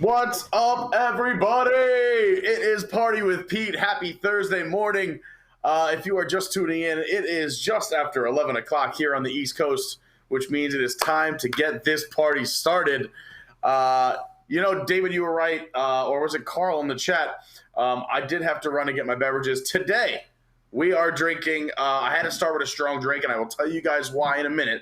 What's up, everybody? It is Party with Pete. Happy Thursday morning. If you are just tuning in, it is just after 11 o'clock here on the East Coast, which means it is time to get this party started. David, you were right, or was it Carl in the chat? I did have to run and get my beverages. Today, we are drinking, I had to start with a strong drink, and I will tell you guys why in a minute.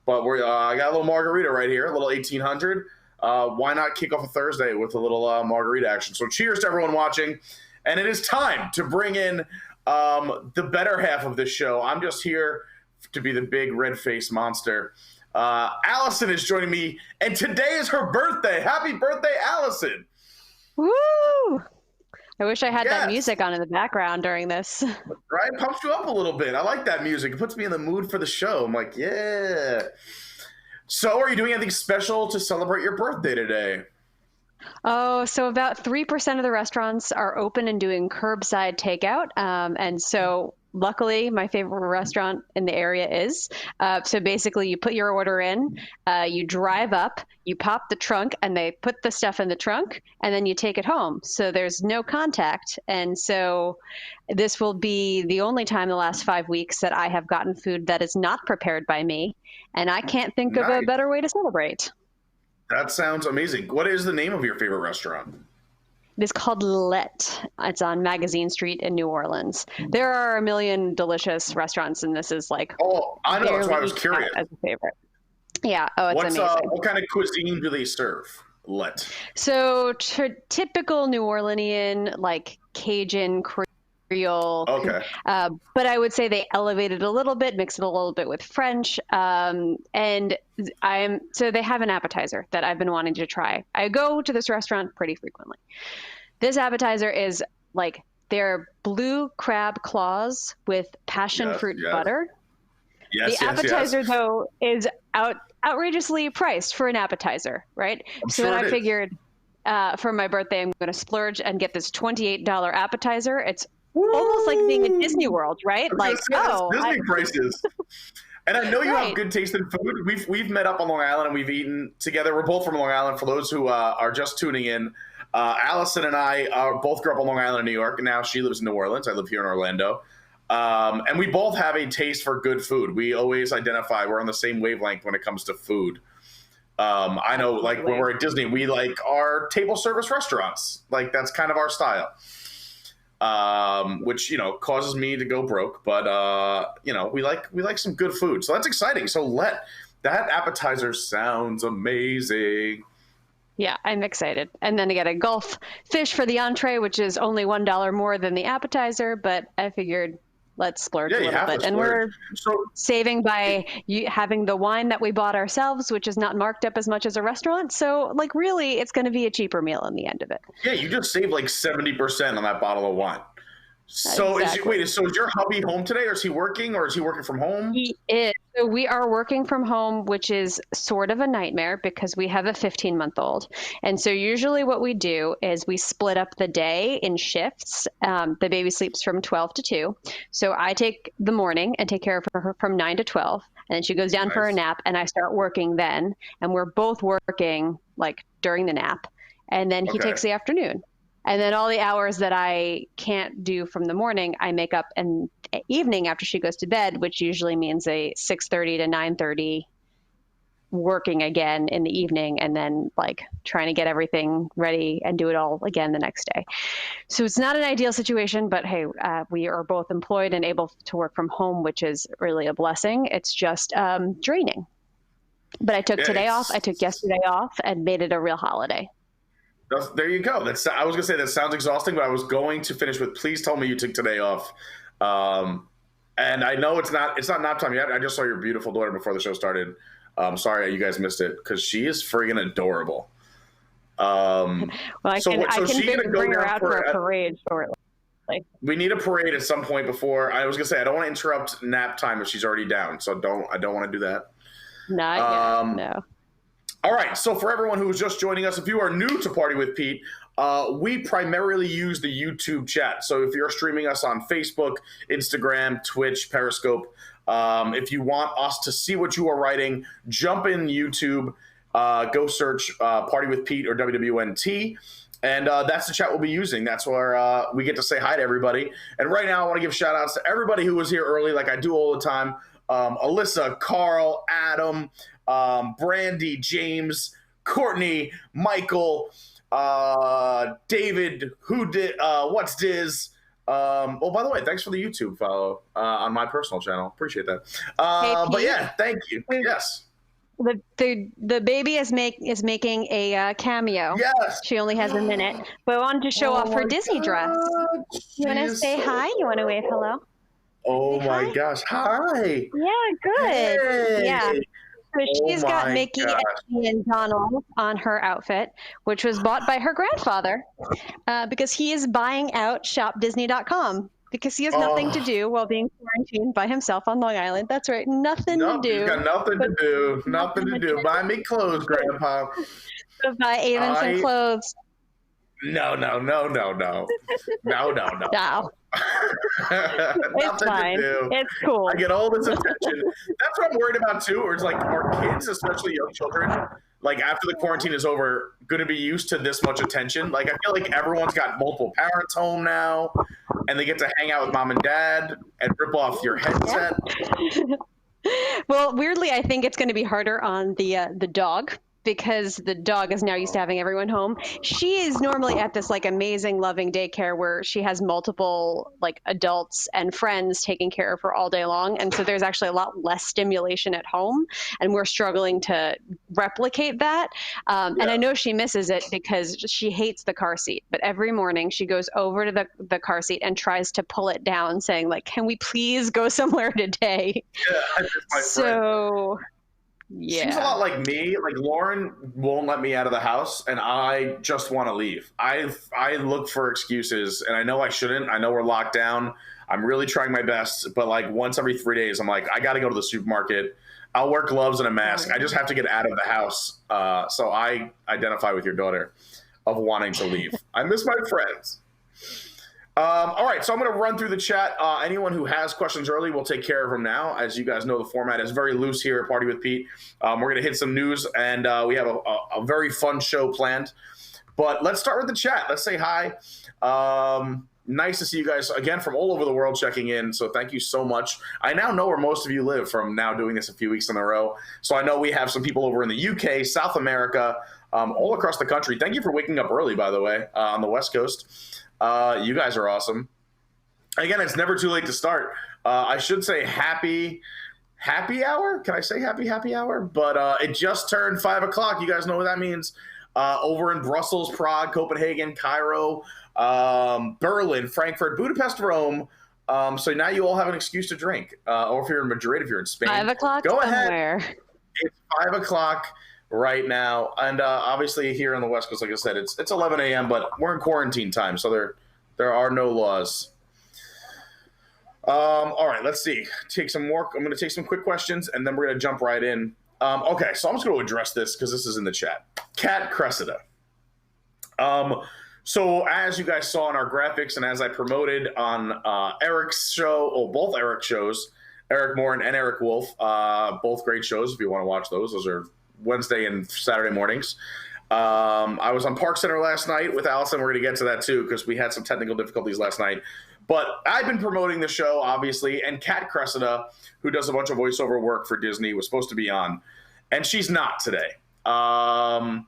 But I got a little margarita right here, a little 1800. Why not kick off a Thursday with a little margarita action? So cheers to everyone watching. And it is time to bring in the better half of this show. I'm just here to be the big red-faced monster. Allison is joining me, and today is her birthday. Happy birthday, Allison. Woo! I wish I had that music on in the background during this. Right? Pumps you up a little bit. I like that music. It puts me in the mood for the show. I'm like, yeah. So are you doing anything special to celebrate your birthday today? Oh, so about 3% of the restaurants are open and doing curbside takeout. And so luckily, my favorite restaurant in the area is. So basically, you put your order in, you drive up, you pop the trunk, and they put the stuff in the trunk, and then you take it home. So there's no contact. And so this will be the only time in the last 5 weeks that I have gotten food that is not prepared by me. And I can't think of a better way to celebrate. That sounds amazing. What is the name of your favorite restaurant? It is called Let. It's on Magazine Street in New Orleans. There are a million delicious restaurants, and this is like... Oh, I know. That's why I was curious. As a favorite. Yeah. Oh, it's amazing. What kind of cuisine do they serve? Let. So typical New Orleanian, like Cajun, Creole. Okay. But I would say they elevate it a little bit, mix it a little bit with French. So they have an appetizer that I've been wanting to try. I go to this restaurant pretty frequently. This appetizer is like their blue crab claws with passion fruit butter. The appetizer, though, is outrageously priced for an appetizer, right? So I figured for my birthday, I'm going to splurge and get this $28 appetizer. It's almost like being at Disney World, right? Disney prices. And I know you have good taste in food. We've met up on Long Island and we've eaten together. We're both from Long Island. For those who are just tuning in, Allison and I both grew up on Long Island in New York, and now she lives in New Orleans. I live here in Orlando. And we both have a taste for good food. We always identify we're on the same wavelength when it comes to food. I know, like when we're at Disney, we like our table service restaurants. Like that's kind of our style. Which, causes me to go broke, but, we like some good food. So that's exciting. So that appetizer sounds amazing. Yeah, I'm excited. And then to get a Gulf fish for the entree, which is only $1 more than the appetizer, but I figured let's splurge a little bit. And we're saving by having the wine that we bought ourselves, which is not marked up as much as a restaurant. So really, it's going to be a cheaper meal in the end of it. Yeah, you just saved like 70% on that bottle of wine. So exactly. So is your hubby home today, or is he working, or is he working from home? He is. So we are working from home, which is sort of a nightmare because we have a 15-month-old. And so usually what we do is we split up the day in shifts. The baby sleeps from 12 to 2. So I take the morning and take care of her from 9 to 12. And then she goes down for a nap, and I start working then. And we're both working like during the nap. And then he takes the afternoon. And then all the hours that I can't do from the morning, I make up in the evening after she goes to bed, which usually means a 6:30 to 9:30 working again in the evening, and then like trying to get everything ready and do it all again the next day. So it's not an ideal situation, but hey, we are both employed and able to work from home, which is really a blessing. It's just draining. But I took today off. I took yesterday off and made it a real holiday. There you go. I was going to say that sounds exhausting, but I was going to finish with please tell me you took today off. And I know it's not nap time yet. I just saw your beautiful daughter before the show started. Sorry you guys missed it because she is friggin' adorable. I can bring her out for a parade shortly. We need a parade at some point before. I was going to say I don't want to interrupt nap time if she's already down, so I don't want to do that. Not yet, no. All right, so for everyone who is just joining us, if you are new to Party with Pete, we primarily use the YouTube chat. So if you're streaming us on Facebook, Instagram, Twitch, Periscope, if you want us to see what you are writing, jump in YouTube, go search Party with Pete or WDWNT. And that's the chat we'll be using. That's where we get to say hi to everybody. And right now, I want to give shout outs to everybody who was here early, like I do all the time. Alyssa, Carl, Adam, Brandy, James, Courtney, Michael, David, who did, what's Diz. Oh, by the way, thanks for the YouTube follow on my personal channel. Appreciate that. But yeah, thank you. Yes. The baby is making a cameo. Yes. She only has a minute, but I wanted to show off her Disney dress. You want to say hi? You want to wave hello? Oh say my hi? gosh! Hi. Yeah, good. Hey. Yeah. So she's got Mickey and Donald on her outfit, which was bought by her grandfather because he is buying out shopdisney.com. Because he has nothing to do while being quarantined by himself on Long Island. That's right. Nothing to do. He's got nothing to do. Nothing to do. Buy me clothes, Grandpa. So buy Avon some clothes. No. No. It's fine. It's cool. I get all this attention. That's what I'm worried about too. Or it's like our kids, especially young children, like after the quarantine is over, going to be used to this much attention. Like I feel like everyone's got multiple parents home now, and they get to hang out with mom and dad and rip off your headset. Well, weirdly, I think it's going to be harder on the dog, because the dog is now used to having everyone home. She is normally at this like amazing loving daycare where she has multiple like adults and friends taking care of her all day long. And so there's actually a lot less stimulation at home, and we're struggling to replicate that. And I know she misses it because she hates the car seat, but every morning she goes over to the car seat and tries to pull it down saying like, can we please go somewhere today? Yeah, that's my friend. Yeah. She's a lot like me. Like Lauren won't let me out of the house, and I just want to leave. I look for excuses, and I know I shouldn't. I know we're locked down. I'm really trying my best, but like once every 3 days, I'm like, I got to go to the supermarket. I'll wear gloves and a mask. I just have to get out of the house. So I identify with your daughter of wanting to leave. I miss my friends. All right, so I'm going to run through the chat. Anyone who has questions early, we'll take care of them now. As you guys know, the format is very loose here at Party with Pete. We're going to hit some news, and we have a very fun show planned. But let's start with the chat. Let's say hi. Nice to see you guys again from all over the world checking in, so thank you so much. I now know where most of you live from now doing this a few weeks in a row. So I know we have some people over in the UK, South America, all across the country. Thank you for waking up early, by the way, on the West Coast. You guys are awesome. Again, it's never too late to start. I should say happy hour. Can I say happy hour? But it just turned 5 o'clock. You guys know what that means. Over in Brussels, Prague, Copenhagen, Cairo, Berlin, Frankfurt, Budapest, Rome. So now you all have an excuse to drink. Or if you're in Madrid, if you're in Spain. 5 o'clock go somewhere. ahead. It's 5 o'clock. Right now, and obviously here on the West Coast, like I said, it's 11 a.m., but we're in quarantine time, so there are no laws. All right, let's see. Take some more. I'm going to take some quick questions, and then we're going to jump right in. Okay, so I'm just going to address this because this is in the chat. Cat Cressida. So as you guys saw in our graphics, and as I promoted on Eric's show, or both Eric shows, Eric Morin and Eric Wolf, both great shows if you want to watch those. Those are Wednesday and Saturday mornings. I was on Park Center last night with Allison. We're going to get to that too because we had some technical difficulties last night. But I've been promoting the show, obviously, and Cat Cressida, who does a bunch of voiceover work for Disney, was supposed to be on, and she's not today. I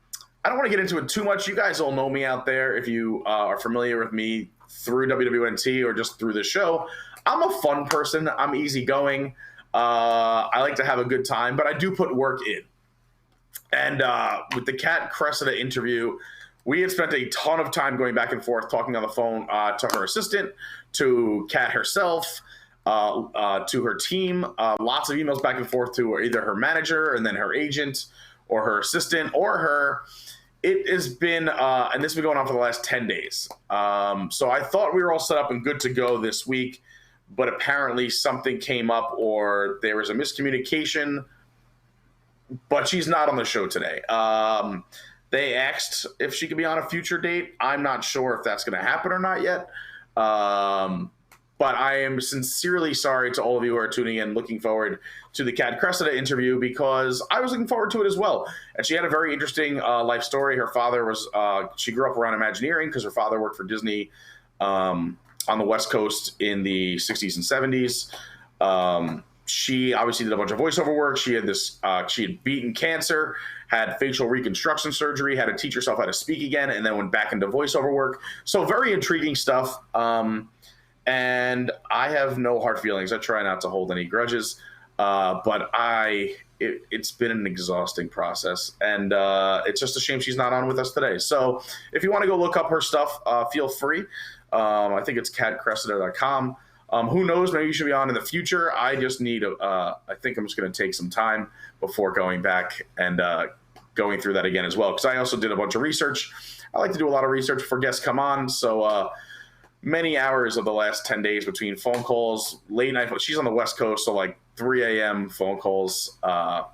don't want to get into it too much. You guys all know me out there if you are familiar with me through WDWNT or just through the show. I'm a fun person. I'm easygoing. I like to have a good time, but I do put work in. And with the Cat Cressida interview, we had spent a ton of time going back and forth, talking on the phone to her assistant, to Cat herself, to her team, lots of emails back and forth to either her manager and then her agent or her assistant or her. It has been, and this has been going on for the last 10 days. So I thought we were all set up and good to go this week, but apparently something came up or there was a miscommunication. But she's not on the show today. They asked if she could be on a future date. I'm not sure if that's going to happen or not yet. But I am sincerely sorry to all of you who are tuning in, looking forward to the Cat Cressida interview, because I was looking forward to it as well. And she had a very interesting life story. Her father was, she grew up around Imagineering because her father worked for Disney on the West Coast in the 60s and 70s. She obviously did a bunch of voiceover work. She had she had beaten cancer, had facial reconstruction surgery, had to teach herself how to speak again, and then went back into voiceover work. So very intriguing stuff. And I have no hard feelings. I try not to hold any grudges, but it's been an exhausting process, and it's just a shame she's not on with us today. So if you want to go look up her stuff, feel free. I think it's catcressida.com. Who knows? Maybe you should be on in the future. I just need I think I'm just going to take some time before going back and going through that again as well, because I also did a bunch of research. I like to do a lot of research before guests come on, so many hours of the last 10 days between phone calls, late night. She's on the West Coast, so like 3 a.m. phone calls. So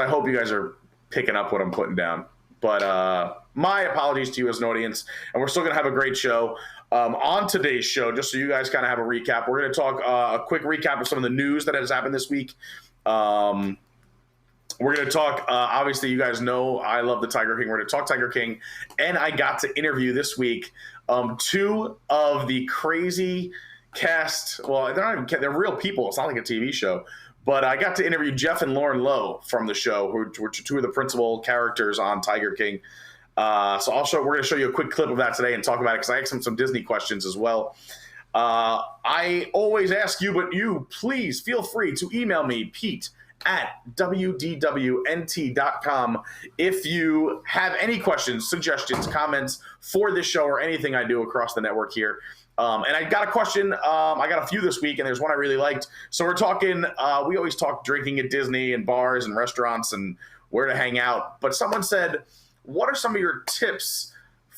I hope you guys are picking up what I'm putting down. But my apologies to you as an audience, and we're still going to have a great show. On today's show, just so you guys kind of have a recap, we're going to talk a quick recap of some of the news that has happened this week. We're going to talk, obviously, you guys know I love the Tiger King. We're going to talk Tiger King. And I got to interview this week two of the crazy cast. Well, they're real people. It's not like a TV show. But I got to interview Jeff and Lauren Lowe from the show, who were two of the principal characters on Tiger King. So we're going to show you a quick clip of that today and talk about it, because I asked them some Disney questions as well. I always ask you, but you please feel free to email me, Pete at WDWNT.com, if you have any questions, suggestions, comments for this show or anything I do across the network here. And I got a question. I got a few this week, and there's one I really liked. So we're talking, we always talk drinking at Disney and bars and restaurants and where to hang out. But someone said, what are some of your tips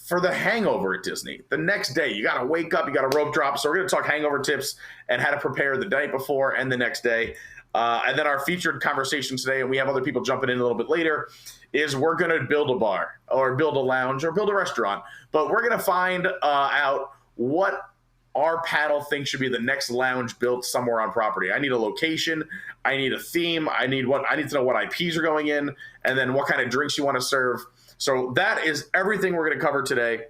for the hangover at Disney? The next day, you got to wake up, you got to rope drop. So we're going to talk hangover tips and how to prepare the night before and the next day. And then our featured conversation today, and we have other people jumping in a little bit later, is we're going to build a bar or build a lounge or build a restaurant. But we're going to find out what our panel thinks should be the next lounge built somewhere on property. I need a location. I need a theme. I need to know what IPs are going in, and then what kind of drinks you want to serve. So that is everything we're going to cover today.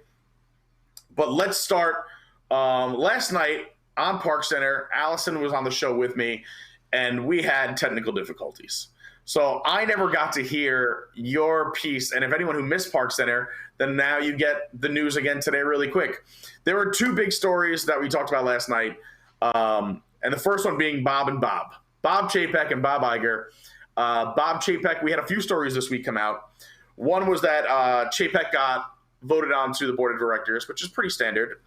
But let's start. Last night on Park Center, Allison was on the show with me, and we had technical difficulties. So I never got to hear your piece. And if anyone who missed Park Center, then now you get the news again today really quick. There were two big stories that we talked about last night. And the first one being Bob and Bob. Bob Chapek and Bob Iger. Bob Chapek, we had a few stories this week come out. One was that Chapek got voted on to the board of directors, which is pretty standard.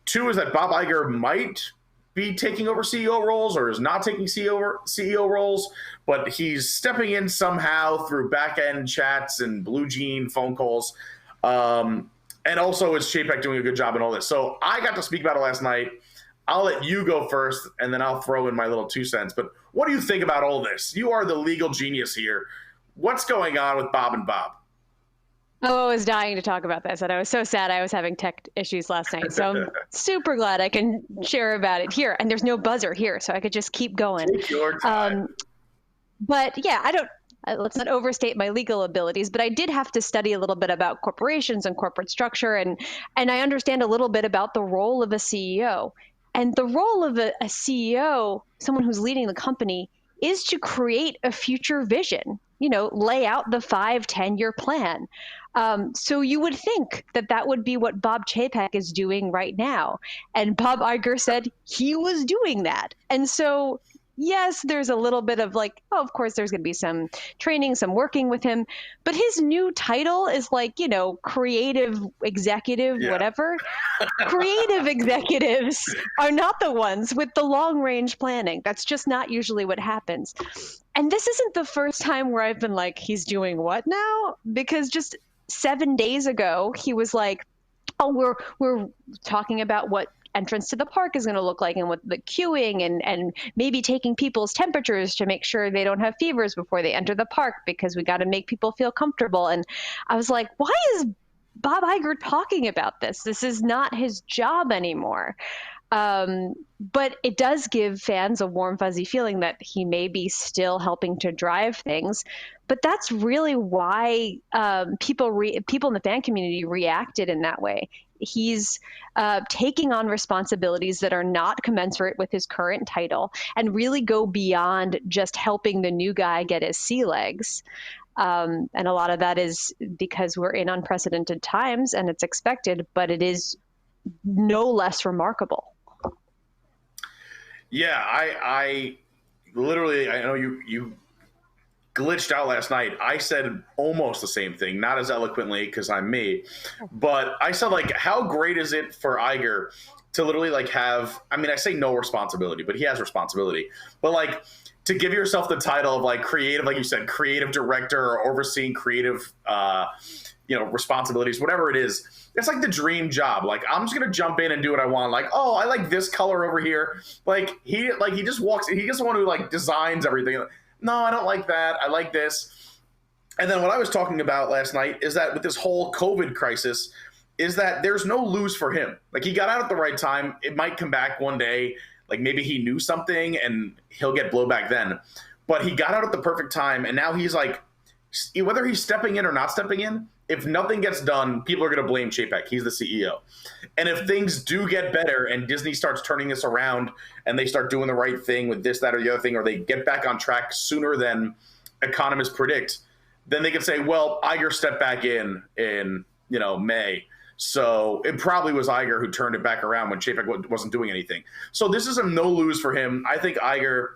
Two is that Bob Iger might be taking over CEO roles or is not taking CEO roles, but he's stepping in somehow through back-end chats and blue jean phone calls. And also is Chapek doing a good job in all this? So I got to speak about it last night. I'll let you go first, and then I'll throw in my little 2 cents. But what do you think about all this? You are the legal genius here. What's going on with Bob and Bob? Oh, I was dying to talk about this, and I was so sad I was having tech issues last night. So I'm super glad I can share about it here. And there's no buzzer here, so I could just keep going. Take your time. But yeah, let's not overstate my legal abilities, but I did have to study a little bit about corporations and corporate structure, and I understand a little bit about the role of a CEO. And the role of a CEO, someone who's leading the company, is to create a future vision, lay out the 5-10-year plan. So you would think that would be what Bob Chapek is doing right now. And Bob Iger said he was doing that. And so, yes, there's a little bit of of course, there's going to be some training, some working with him. But his new title is creative executive, whatever. Creative executives are not the ones with the long range planning. That's just not usually what happens. And this isn't the first time where I've been he's doing what now? Because just 7 days ago, he was like, oh, we're talking about what entrance to the park is going to look like and what the queuing and maybe taking people's temperatures to make sure they don't have fevers before they enter the park because we got to make people feel comfortable. And I was like, why is Bob Iger talking about this. This is not his job anymore. But it does give fans a warm, fuzzy feeling that he may be still helping to drive things. But that's really why people in the fan community reacted in that way. He's taking on responsibilities that are not commensurate with his current title and really go beyond just helping the new guy get his sea legs. And a lot of that is because we're in unprecedented times and it's expected, but it is no less remarkable. Yeah, I literally, I know you glitched out last night. I said almost the same thing, not as eloquently because I'm me, but I said, like, how great is it for Iger to literally like have, I mean, I say no responsibility, but he has responsibility, but like to give yourself the title of like creative, like you said, creative director or overseeing creative, responsibilities, whatever it is. It's like the dream job. Like, I'm just gonna jump in and do what I want. Like, oh, I like this color over here. Like he just walks. He gets the one who like designs everything. No, I don't like that. I like this. And then what I was talking about last night is that with this whole COVID crisis, is that there's no lose for him. Like, he got out at the right time. It might come back one day. Like, maybe he knew something and he'll get blowback then. But he got out at the perfect time, and now he's like, whether he's stepping in or not stepping in, if nothing gets done, people are going to blame Chapek. He's the CEO. And if things do get better and Disney starts turning this around and they start doing the right thing with this, that, or the other thing, or they get back on track sooner than economists predict, then they can say, well, Iger stepped back in May. So it probably was Iger who turned it back around when Chapek wasn't doing anything. So this is a no lose for him. I think Iger,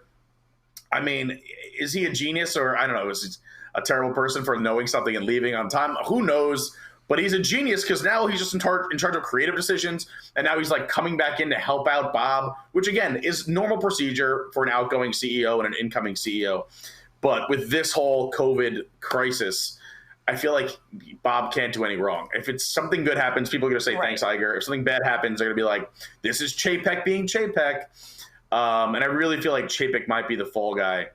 I mean, is he a genius, or I don't know, is he a terrible person for knowing something and leaving on time? Who knows? But he's a genius because now he's just in charge of creative decisions, and now he's like coming back in to help out Bob, which again is normal procedure for an outgoing CEO and an incoming CEO. But with this whole COVID crisis, I feel like Bob can't do any wrong. If it's something good happens, people are going to say, thanks, Iger. If something bad happens, they're going to be like, this is Chapek being Chapek. And I really feel like Chapek might be the fall guy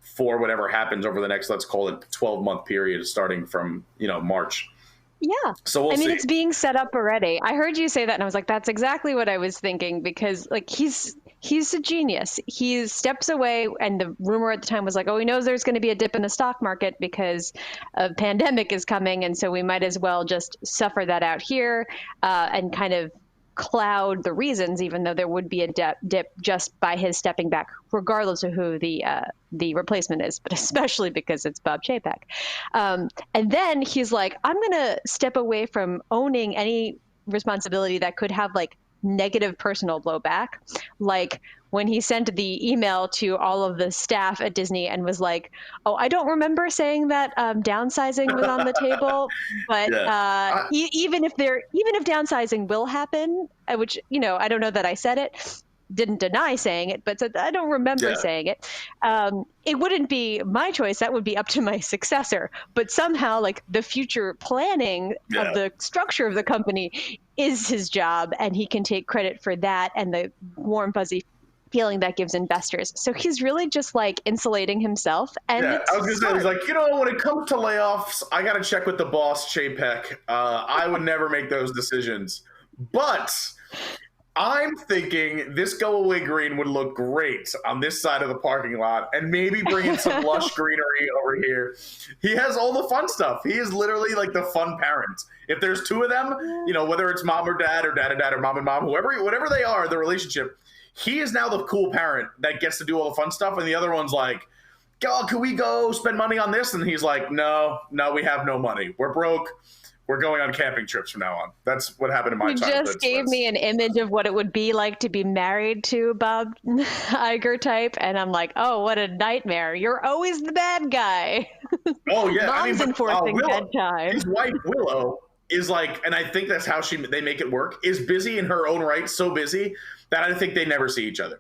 for whatever happens over the next, let's call it 12-month period starting from, March. Yeah. So we'll see. It's being set up already. I heard you say that and I was like, that's exactly what I was thinking, because like he's a genius. He steps away, and the rumor at the time was like, oh, he knows there's going to be a dip in the stock market because a pandemic is coming. And so we might as well just suffer that out here and kind of cloud the reasons, even though there would be a dip just by his stepping back, regardless of who the replacement is, but especially because it's Bob Chapek. And then he's like, I'm going to step away from owning any responsibility that could have like negative personal blowback. Like when he sent the email to all of the staff at Disney and was like, oh, I don't remember saying that downsizing was on the table, but even if downsizing will happen, which, I don't know that I said it, didn't deny saying it, but said, I don't remember saying it. It wouldn't be my choice. That would be up to my successor. But somehow, like, the future planning of the structure of the company is his job, and he can take credit for that and the warm, fuzzy feeling that gives investors. So he's really just like insulating himself. And I was gonna say, he's like, when it comes to layoffs, I got to check with the boss, Chapek. I would never make those decisions. But I'm thinking this go-away green would look great on this side of the parking lot, and maybe bring in some lush greenery over here. He has all the fun stuff. He is literally like the fun parent. If there's two of them, whether it's mom or dad or dad and dad or mom and mom, whatever they are, the relationship, he is now the cool parent that gets to do all the fun stuff, and the other one's like, oh, can we go spend money on this? And he's like, no, we have no money. We're broke. We're going on camping trips from now on. That's what happened in my childhood. You just gave me an image of what it would be like to be married to Bob Iger type, and I'm like, oh, what a nightmare. You're always the bad guy. Oh, yeah. Mom's enforcing bedtime. His wife, Willow, is like, and I think that's how they make it work, is busy in her own right, so busy that I think they never see each other.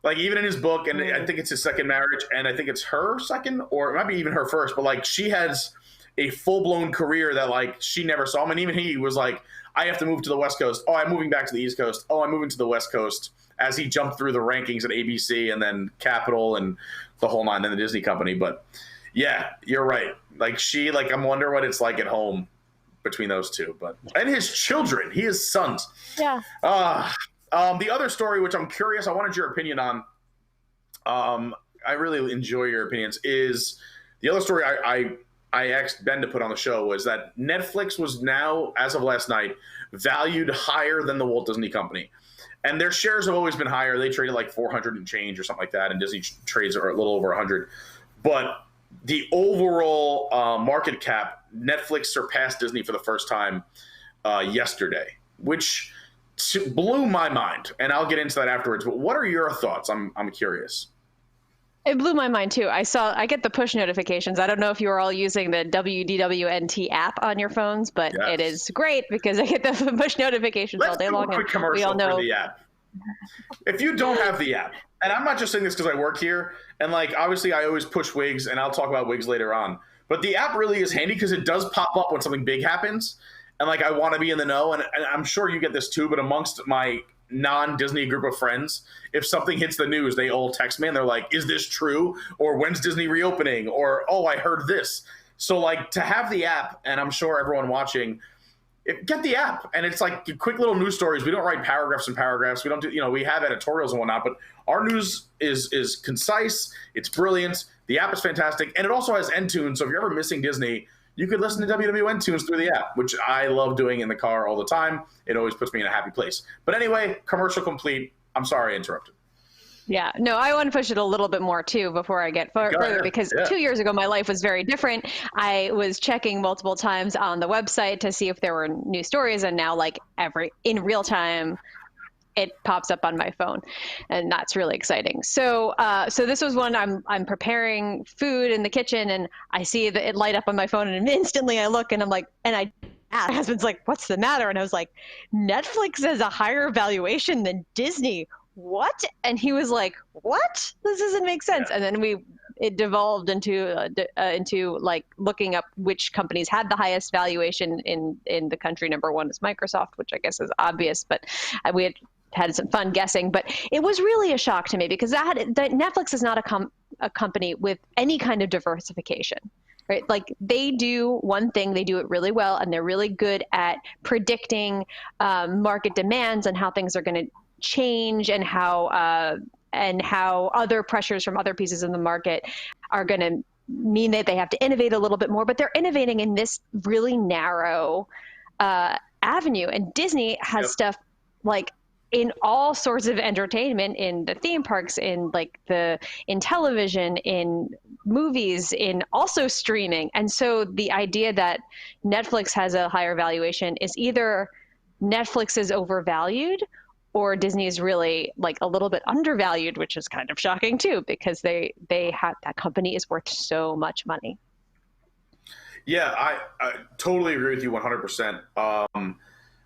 Like, even in his book, and I think it's his second marriage, and I think it's her second, or it might be even her first, but like she has a full-blown career that like she never saw him. And even he was like, I have to move to the West Coast. Oh, I'm moving back to the East Coast. Oh, I'm moving to the West Coast, as he jumped through the rankings at ABC and then Capitol and the whole nine, then the Disney company. But yeah, you're right. Like I wonder what it's like at home between those two, and his children, he has sons. Yeah. The other story, which I'm curious, I wanted your opinion on. I really enjoy your opinions. Is the other story I asked Ben to put on the show was that Netflix was now, as of last night, valued higher than the Walt Disney Company. And their shares have always been higher. They traded like 400 and change or something like that, and Disney trades are a little over 100. But the overall market cap, Netflix surpassed Disney for the first time yesterday, which blew my mind. And I'll get into that afterwards. But what are your thoughts? I'm curious. It blew my mind too. I get the push notifications. I don't know if you are all using the WDWNT app on your phones, but Yes. It is great because I get the push notifications all day long. Let's do a quick commercial for the app. If you don't have the app, and I'm not just saying this because I work here, and like obviously I always push wigs, and I'll talk about wigs later on, but the app really is handy because it does pop up when something big happens, and like I want to be in the know, and I'm sure you get this too, but amongst my non-Disney group of friends, if something hits the news, they all text me and they're like, is this true? Or when's Disney reopening? Or, oh, I heard this. So like to have the app, and I'm sure everyone watching, get the app. And it's like quick little news stories. We don't write paragraphs and paragraphs. We don't do, we have editorials and whatnot, but our news is concise. It's brilliant. The app is fantastic. And it also has end tunes. So if you're ever missing Disney, you could listen to WDWN tunes through the app, which I love doing in the car all the time. It always puts me in a happy place. But anyway, commercial complete. I'm sorry I interrupted. Yeah, no, I want to push it a little bit more too before I get further because 2 years ago my life was very different. I was checking multiple times on the website to see if there were new stories, and now like in real time it pops up on my phone, and that's really exciting. So this was one I'm preparing food in the kitchen, and I see that it light up on my phone, and instantly I look and I'm like, my husband's like, what's the matter? And I was like, Netflix has a higher valuation than Disney. What? And he was like, what? This doesn't make sense. Yeah. And then it devolved into like looking up which companies had the highest valuation in the country. Number one is Microsoft, which I guess is obvious, but we had some fun guessing. But it was really a shock to me because that Netflix is not a company with any kind of diversification. Right? Like they do one thing, they do it really well, and they're really good at predicting market demands and how things are going to change, and how other pressures from other pieces of the market are going to mean that they have to innovate a little bit more. But they're innovating in this really narrow avenue, and Disney has stuff like in all sorts of entertainment, in the theme parks, in television, in movies, in also streaming. And so the idea that Netflix has a higher valuation is either Netflix is overvalued or Disney is really like a little bit undervalued, which is kind of shocking too, because that company is worth so much money. Yeah, I totally agree with you 100%.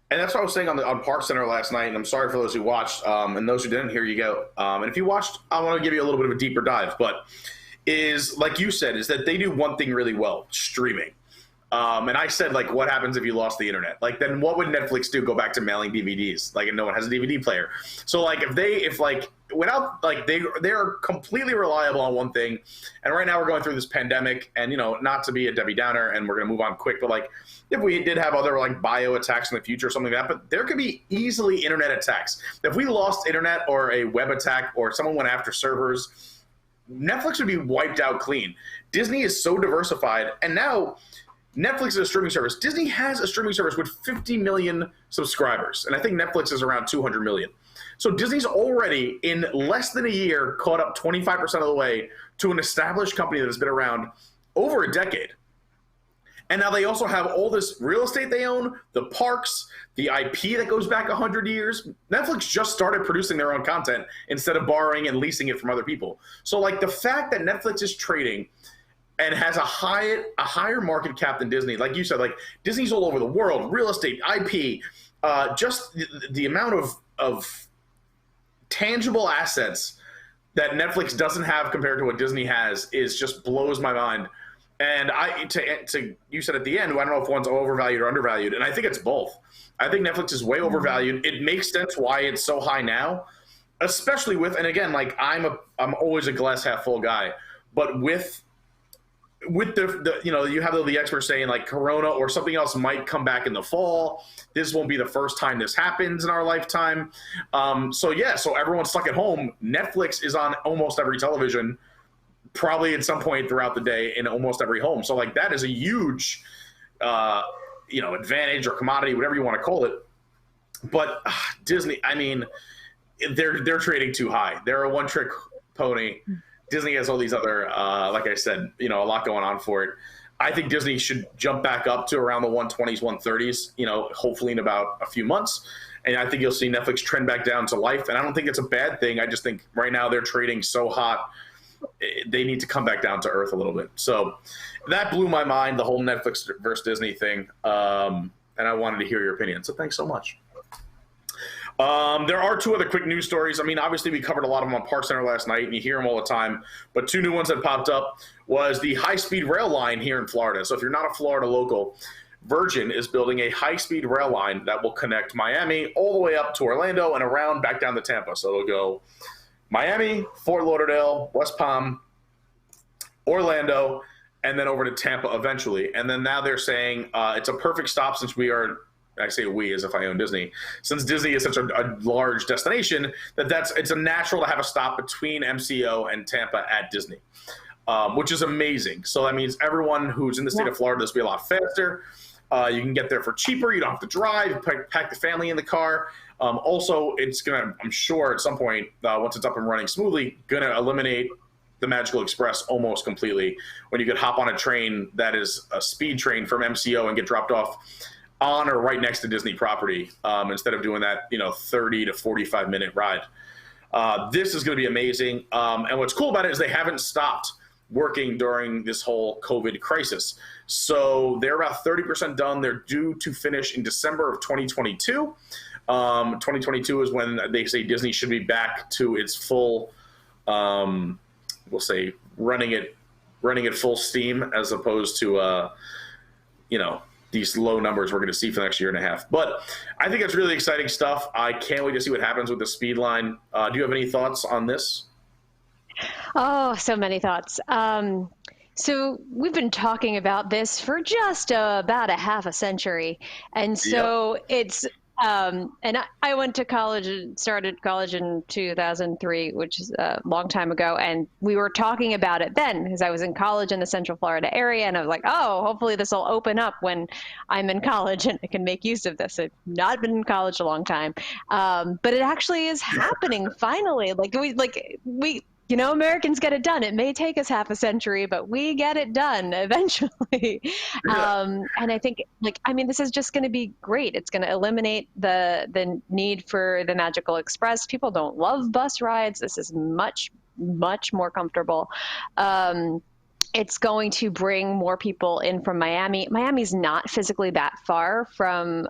And that's what I was saying on Park Center last night, and I'm sorry for those who watched, and those who didn't, here you go. And if you watched, I want to give you a little bit of a deeper dive, but is, like you said, is that they do one thing really well, streaming. And I said, like, what happens if you lost the internet? Like, then what would Netflix do? Go back to mailing DVDs? Like, and no one has a DVD player. So, like, they're completely reliable on one thing. And right now we're going through this pandemic, and, not to be a Debbie Downer, and we're going to move on quick, but like, if we did have other like bio attacks in the future or something like that, but there could be easily internet attacks. If we lost internet or a web attack or someone went after servers, Netflix would be wiped out clean. Disney is so diversified, and now Netflix is a streaming service. Disney has a streaming service with 50 million subscribers, and I think Netflix is around 200 million. So Disney's already, in less than a year, caught up 25% of the way to an established company that has been around over a decade. And now they also have all this real estate they own, the parks, the IP that goes back 100 years. Netflix just started producing their own content instead of borrowing and leasing it from other people. So like the fact that Netflix is trading and has a higher market cap than Disney, like you said, like Disney's all over the world, real estate, IP, just the amount of tangible assets that Netflix doesn't have compared to what Disney has is just blows my mind. And you said at the end, I don't know if one's overvalued or undervalued, and I think it's both. I think Netflix is way overvalued. It makes sense why it's so high now, especially with, and again, like I'm always a glass half full guy, but with with the you have the experts saying like Corona or something else might come back in the fall. This won't be the first time this happens in our lifetime. So everyone's stuck at home. Netflix is on almost every television, probably at some point throughout the day in almost every home. So like that is a huge, advantage or commodity, whatever you want to call it. But Disney, I mean, they're trading too high. They're a one-trick pony. Disney has all these other, like I said, a lot going on for it. I think Disney should jump back up to around the 120s, 130s, hopefully in about a few months. And I think you'll see Netflix trend back down to life. And I don't think it's a bad thing. I just think right now they're trading so hot, they need to come back down to earth a little bit. So that blew my mind, the whole Netflix versus Disney thing. And I wanted to hear your opinion. So thanks so much. There are two other quick news stories. I mean, obviously we covered a lot of them on Park Center last night, and you hear them all the time. But two new ones that popped up was the high-speed rail line here in Florida. So if you're not a Florida local, Virgin is building a high-speed rail line that will connect Miami all the way up to Orlando and around back down to Tampa. So it'll go Miami, Fort Lauderdale, West Palm, Orlando, and then over to Tampa eventually. And then now they're saying it's a perfect stop since I say we as if I own Disney. Since Disney is such a large destination, it's a natural to have a stop between MCO and Tampa at Disney, which is amazing. So that means everyone who's in the state of Florida, this will be a lot faster. You can get there for cheaper. You don't have to drive. Pack the family in the car. Also, it's gonna, I'm sure at some point, once it's up and running smoothly, gonna eliminate the Magical Express almost completely. When you could hop on a train that is a speed train from MCO and get dropped off on or right next to Disney property, instead of doing that 30 to 45 minute ride. This is going to be amazing. And what's cool about it is they haven't stopped working during this whole COVID crisis. So they're about 30% done. They're due to finish in December of 2022. 2022 is when they say Disney should be back to its full, we'll say running it full steam, as opposed to, these low numbers we're going to see for the next year and a half. But I think it's really exciting stuff. I can't wait to see what happens with the speed line. Do you have any thoughts on this? Oh, so many thoughts. So we've been talking about this for just about a half a century. And so it's, and I went to college and started college in 2003, which is a long time ago. And we were talking about it then because I was in college in the Central Florida area. And I was like, oh, hopefully this will open up when I'm in college and I can make use of this. I've not been in college a long time. But it actually is happening finally. We Americans get it done. It may take us half a century, but we get it done eventually. And I think, this is just going to be great. It's going to eliminate the need for the Magical Express. People don't love bus rides. This is much, much more comfortable. It's going to bring more people in from Miami. Miami's not physically that far from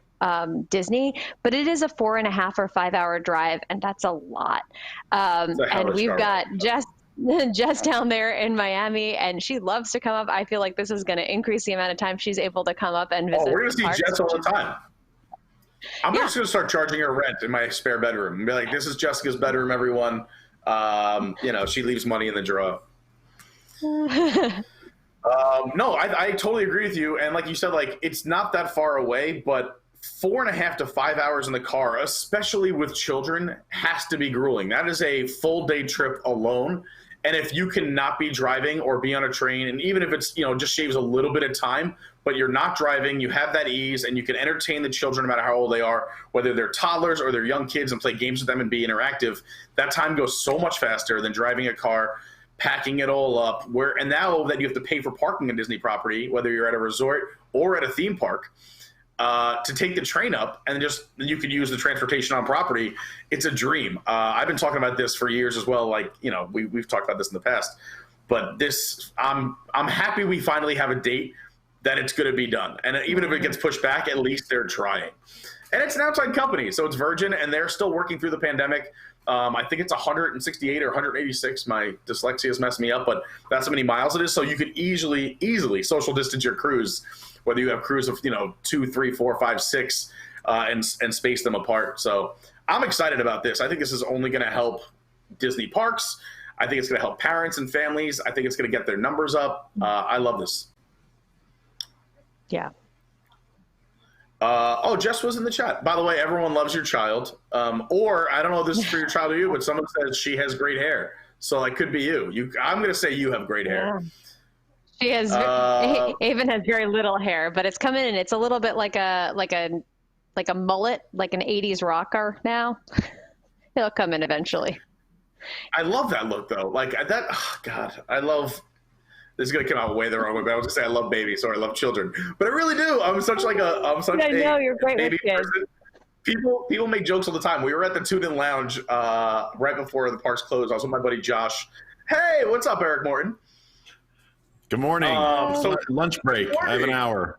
Disney, but it is a 4.5 or 5 hour drive, and that's a lot. And we've got Jess down there in Miami, and she loves to come up. I feel like this is going to increase the amount of time she's able to come up and visit. Oh, we're going to see Jess all the time. I'm just going to start charging her rent in my spare bedroom and be like, this is Jessica's bedroom, everyone. She leaves money in the drawer. No, I totally agree with you. And like you said, it's not that far away, but 4.5 to 5 hours in the car, especially with children, has to be grueling. That is a full day trip alone. And if you cannot be driving or be on a train, and even if it's, just shaves a little bit of time, but you're not driving, you have that ease, and you can entertain the children no matter how old they are, whether they're toddlers or they're young kids, and play games with them and be interactive, that time goes so much faster than driving a car, packing it all up. And now that you have to pay for parking on Disney property, whether you're at a resort or at a theme park, to take the train up, and you could use the transportation on property. It's a dream. I've been talking about this for years as well. We've talked about this in the past, but I'm happy we finally have a date that it's going to be done. And even if it gets pushed back, at least they're trying. And it's an outside company, so it's Virgin, and they're still working through the pandemic. I think it's 168 or 186. My dyslexia has messed me up, but that's how many miles it is. So you could easily social distance your cruise, whether you have crews of 2, 3, 4, 5, 6, and space them apart. So I'm excited about this. I think this is only going to help Disney parks. I think it's going to help parents and families. I think it's going to get their numbers up. I love this. Yeah. Jess was in the chat. By the way, everyone loves your child. Or I don't know if this is for your child or you, but someone says she has great hair. So it could be you. I'm going to say you have great hair. Yeah. She has, Avon has very little hair, but it's coming in. It's a little bit like a mullet, like an 80s rocker now. It'll come in eventually. I love that look though. Like that. Oh God, I love. This is gonna come out way the wrong way, but I was gonna say I love babies, or I love children, but I really do. I'm such a you're great baby with kids. person. People make jokes all the time. We were at the Tune In Lounge right before the parks closed. I was with my buddy Josh. Hey, what's up, Eric Morton? Good morning. Lunch break. I have an hour.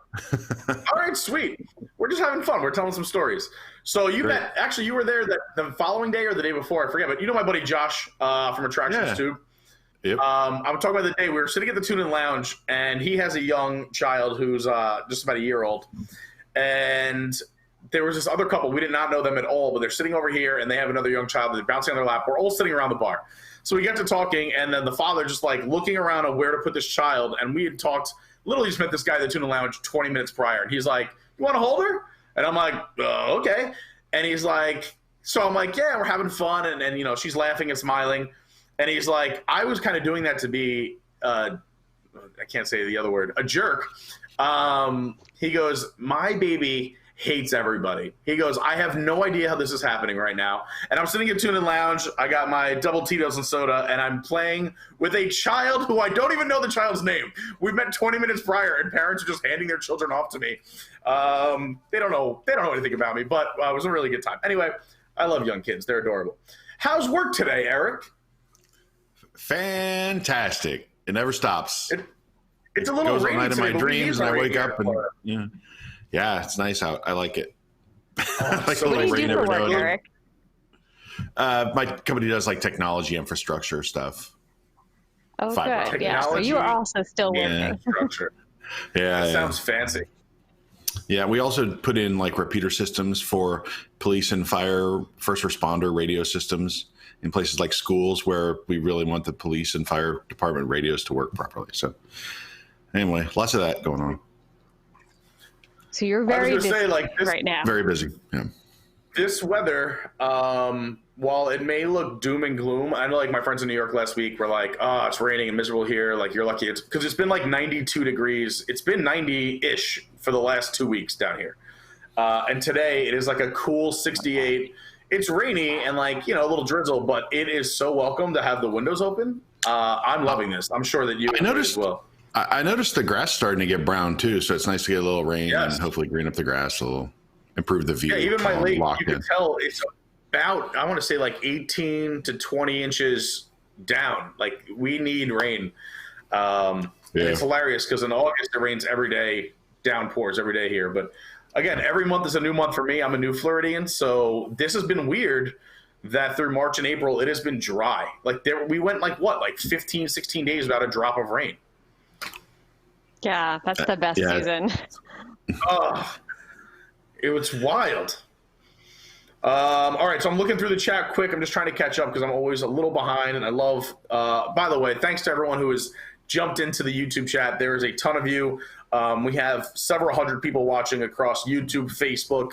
All right, sweet. We're just having fun. We're telling some stories. So you were there the following day or the day before, I forget, but you know my buddy Josh from Attractions too. Yep. I'm talking about the day we were sitting at the Tune In Lounge, and he has a young child who's just about a year old, and there was this other couple. We did not know them at all, but they're sitting over here, and they have another young child. They're bouncing on their lap. We're all sitting around the bar. So we got to talking, and then the father just like looking around on where to put this child, and we had talked. Literally just met this guy at the Tune In Lounge 20 minutes prior, and he's like, "You want to hold her?" And I'm like, "Okay." And he's like, so I'm like, "Yeah, we're having fun," and you know, she's laughing and smiling. And he's like, I was kind of doing that to be, I can't say the other word, a jerk. He goes, my baby hates everybody. He goes, I have no idea how this is happening right now. And I'm sitting at Tune In Lounge. I got my double Tito's and soda, and I'm playing with a child who I don't even know the child's name. We met 20 minutes prior, and parents are just handing their children off to me. They don't know anything about me, but it was a really good time. Anyway, I love young kids. They're adorable. How's work today, Eric? Fantastic. It never stops. It's a little goes all rainy night in today, my but dreams, and I wake up and here. yeah, it's nice out. I like it. Oh, like so What do you do for work, Eric? My company does like technology infrastructure stuff. Oh, Fiber good. Yeah, so you are also still working. Infrastructure. Yeah, Sounds fancy. Yeah, we also put in like repeater systems for police and fire, first responder radio systems in places like schools where we really want the police and fire department radios to work properly. So anyway, lots of that going on. So you're very busy this, right now. Very busy. Yeah. This weather, while it may look doom and gloom, I know like my friends in New York last week were like, oh, it's raining and miserable here. Like you're lucky. It's because it's been like 92 degrees. It's been 90-ish for the last 2 weeks down here. And today it is like a cool 68. It's rainy and like, you know, a little drizzle, but it is so welcome to have the windows open. I'm loving this. I'm sure that you noticed as well. I noticed the grass starting to get brown too, so it's nice to get a little rain and hopefully green up the grass a little, improve the view. Yeah, even my lake, you can tell it's about, I want to say like 18 to 20 inches down. Like we need rain. And it's hilarious because in August it rains every day, downpours every day here. But again, every month is a new month for me. I'm a new Floridian, so this has been weird that through March and April it has been dry. Like we went like 15, 16 days without a drop of rain. Yeah, that's the best season. It was wild. All right, so I'm looking through the chat quick. I'm just trying to catch up because I'm always a little behind, and I love. By the way, thanks to everyone who has jumped into the YouTube chat. There is a ton of you. We have several hundred people watching across YouTube, Facebook,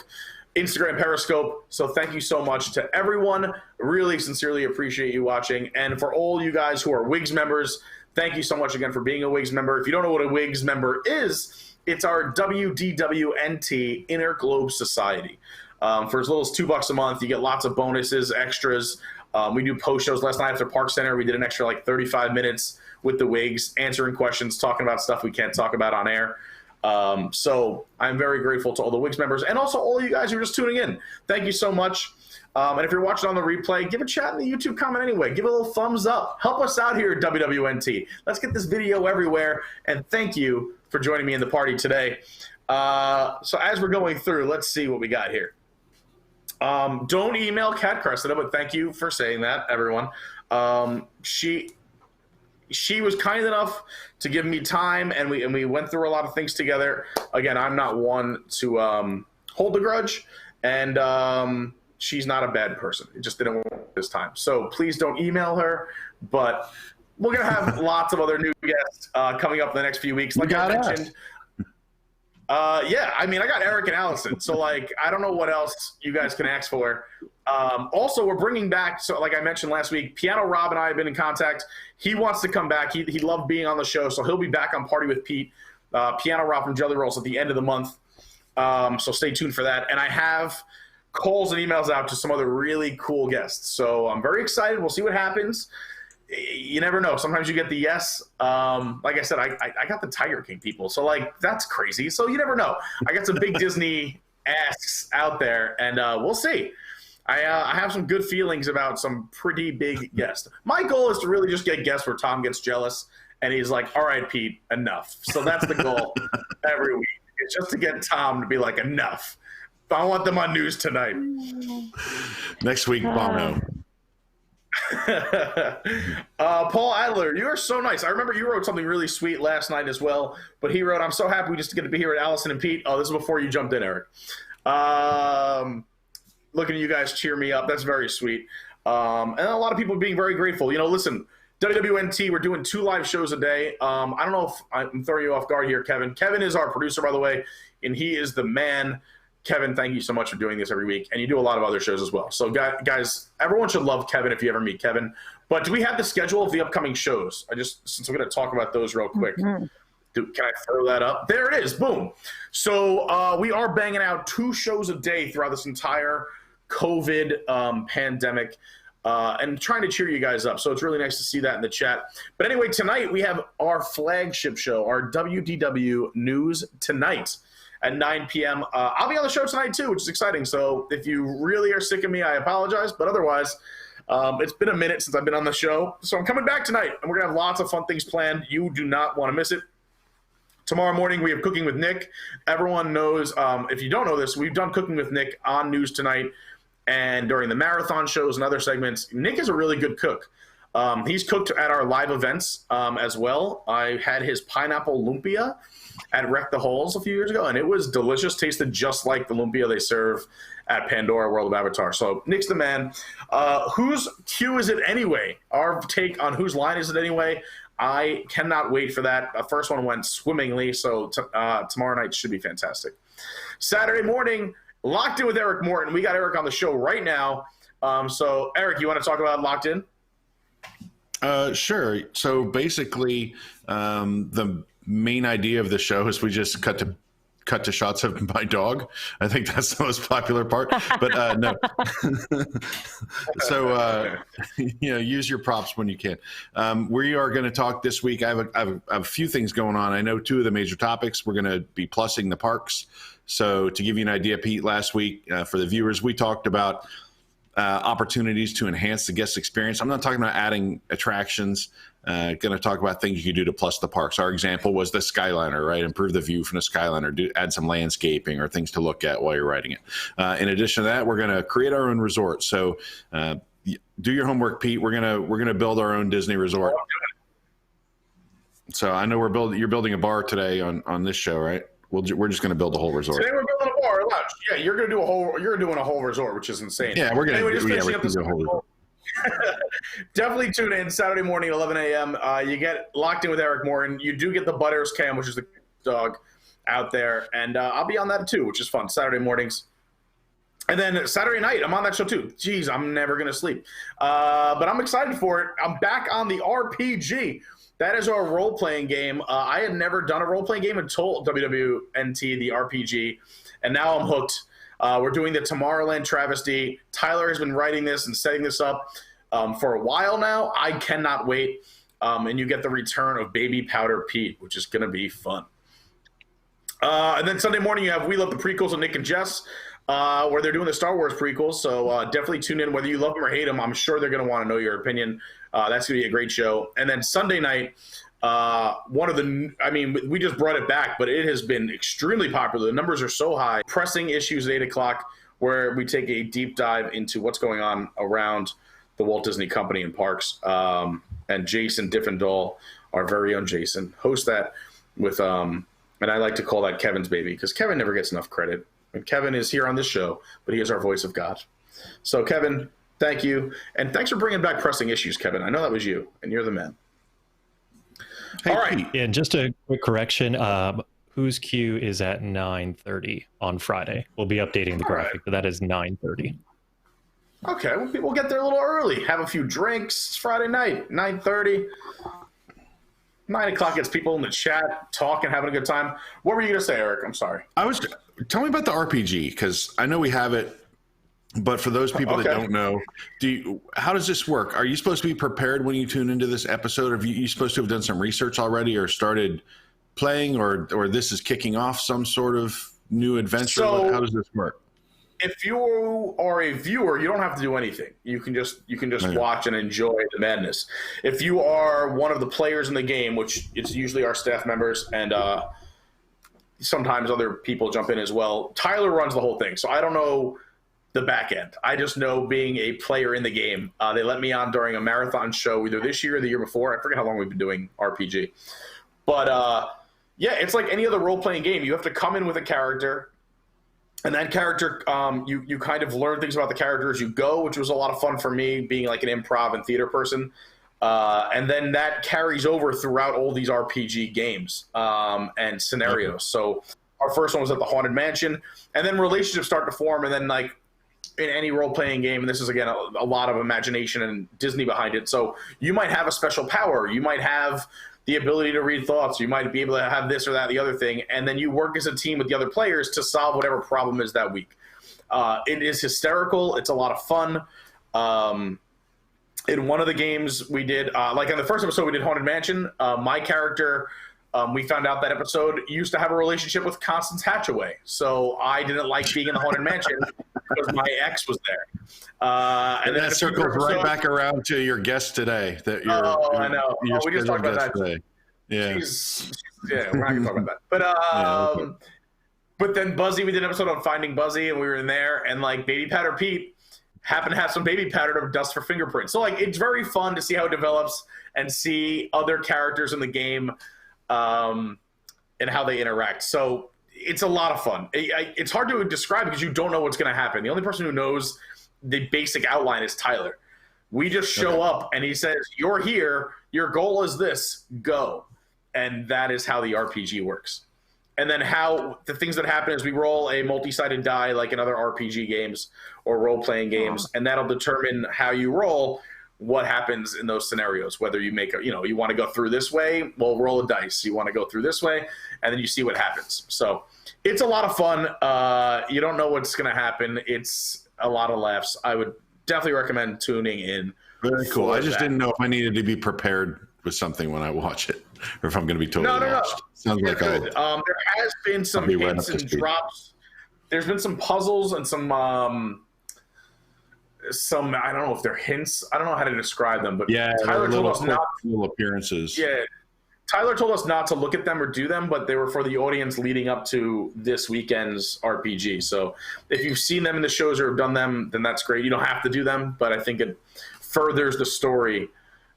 Instagram, Periscope. So thank you so much to everyone. Really sincerely appreciate you watching. And for all you guys who are WIGS members, thank you so much again for being a WIGS member. If you don't know what a WIGS member is, it's our WDWNT Inner Globe Society. For as little as $2 a month, you get lots of bonuses, extras. We do post shows. Last night after Park Center, we did an extra like 35 minutes with the WIGS, answering questions, talking about stuff we can't talk about on air. So I'm very grateful to all the WIGS members and also all of you guys who are just tuning in. Thank you so much. And if you're watching on the replay, give a chat in the YouTube comment anyway. Give a little thumbs up. Help us out here at WDWNT. Let's get this video everywhere. And thank you for joining me in the party today. So as we're going through, let's see what we got here. Don't email Kat Cressida, but thank you for saying that, everyone. She was kind enough to give me time, and we went through a lot of things together. Again, I'm not one to hold a grudge, and she's not a bad person. It just didn't work this time. So please don't email her. But we're going to have lots of other new guests coming up in the next few weeks. Like I mentioned, yeah, I mean, I got Eric and Allison. So, like, I don't know what else you guys can ask for. Also, we're bringing back, so like I mentioned last week, Piano Rob and I have been in contact. He wants to come back. He loved being on the show, so he'll be back on Party with Pete. Piano Rob from Jelly Rolls at the end of the month. So stay tuned for that. And I have calls and emails out to some other really cool guests. So I'm very excited. We'll see what happens. You never know. Sometimes you get the yes. Like I said, I got the Tiger King people. So, like, that's crazy. So you never know. I got some big Disney asks out there, and we'll see. I have some good feelings about some pretty big guests. My goal is to really just get guests where Tom gets jealous, and he's like, all right, Pete, enough. So that's the goal every week. It's just to get Tom to be like, enough. I want them on News Tonight. Next week, Bono. Paul Adler, you are so nice. I remember you wrote something really sweet last night as well, but he wrote, I'm so happy we just get to be here with Allison and Pete. Oh, this is before you jumped in, Eric. Looking at you guys cheer me up. That's very sweet. And a lot of people being very grateful. You know, listen, WDWNT, we're doing 2 live shows a day. I don't know if I'm throwing you off guard here, Kevin. Kevin is our producer, by the way, and he is the man. Kevin, thank you so much for doing this every week. And you do a lot of other shoes as well. So, guys, everyone should love Kevin if you ever meet Kevin. But do we have the schedule of the upcoming shows? Since we're going to talk about those real quick. Mm-hmm. Can I throw that up? There it is. Boom. So we are banging out 2 shows a day throughout this entire COVID pandemic and trying to cheer you guys up. So it's really nice to see that in the chat. But anyway, tonight we have our flagship show, our WDW News Tonight at 9 p.m. I'll be on the show tonight too, which is exciting. So if you really are sick of me, I apologize. But otherwise, it's been a minute since I've been on the show. So I'm coming back tonight, and we're going to have lots of fun things planned. You do not want to miss it. Tomorrow morning, we have Cooking with Nick. Everyone knows, if you don't know this, we've done Cooking with Nick on News Tonight and during the marathon shows and other segments. Nick is a really good cook. He's cooked at our live events as well. I had his pineapple lumpia at Wreck the Holes a few years ago, and it was delicious. Tasted just like the lumpia they serve at Pandora World of Avatar. So Nick's the man. Whose cue is it anyway? Our take on whose line is it anyway? I cannot wait for that. The first one went swimmingly, so tomorrow night should be fantastic. Saturday morning, Locked In with Eric Morton. We got Eric on the show right now. So, Eric, you want to talk about Locked In? Sure. So basically, the main idea of the show is we just cut to shots of my dog. I think that's the most popular part, but no. So, use your props when you can. We are going to talk this week. I have a few things going on. I know 2 of the major topics. We're going to be plussing the parks. So to give you an idea, Pete, last week for the viewers, we talked about opportunities to enhance the guest experience. I'm not talking about adding attractions. Going to talk about things you can do to plus the parks. Our example was the Skyliner, right? Improve the view from the Skyliner, add some landscaping or things to look at while you're riding it. In addition to that, we're going to create our own resort. So do your homework, Pete. We're gonna build our own Disney resort. So I know you're building a bar today on this show, right? We're just going to build a whole resort. Today we're building a bar, a lounge. Yeah, you're doing a whole resort, which is insane. Yeah, we're going to do a whole resort. Definitely tune in Saturday morning at 11 a.m. You get Locked In with Eric Morton. You do get the Butters Cam, which is the dog out there, and I'll be on that too, which is fun. Saturday mornings. And then Saturday night, I'm on that show too. Jeez, I'm never going to sleep. But I'm excited for it. I'm back on the RPG. That is our role-playing game. I had never done a role-playing game until WDWNT, the RPG, and now I'm hooked. We're doing the Tomorrowland travesty. Tyler has been writing this and setting this up for a while now. I cannot wait. And you get the return of Baby Powder Pete, which is going to be fun. And then Sunday morning, you have We Love the Prequels with Nick and Jess, where they're doing the Star Wars prequels. So definitely tune in. Whether you love them or hate them, I'm sure they're going to want to know your opinion. That's going to be a great show. And then Sunday night, we just brought it back, but it has been extremely popular. The numbers are so high. Pressing Issues at 8 o'clock, where we take a deep dive into what's going on around the Walt Disney Company and parks. And Jason Diffendahl, our very own Jason, hosts that with, and I like to call that Kevin's baby, because Kevin never gets enough credit. And Kevin is here on this show, but he is our voice of God. So, Kevin, Thank you. And thanks for bringing back pressing issues, Kevin. I know that was you, and you're the man. Hey, all right. And just a quick correction. Whose queue is at 9:30 on Friday? We'll be updating the graphic, but that is 9:30. Okay, we'll get there a little early. Have a few drinks. It's Friday night, 9:30. 9 o'clock gets people in the chat talking, having a good time. What were you going to say, Eric? I'm sorry. Tell me about the RPG, because I know we have it, but for those people that don't know, how does this work? Are you supposed to be prepared when you tune into this episode? Are you supposed to have done some research already or started playing, or this is kicking off some sort of new adventure? So, how does this work? If you are a viewer, you don't have to do anything. You can just watch and enjoy the madness. If you are one of the players in the game, which it's usually our staff members and sometimes other people jump in as well, Tyler runs the whole thing. So I don't know the back end. I just know being a player in the game. They let me on during a marathon show either this year or the year before. I forget how long we've been doing RPG. But yeah, it's like any other role-playing game. You have to come in with a character. And that character, you kind of learn things about the character as you go, which was a lot of fun for me, being like an improv and theater person. And then that carries over throughout all these RPG games and scenarios. So our first one was at the Haunted Mansion, and then relationships start to form. And then, like in any role-playing game, and this is, again, a lot of imagination and Disney behind it. So you might have a special power. You might have the ability to read thoughts. You might be able to have this or that, the other thing. And then you work as a team with the other players to solve whatever problem is that week. It is hysterical. It's a lot of fun. In one of the games we did, like in the first episode we did Haunted Mansion, my character, we found out that episode used to have a relationship with Constance Hatchaway. So I didn't like being in the Haunted Mansion because my ex was there. And then that circles right back around to your guest today. I know. We just talked about that today. Yeah. Yeah, we're not going to talk about that. But but then Buzzy, we did an episode on Finding Buzzy, and we were in there, and like Baby Powder Pete happened to have some baby powder to dust for fingerprints. So like it's very fun to see how it develops and see other characters in the game and how they interact. So it's a lot of fun. It's hard to describe because you don't know what's going to happen. The only person who knows the basic outline is Tyler. We just show up and he says, "You're here. Your goal is this. Go." And that is how the RPG works. And then how the things that happen is we roll a multi-sided die like in other RPG games or role-playing games, and that'll determine how you roll what happens in those scenarios. Whether you make you want to go through this way, well, roll a dice. You want to go through this way, and then you see what happens. So it's a lot of fun. You don't know what's going to happen. It's a lot of laughs. I would definitely recommend tuning in. Very cool. I just didn't know if I needed to be prepared with something when I watch it, or if I'm going to be totally lost. Sounds like good. There has been some hints and drops. There's been some puzzles and some I don't know if they're hints. I don't know how to describe them, but yeah, Tyler told us not little appearances. Yeah, Tyler told us not to look at them or do them, but they were for the audience leading up to this weekend's RPG. So if you've seen them in the shows or have done them, then that's great. You don't have to do them, but I think it furthers the story.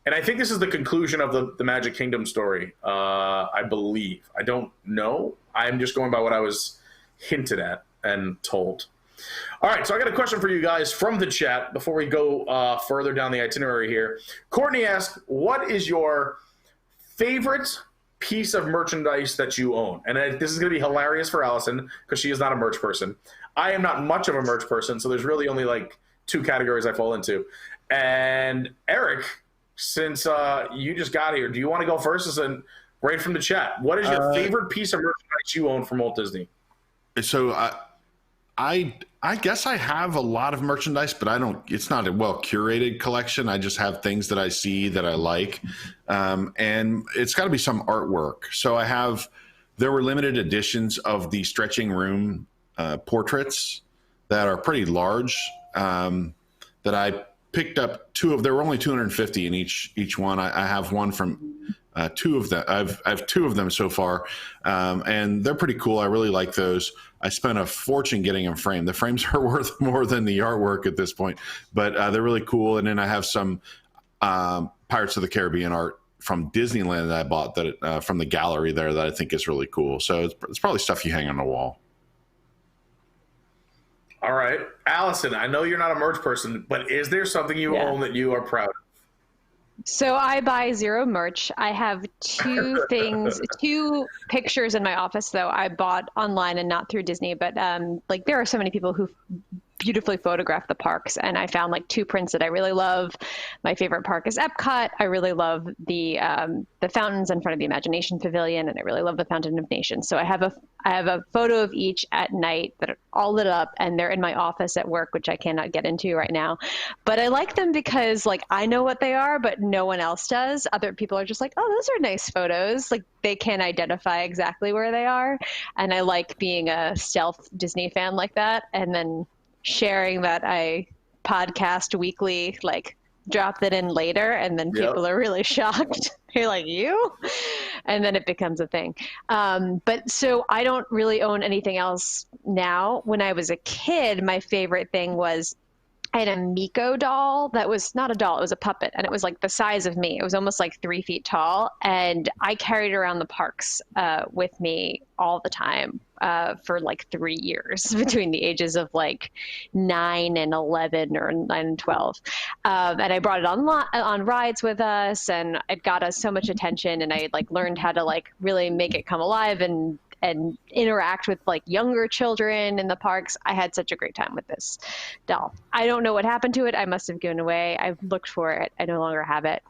And I think this is the conclusion of the Magic Kingdom story, I believe. I don't know. I'm just going by what I was hinted at and told. All right, so I got a question for you guys from the chat before we go further down the itinerary here. Courtney asked, what is your favorite piece of merchandise that you own? And this is going to be hilarious for Allison because she is not a merch person. I am not much of a merch person, so there's really only like 2 categories I fall into. And Eric, since you just got here, do you want to go first? Right from the chat. What is your favorite piece of merchandise you own from Walt Disney? So I guess I have a lot of merchandise, but it's not a well curated collection. I just have things that I see that I like. And it's got to be some artwork. So there were limited editions of the Stretching Room portraits that are pretty large that I picked up 2 of. There were only 250 in each one. I have one from 2 of them. I have 2 of them so far, and they're pretty cool. I really like those. I spent a fortune getting them framed. The frames are worth more than the artwork at this point, but they're really cool. And then I have some Pirates of the Caribbean art from Disneyland that I bought from the gallery there that I think is really cool. So it's probably stuff you hang on the wall. All right. Allison, I know you're not a merch person, but is there something you own that you are proud of? So I buy zero merch. I have two pictures in my office though I bought online and not through Disney, but like there are so many people who beautifully photograph the parks, and I found like two prints that I really love. My favorite park is Epcot. I really love the fountains in front of the Imagination Pavilion, and I really love the Fountain of Nations. So I have a photo of each at night that are all lit up, and they're in my office at work, which I cannot get into right now. But I like them because like I know what they are, but no one else does. Other people are just like, oh, those are nice photos. Like they can't identify exactly where they are. And I like being a stealth Disney fan like that. And then sharing that I podcast weekly, like drop that in later, and then people are really shocked. You're like, you? And then it becomes a thing. But so I don't really own anything else now. When I was a kid, my favorite thing was I had a Miko doll that was not a doll, it was a puppet, and it was like the size of me. It was almost like 3 feet tall, and I carried it around the parks with me all the time for like 3 years between the ages of like 9 and 11 or 9 and 12. And I brought it on rides with us, and it got us so much attention, and I like learned how to like really make it come alive and interact with like younger children in the parks. I had such a great time with this doll. I don't know what happened to it. I must have given away. I've looked for it. I no longer have it.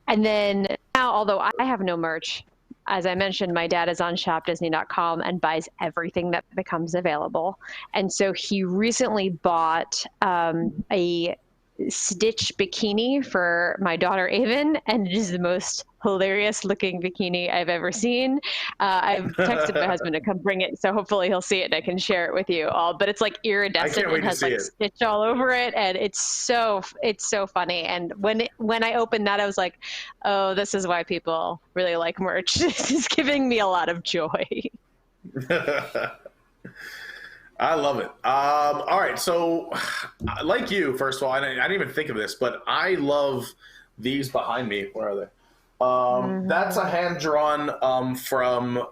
And then now, although I have no merch, as I mentioned, my dad is on shopdisney.com and buys everything that becomes available. And so he recently bought a Stitch bikini for my daughter Avon, and it is the most hilarious looking bikini I've ever seen. I've texted my husband to come bring it, so hopefully he'll see it and I can share it with you all. But it's like iridescent and has like Stitch all over it, and it's so funny. And when I opened that, I was like, oh, this is why people really like merch. This is giving me a lot of joy. I love it. All right. So like you, first of all, I didn't even think of this, but I love these behind me. Where are they? That's a hand-drawn from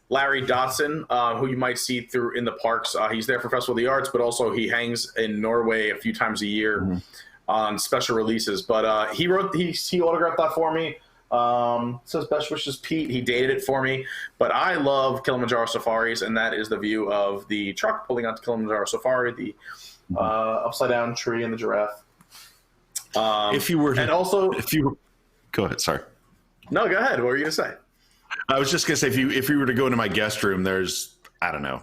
Larry Dotson, who you might see through in the parks. He's there for Festival of the Arts, but also he hangs in Norway a few times a year on special releases. But he autographed that for me. Says best wishes, Pete. He dated it for me, but I love Kilimanjaro Safaris, and that is the view of the truck pulling onto Kilimanjaro Safari, the upside down tree and the giraffe. If you were go ahead. Sorry. No, go ahead. What were you gonna say? I was just gonna say if you were to go into my guest room, there's I don't know, at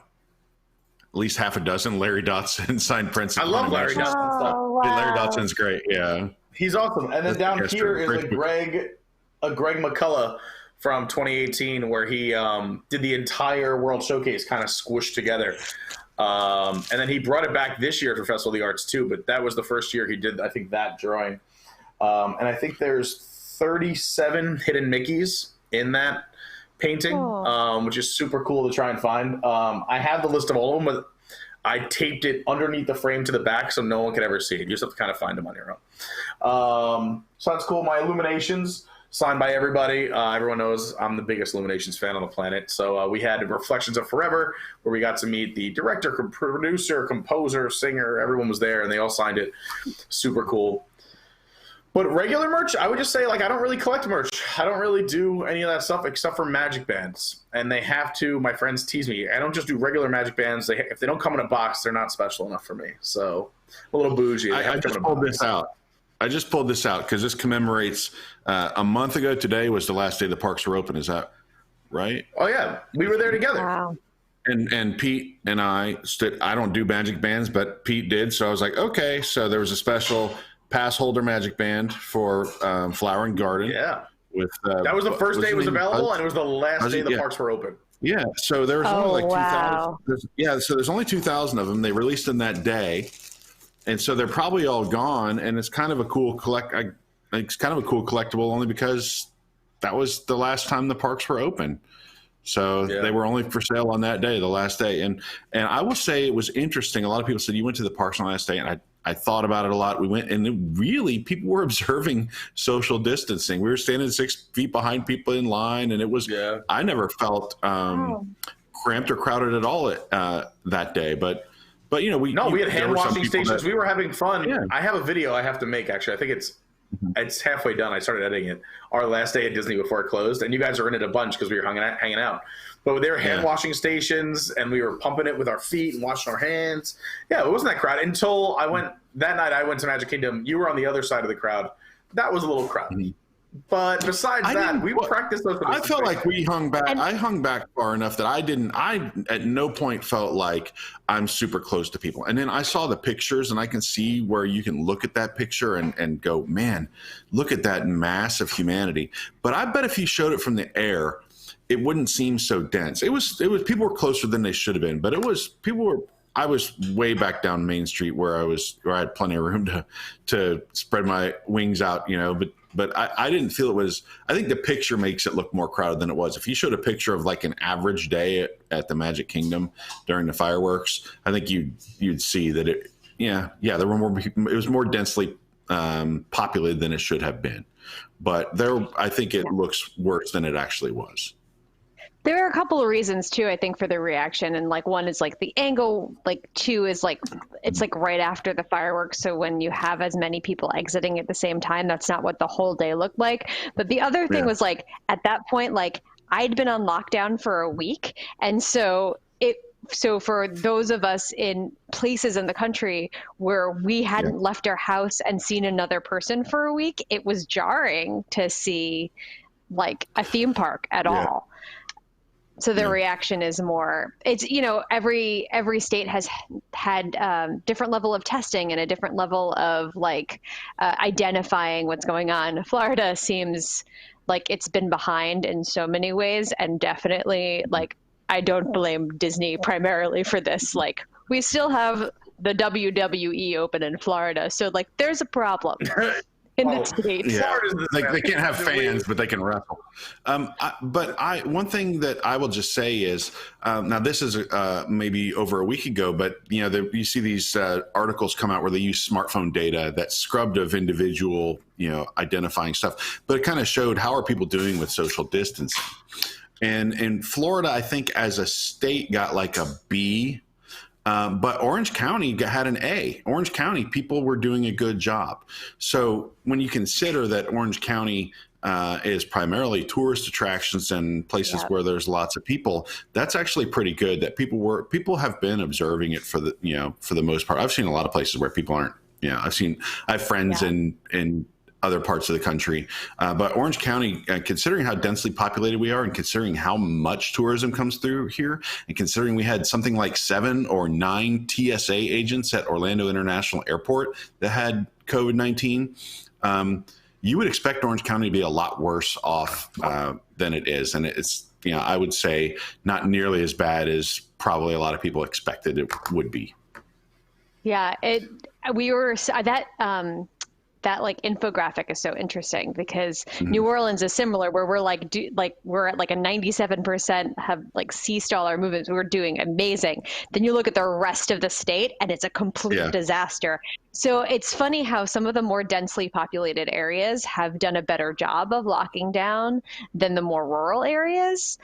least half a dozen Larry Dotson signed prints. I love Larry Dotson stuff. Wow. Larry Dotson's great. Yeah, he's awesome. And then down here is a Greg McCullough from 2018, where he did the entire World Showcase kind of squished together. And then he brought it back this year for Festival of the Arts too, but that was the first year he did, I think, that drawing. And I think there's 37 hidden Mickeys in that painting, which is super cool to try and find. I have the list of all of them, but I taped it underneath the frame to the back so no one could ever see it. You just have to kind of find them on your own. So that's cool. My Illuminations, signed by everybody. Everyone knows I'm the biggest Illuminations fan on the planet. So we had Reflections of Forever, where we got to meet the director, producer, composer, singer. Everyone was there, and they all signed it. Super cool. But regular merch, I would just say, like, I don't really collect merch. I don't really do any of that stuff except for Magic Bands. And they have to, my friends tease me, I don't just do regular Magic Bands. If they don't come in a box, they're not special enough for me. So a little bougie. I just pulled this out. I just pulled this out because this commemorates a month ago. Today was the last day the parks were open. Is that right? Oh, yeah. We were there together. Wow. And Pete and I stood. I don't do Magic Bands, but Pete did. So I was like, okay. So there was a special pass holder Magic Band for Flower and Garden. Yeah. With that was the first day it was available, and it was the last day the parks were open. Yeah. So there was only like 2,000. Yeah. So there's only 2,000 of them. They released them that day. And so they're probably all gone, and it's kind of a cool it's kind of a cool collectible only because that was the last time the parks were open. So they were only for sale on that day, the last day. And I will say it was interesting. A lot of people said you went to the parks on the last day, and I thought about it a lot. We went, and really people were observing social distancing. We were standing 6 feet behind people in line, and it was I never felt cramped or crowded at all that day. But But we had hand washing stations. We were having fun. Yeah. I have a video I have to make, actually. I think it's halfway done. I started editing it. Our last day at Disney before it closed, and you guys were in it a bunch because we were hanging out. But there were hand washing stations, and we were pumping it with our feet and washing our hands. Yeah, it wasn't that crowded until that night I went to Magic Kingdom. You were on the other side of the crowd. That was a little crowded. Mm-hmm. But besides that, we practiced those. I felt like we hung back. I hung back far enough that I at no point felt like I'm super close to people. And then I saw the pictures, and I can see where you can look at that picture and go, man, look at that mass of humanity. But I bet if you showed it from the air, it wouldn't seem so dense. It was people were closer than they should have been, but I was way back down Main Street where I had plenty of room to spread my wings out, but I didn't feel it was. I think the picture makes it look more crowded than it was. If you showed a picture of like an average day at the Magic Kingdom during the fireworks, I think you'd see that there were more people. It was more densely populated than it should have been. But I think it looks worse than it actually was. There are a couple of reasons too, I think, for the reaction. And like one is like the angle, like two is like, it's like right after the fireworks. So when you have as many people exiting at the same time, that's not what the whole day looked like. But the other thing was like, at that point, like I'd been on lockdown for a week. And so for those of us in places in the country where we hadn't left our house and seen another person for a week, it was jarring to see like a theme park at all. So the reaction is more, it's, every state has had different level of testing and a different level of like identifying what's going on. Florida seems like it's been behind in so many ways, and definitely like, I don't blame Disney primarily for this. Like we still have the WWE open in Florida. So like there's a problem. In the States. Yeah. They can't have fans, but they can wrestle. One thing that I will just say is, now this is maybe over a week ago, but you see these articles come out where they use smartphone data that scrubbed of individual, identifying stuff, but it kind of showed how are people doing with social distancing. And in Florida, I think as a state got like a B. But Orange County had an A. Orange County, people were doing a good job. So when you consider that Orange County is primarily tourist attractions and places where there's lots of people, that's actually pretty good. That people have been observing it for the most part. I've seen a lot of places where people aren't. I have friends in other parts of the country. But Orange County, considering how densely populated we are and considering how much tourism comes through here, and considering we had something like 7 or 9 TSA agents at Orlando International Airport that had COVID-19, you would expect Orange County to be a lot worse off than it is. And it's, I would say not nearly as bad as probably a lot of people expected it would be. Yeah, that like infographic is so interesting because New Orleans is similar where we're like, we're at like a 97% have like C-staller movements. We're doing amazing. Then you look at the rest of the state and it's a complete disaster. So it's funny how some of the more densely populated areas have done a better job of locking down than the more rural areas.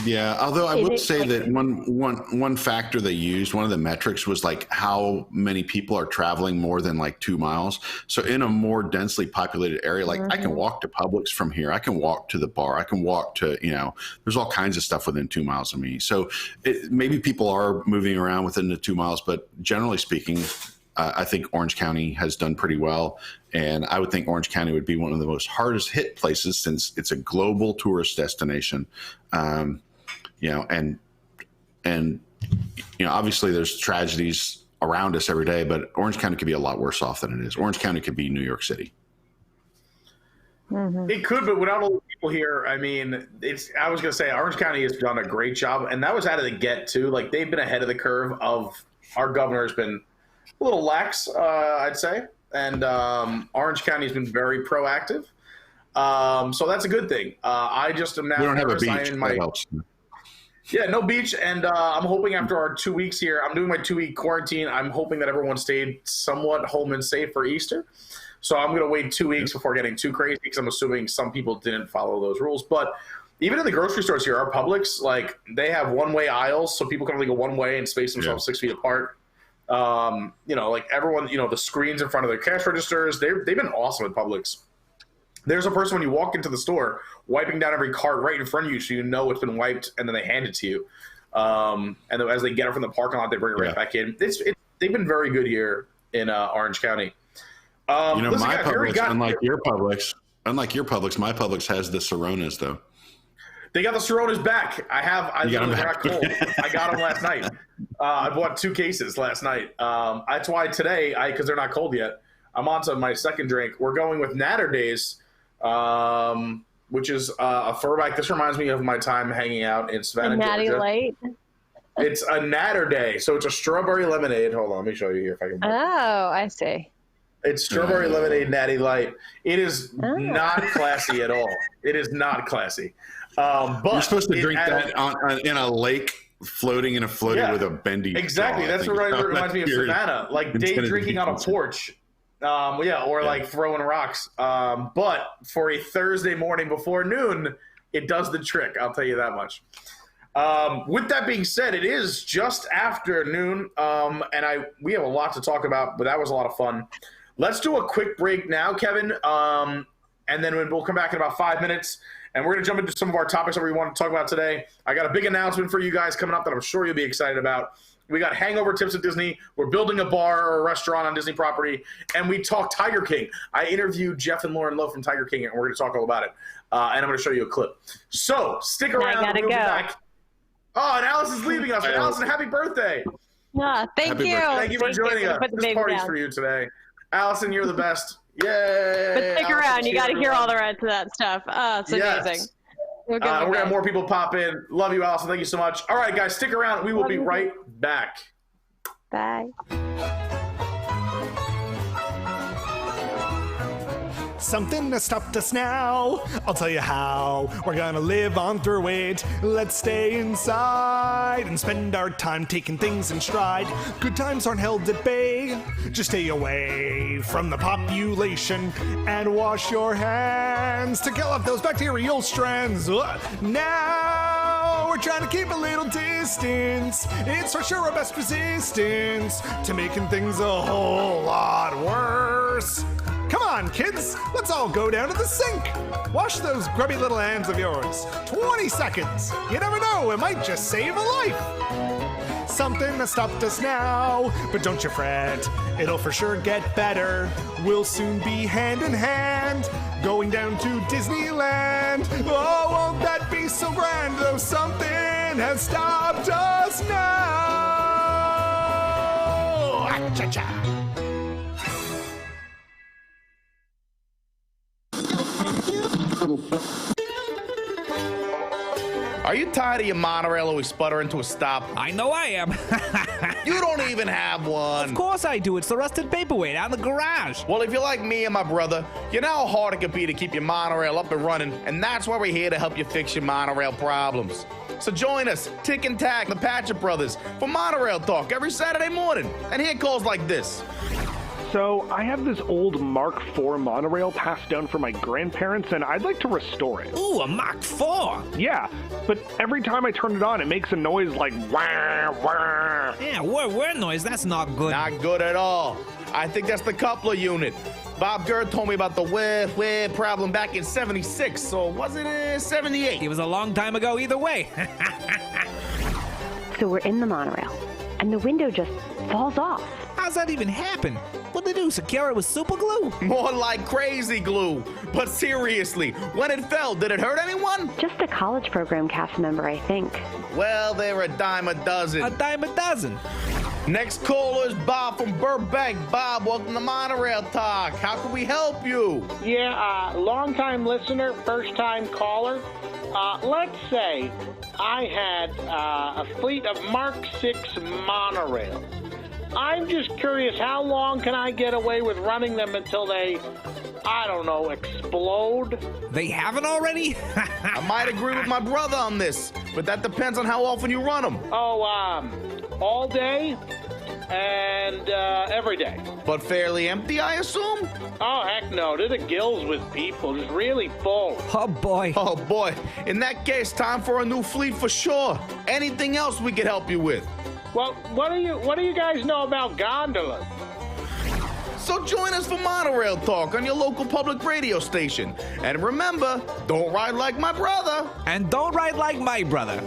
Yeah, although I would say that one factor they used, one of the metrics was like how many people are traveling more than like 2 miles. So in a more densely populated area, like I can walk to Publix from here, I can walk to the bar, I can walk to, there's all kinds of stuff within 2 miles of me. So maybe people are moving around within the 2 miles, but generally speaking, I think Orange County has done pretty well. And I would think Orange County would be one of the most hardest hit places since it's a global tourist destination. And obviously there's tragedies around us every day, but Orange County could be a lot worse off than it is. Orange County could be New York City. It could, but without all the people here, I mean, I was going to say Orange County has done a great job, and that was out of the get too. Like they've been ahead of the curve of our governor has been a little lax, I'd say. And Orange County has been very proactive. So that's a good thing. I just am now. We don't have a beach. That helps. Yeah, no beach. And I'm hoping after our 2 weeks here, I'm doing my 2-week quarantine. I'm hoping that everyone stayed somewhat home and safe for Easter. So I'm going to wait 2 weeks before getting too crazy because I'm assuming some people didn't follow those rules. But even in the grocery stores here, our Publix, like they have one-way aisles, so people can only go one way and space themselves 6 feet apart. Like everyone, the screens in front of their cash registers, they've been awesome at Publix. There's a person when you walk into the store wiping down every cart right in front of you, so you know it's been wiped, and then they hand it to you. And then as they get it from the parking lot, they bring it right back in. They've been very good here in Orange County. Listen, my guys, Publix, unlike your Publix, my Publix has the Soronas though. They got the Soronas back. They're not cold. I got them last night. I bought 2 cases last night. That's why today, because they're not cold yet, I'm on to my second drink. We're going with Natter Days, which is a throwback. This reminds me of my time hanging out in Savannah, Natty Georgia. Light. It's a Natter Day, so it's a strawberry lemonade. Hold on, let me show you here if I can. Oh, I see. It's strawberry lemonade Natty Light. It is not classy at all. It is not classy. But you're supposed to drink that in a lake, floating with a bendy. Exactly. straw, That's what reminds me of Savannah, like day drinking on a porch. Like throwing rocks. But for a Thursday morning before noon, it does the trick. I'll tell you that much. With that being said, it is just after noon, and we have a lot to talk about, but that was a lot of fun. Let's do a quick break now, Kevin, and then we'll come back in about 5 minutes, and we're going to jump into some of our topics that we want to talk about today. I got a big announcement for you guys coming up that I'm sure you'll be excited about. We got hangover tips at Disney. We're building a bar or a restaurant on Disney property, and we talk Tiger King. I interviewed Jeff and Lauren Lowe from Tiger King, and we're going to talk all about it, and I'm going to show you a clip. So stick around. I gotta go. Back. Oh, and Alice is leaving us. Allison, happy birthday. Yeah, thank you. Thank you for joining us. This party's for you today. Allison, you're the best. Yay. But stick around. You got to hear all the rest of that stuff. Oh, it's amazing. We're going to have more people pop in. Love you, Allison. Thank you so much. All right, guys, stick around. We will be right back. Bye. Something has stopped us now. I'll tell you how. We're gonna live on through it. Let's stay inside and spend our time taking things in stride. Good times aren't held at bay. Just stay away from the population and wash your hands to kill off those bacterial strands. Now we're trying to keep a little distance. It's for sure our best resistance to making things a whole lot worse. Come on, kids, let's all go down to the sink. Wash those grubby little hands of yours. 20 seconds. You never know, it might just save a life. Something has stopped us now, but don't you fret, it'll for sure get better. We'll soon be hand in hand, going down to Disneyland. Oh, won't that be so grand, though something has stopped us now. Ah-cha-cha. Are you tired of your monorail always sputtering to a stop? I know I am. You don't even have one. Of course I do. It's the rusted paperweight out in the garage. Well, if you're like me and my brother, you know how hard it can be to keep your monorail up and running, and that's why we're here to help you fix your monorail problems. So join us, Tick and Tack, the Patchett Brothers, for Monorail Talk every Saturday morning. And hear calls like this. So, I have this old Mark IV monorail passed down from my grandparents, and I'd like to restore it. Ooh, a Mark IV? Yeah, but every time I turn it on, it makes a noise like wah, wah. Yeah, whir noise, that's not good. Not good at all. I think that's the coupler unit. Bob Gurr told me about the whir problem back in 76, so was it 78? It was a long time ago either way. So we're in the monorail, and the window just falls off. How's that even happen? What'd they do, secure it with super glue? More like crazy glue. But seriously, when it fell, did it hurt anyone? Just a college program cast member, I think. Well, they're a dime a dozen. A dime a dozen. Next caller is Bob from Burbank. Bob, welcome to Monorail Talk. How can we help you? Yeah, long-time listener, first-time caller. Let's say I had a fleet of Mark VI monorails. I'm just curious, how long can I get away with running them until they, I don't know, explode? They haven't already? I might agree with my brother on this, but that depends on how often you run them. Oh, all day? and every day. But fairly empty, I assume? Oh, heck no. To the gills with people. Just really full. Oh, boy. Oh, boy. In that case, time for a new fleet for sure. Anything else we could help you with? Well, what do you guys know about gondolas? So join us for Monorail Talk on your local public radio station. And remember, don't ride like my brother. And don't ride like my brother.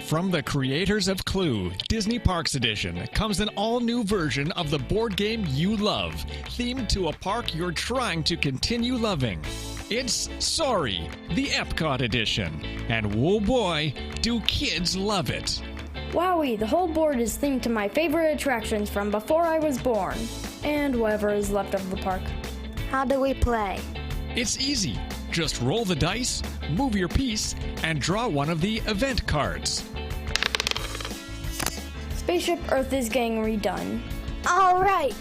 From the creators of Clue, Disney Parks Edition comes an all-new version of the board game you love, themed to a park you're trying to continue loving. It's Sorry, the Epcot Edition, and whoa boy, do kids love it. Wowie, the whole board is themed to my favorite attractions from before I was born, and whatever is left of the park. How do we play? It's easy. Just roll the dice, move your piece, and draw one of the event cards. Spaceship Earth is getting redone. All right.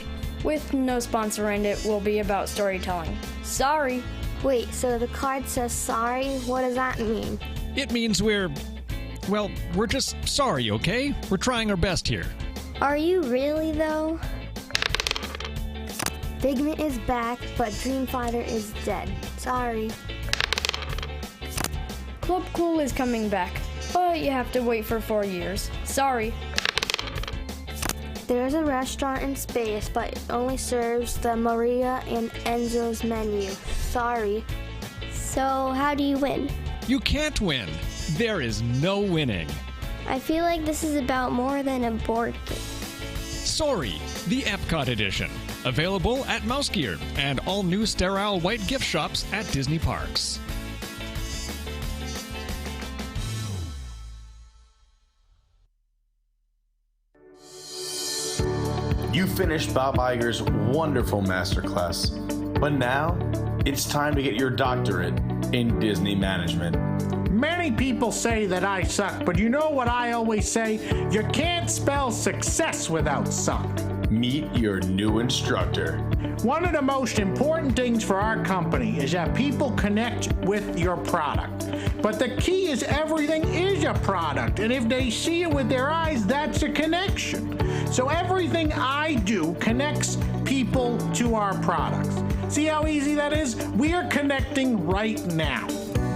With no sponsor, and it will be about storytelling. Sorry. Wait, so the card says sorry? What does that mean? It means we're just sorry, okay? We're trying our best here. Are you really, though? Figment is back, but Dreamfighter is dead. Sorry. Club Cool is coming back, but you have to wait for 4 years. Sorry. There's a restaurant in space, but it only serves the Maria and Enzo's menu. Sorry. So, how do you win? You can't win. There is no winning. I feel like this is about more than a board game. Sorry, the Epcot Edition. Available at Mouse Gear and all new sterile white gift shops at Disney Parks. You finished Bob Iger's wonderful masterclass, but now it's time to get your doctorate in Disney management. Many people say that I suck, but you know what I always say? You can't spell success without suck. Meet your new instructor. One of the most important things for our company is that people connect with your product. But the key is everything is a product, and if they see it with their eyes, that's a connection. So everything I do connects people to our products. See how easy that is? We are connecting right now.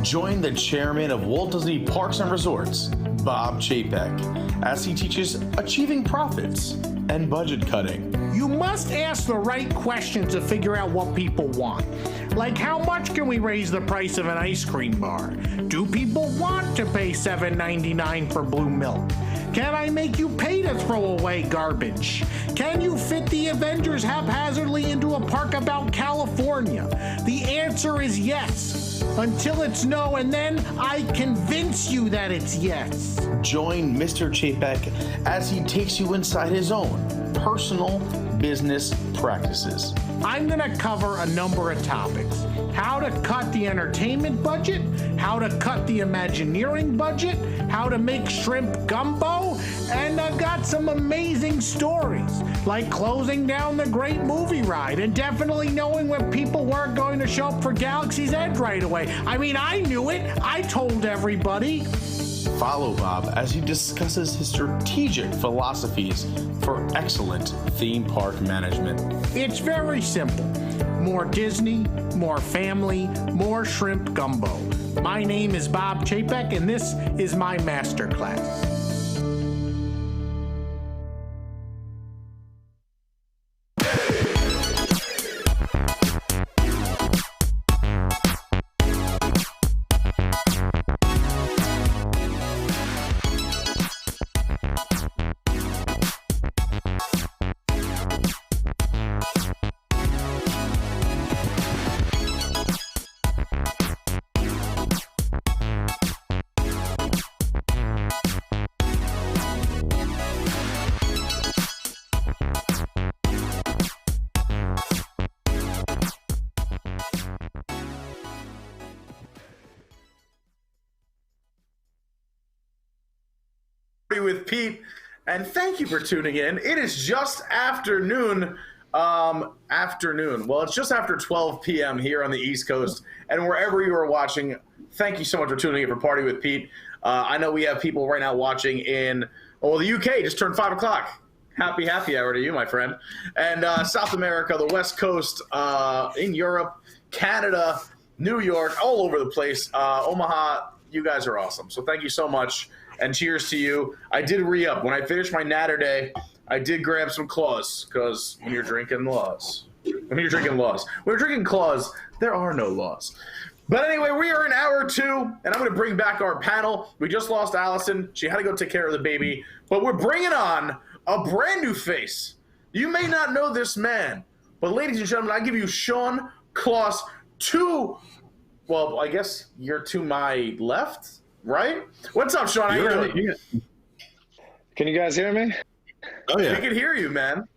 Join the chairman of Walt Disney Parks and Resorts, Bob Chapek, as he teaches achieving profits and budget cutting. You must ask the right questions to figure out what people want. Like, how much can we raise the price of an ice cream bar? Do people want to pay $7.99 for blue milk? Can I make you pay to throw away garbage? Can you fit the Avengers haphazardly into a park about California? The answer is yes. Until it's no, and then I convince you that it's yes. Join Mr. Chapek as he takes you inside his own personal business practices. I'm going to cover a number of topics. How to cut the entertainment budget, how to cut the Imagineering budget, how to make shrimp gumbo, and I've got some amazing stories, like closing down the Great Movie Ride and definitely knowing when people weren't going to show up for Galaxy's Edge right away. I mean, I knew it. I told everybody. Follow Bob as he discusses his strategic philosophies for excellent theme park management. It's very simple. More Disney, more family, more shrimp gumbo. My name is Bob Chapek, and this is my masterclass. With Pete, and thank you for tuning in. It is just after noon afternoon. Well, it's just after 12 p.m. here on the East Coast. And wherever you are watching, thank you so much for tuning in for Party with Pete. I know we have people right now watching in, the UK just turned 5 o'clock. Happy hour to you, my friend. And South America, the West Coast, in Europe, Canada, New York, all over the place. Omaha, you guys are awesome. So thank you so much, and cheers to you. I did re-up. When I finished my natter day, I did grab some claws, because when you're drinking claws, there are no laws. But anyway, we are in hour 2, and I'm going to bring back our panel. We just lost Allison. She had to go take care of the baby. But we're bringing on a brand new face. You may not know this man, but ladies and gentlemen, I give you Sean Kloss I guess you're to my left, right? What's up, Sean? How you doing? Can you guys hear me? Oh, yeah. We can hear you, man.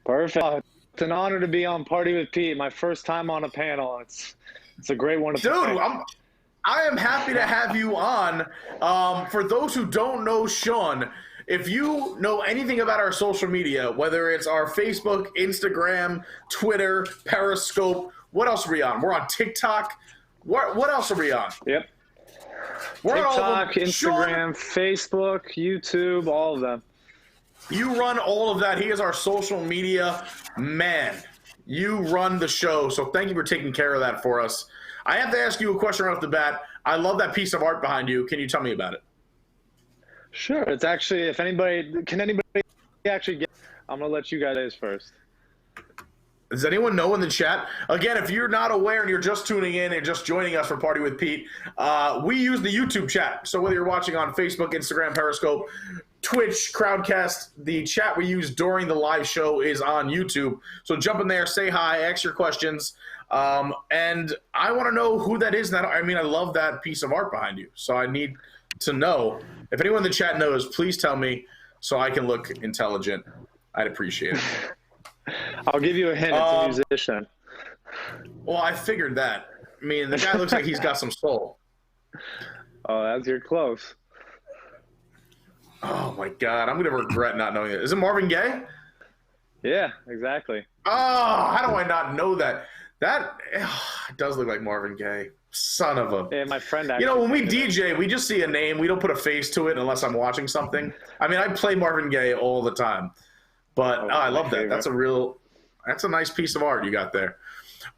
Perfect. It's an honor to be on Party with Pete, my first time on a panel. It's a great one to Dude, I am happy to have you on. For those who don't know Sean, if you know anything about our social media, whether it's our Facebook, Instagram, Twitter, Periscope, what else are we on? We're on TikTok. What else are we on? Yep. We're TikTok, Instagram, Facebook, YouTube, all of them. You run all of that. He is our social media man. You run the show, so thank you for taking care of that for us. I have to ask you a question right off the bat. I love that piece of art behind you. Can you tell me about it? Sure. It's actually, can anybody actually get, I'm going to let you guys first. Does anyone know in the chat? Again, if you're not aware and you're just tuning in and just joining us for Party with Pete, we use the YouTube chat. So whether you're watching on Facebook, Instagram, Periscope, Twitch, Crowdcast, the chat we use during the live show is on YouTube. So jump in there, say hi, ask your questions. And I want to know who that is. I love that piece of art behind you. So I need to know. If anyone in the chat knows, please tell me so I can look intelligent. I'd appreciate it. I'll give you a hint. It's a musician. Well, I figured that. I mean, the guy looks like he's got some soul. Oh, you're close. Oh, my God. I'm going to regret not knowing it. Is it Marvin Gaye? Yeah, exactly. Oh, how do I not know that? That does look like Marvin Gaye. Son of a... Yeah, my friend actually... when we DJ, we just see a name. We don't put a face to it unless I'm watching something. I mean, I play Marvin Gaye all the time. But I love that. That's a nice piece of art you got there.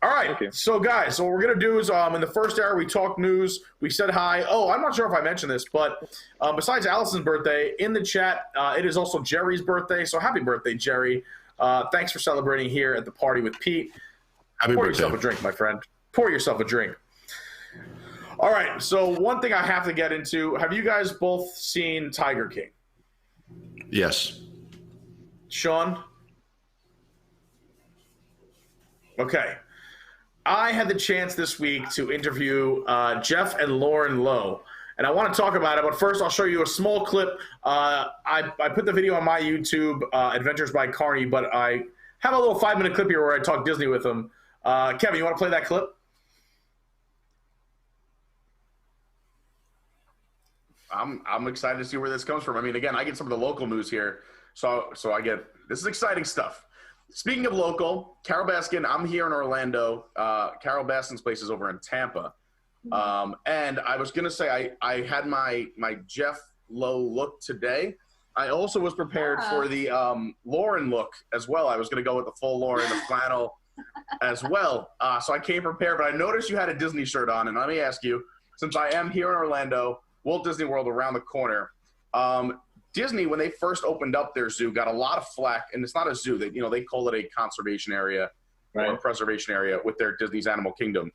All right. So, guys, what we're going to do is in the first hour, we talk news. We said hi. Oh, I'm not sure if I mentioned this, but besides Allison's birthday, in the chat, it is also Jerry's birthday. So happy birthday, Jerry. Thanks for celebrating here at the Party with Pete. Pour yourself a drink, my friend. Pour yourself a drink. All right. So one thing I have to get into, have you guys both seen Tiger King? Yes. Sean? Okay. I had the chance this week to interview Jeff and Lauren Lowe, and I want to talk about it, but first I'll show you a small clip. I put the video on my YouTube, Adventures by Carney, but I have a little 5-minute clip here where I talk Disney with them. Kevin, you want to play that clip? I'm excited to see where this comes from. I mean, again, I get some of the local news here. So I get, this is exciting stuff. Speaking of local, Carol Baskin, I'm here in Orlando. Carol Baskin's place is over in Tampa. And I was going to say, I had my Jeff Lowe look today. I also was prepared for the Lauren look as well. I was going to go with the full Lauren, the flannel as well. So I came prepared, but I noticed you had a Disney shirt on. And let me ask you, since I am here in Orlando, Walt Disney World around the corner, Disney, when they first opened up their zoo, got a lot of flack, and it's not a zoo. They call it a conservation area or a preservation area with their Disney's Animal Kingdom.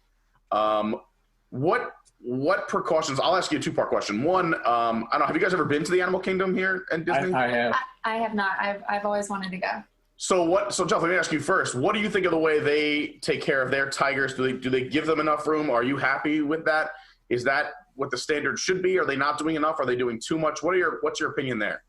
What precautions? I'll ask you a 2-part question. One, I don't know. Have you guys ever been to the Animal Kingdom here at Disney? I have. I have not. I've always wanted to go. So Jeff, let me ask you first. What do you think of the way they take care of their tigers? Do they give them enough room? Are you happy with that? Is that what the standard should be? Are they not doing enough? Are they doing too much? What's your opinion there?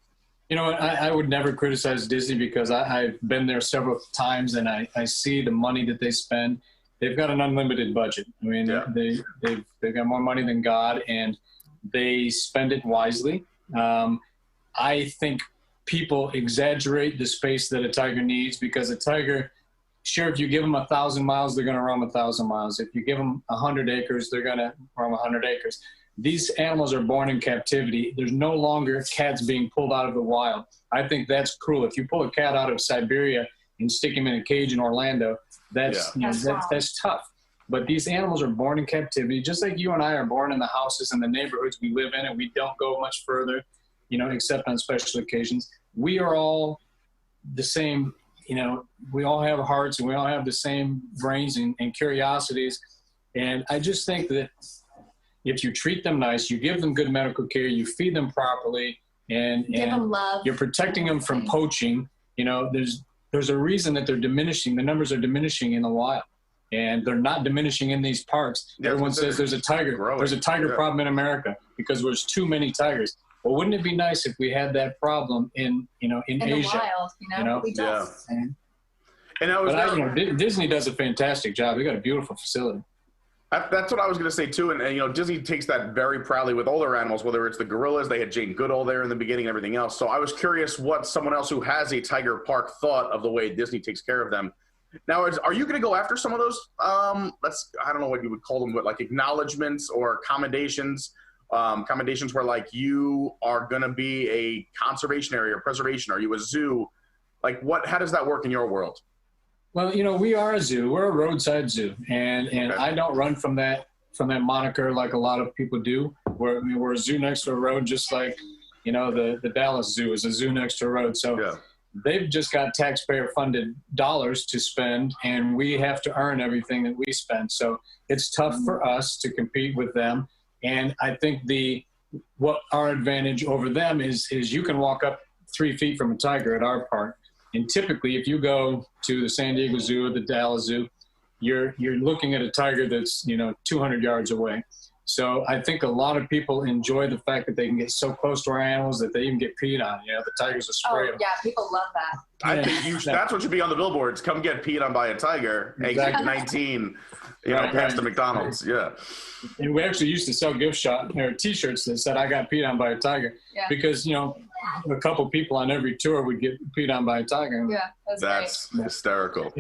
You know, I would never criticize Disney because I've been there several times and I see the money that they spend. They've got an unlimited budget. I mean, they've got more money than God, and they spend it wisely. I think people exaggerate the space that a tiger needs, because a tiger, sure, if you give them 1,000 miles, they're going to roam 1,000 miles. If you give them 100 acres, they're going to roam 100 acres. These animals are born in captivity. There's no longer cats being pulled out of the wild. I think that's cruel. If you pull a cat out of Siberia and stick him in a cage in Orlando, that's tough. But these animals are born in captivity, just like you and I are born in the houses and the neighborhoods we live in, and we don't go much further, except on special occasions. We are all the same. We all have hearts and we all have the same brains and curiosities. And I just think that if you treat them nice, you give them good medical care, you feed them properly, and give them love. You're protecting them from poaching. There's a reason that they're diminishing. The numbers are diminishing in the wild, and they're not diminishing in these parks. Everyone says there's a tiger. There's a tiger problem in America because there's too many tigers. Well, wouldn't it be nice if we had that problem in Asia? The wild, we don't. And Disney does a fantastic job. They got a beautiful facility. That's what I was going to say too, and Disney takes that very proudly with all their animals. Whether it's the gorillas, they had Jane Goodall there in the beginning, and everything else. So I was curious what someone else who has a tiger park thought of the way Disney takes care of them. Now, are you going to go after some of those? I don't know what you would call them, but like acknowledgments or commendations. Commendations where like you are going to be a conservation area or preservation. Are you a zoo? Like how does that work in your world? Well, we are a zoo. We're a roadside zoo, and I don't run from that moniker like a lot of people do. We're a zoo next to a road, just like the Dallas Zoo is a zoo next to a road. So they've just got taxpayer-funded dollars to spend, and we have to earn everything that we spend. So it's tough for us to compete with them. And I think what our advantage over them is you can walk up 3 feet from a tiger at our park. And typically, if you go to the San Diego Zoo or the Dallas Zoo, you're looking at a tiger that's 200 yards away. So I think a lot of people enjoy the fact that they can get so close to our animals that they even get peed on. The tigers will spray them. Yeah, people love that. I think that's what should be on the billboards. Come get peed on by a tiger. Exit 19. Past the McDonald's. Yeah. And we actually used to sell T-shirts that said "I got peed on by a tiger," because a couple people on every tour would get peed on by a tiger. Yeah, that's hysterical.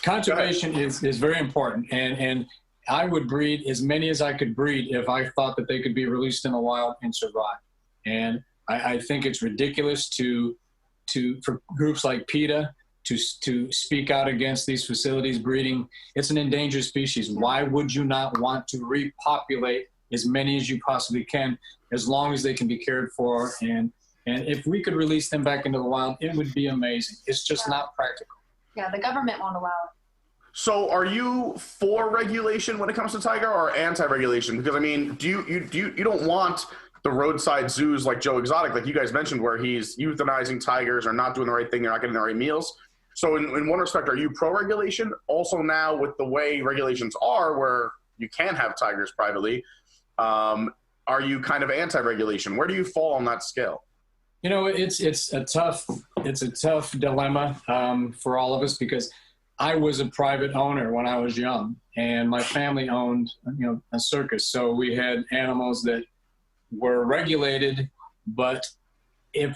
Conservation is very important, and I would breed as many as I could breed if I thought that they could be released in the wild and survive. And I think it's ridiculous for groups like PETA to speak out against these facilities breeding. It's an endangered species. Why would you not want to repopulate as many as you possibly can, as long as they can be cared for? And if we could release them back into the wild, it would be amazing. It's just not practical. Yeah, the government won't allow it. So are you for regulation when it comes to tiger or anti-regulation? Because you don't want the roadside zoos like Joe Exotic, like you guys mentioned, where he's euthanizing tigers or not doing the right thing, they're not getting the right meals. So in one respect, are you pro-regulation? Also now with the way regulations are, where you can have tigers privately, are you kind of anti-regulation? Where do you fall on that scale? It's a tough dilemma for all of us, because I was a private owner when I was young, and my family owned a circus. So we had animals that were regulated, but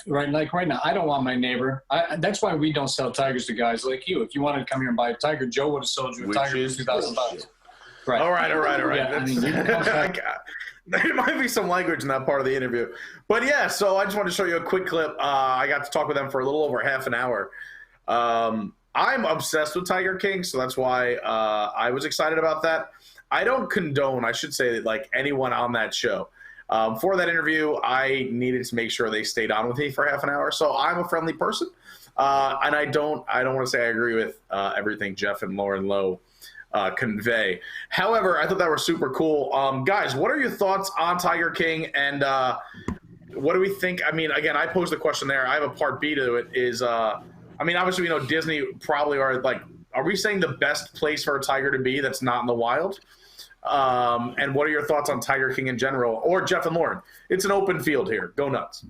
right now, I don't want my neighbor. That's why we don't sell tigers to guys like you. If you wanted to come here and buy a tiger, Joe would have sold you a tiger for $2,000. Right. All right. Yeah, there might be some language in that part of the interview. But yeah, so I just wanted to show you a quick clip. I got to talk with them for a little over half an hour. I'm obsessed with Tiger King, so that's why I was excited about that. I don't condone, I should say, like anyone on that show. For that interview, I needed to make sure they stayed on with me for half an hour. So I'm a friendly person, and I don't want to say I agree with everything Jeff and Lauren Lowe convey. However, I thought that was super cool. Guys, what are your thoughts on Tiger King, and what do we think? Again, I posed the question there. I have a part B to it. Obviously we know Disney probably are we saying the best place for a tiger to be that's not in the wild? And what are your thoughts on Tiger King in general, or Jeff and Lauren? It's an open field here. Go nuts.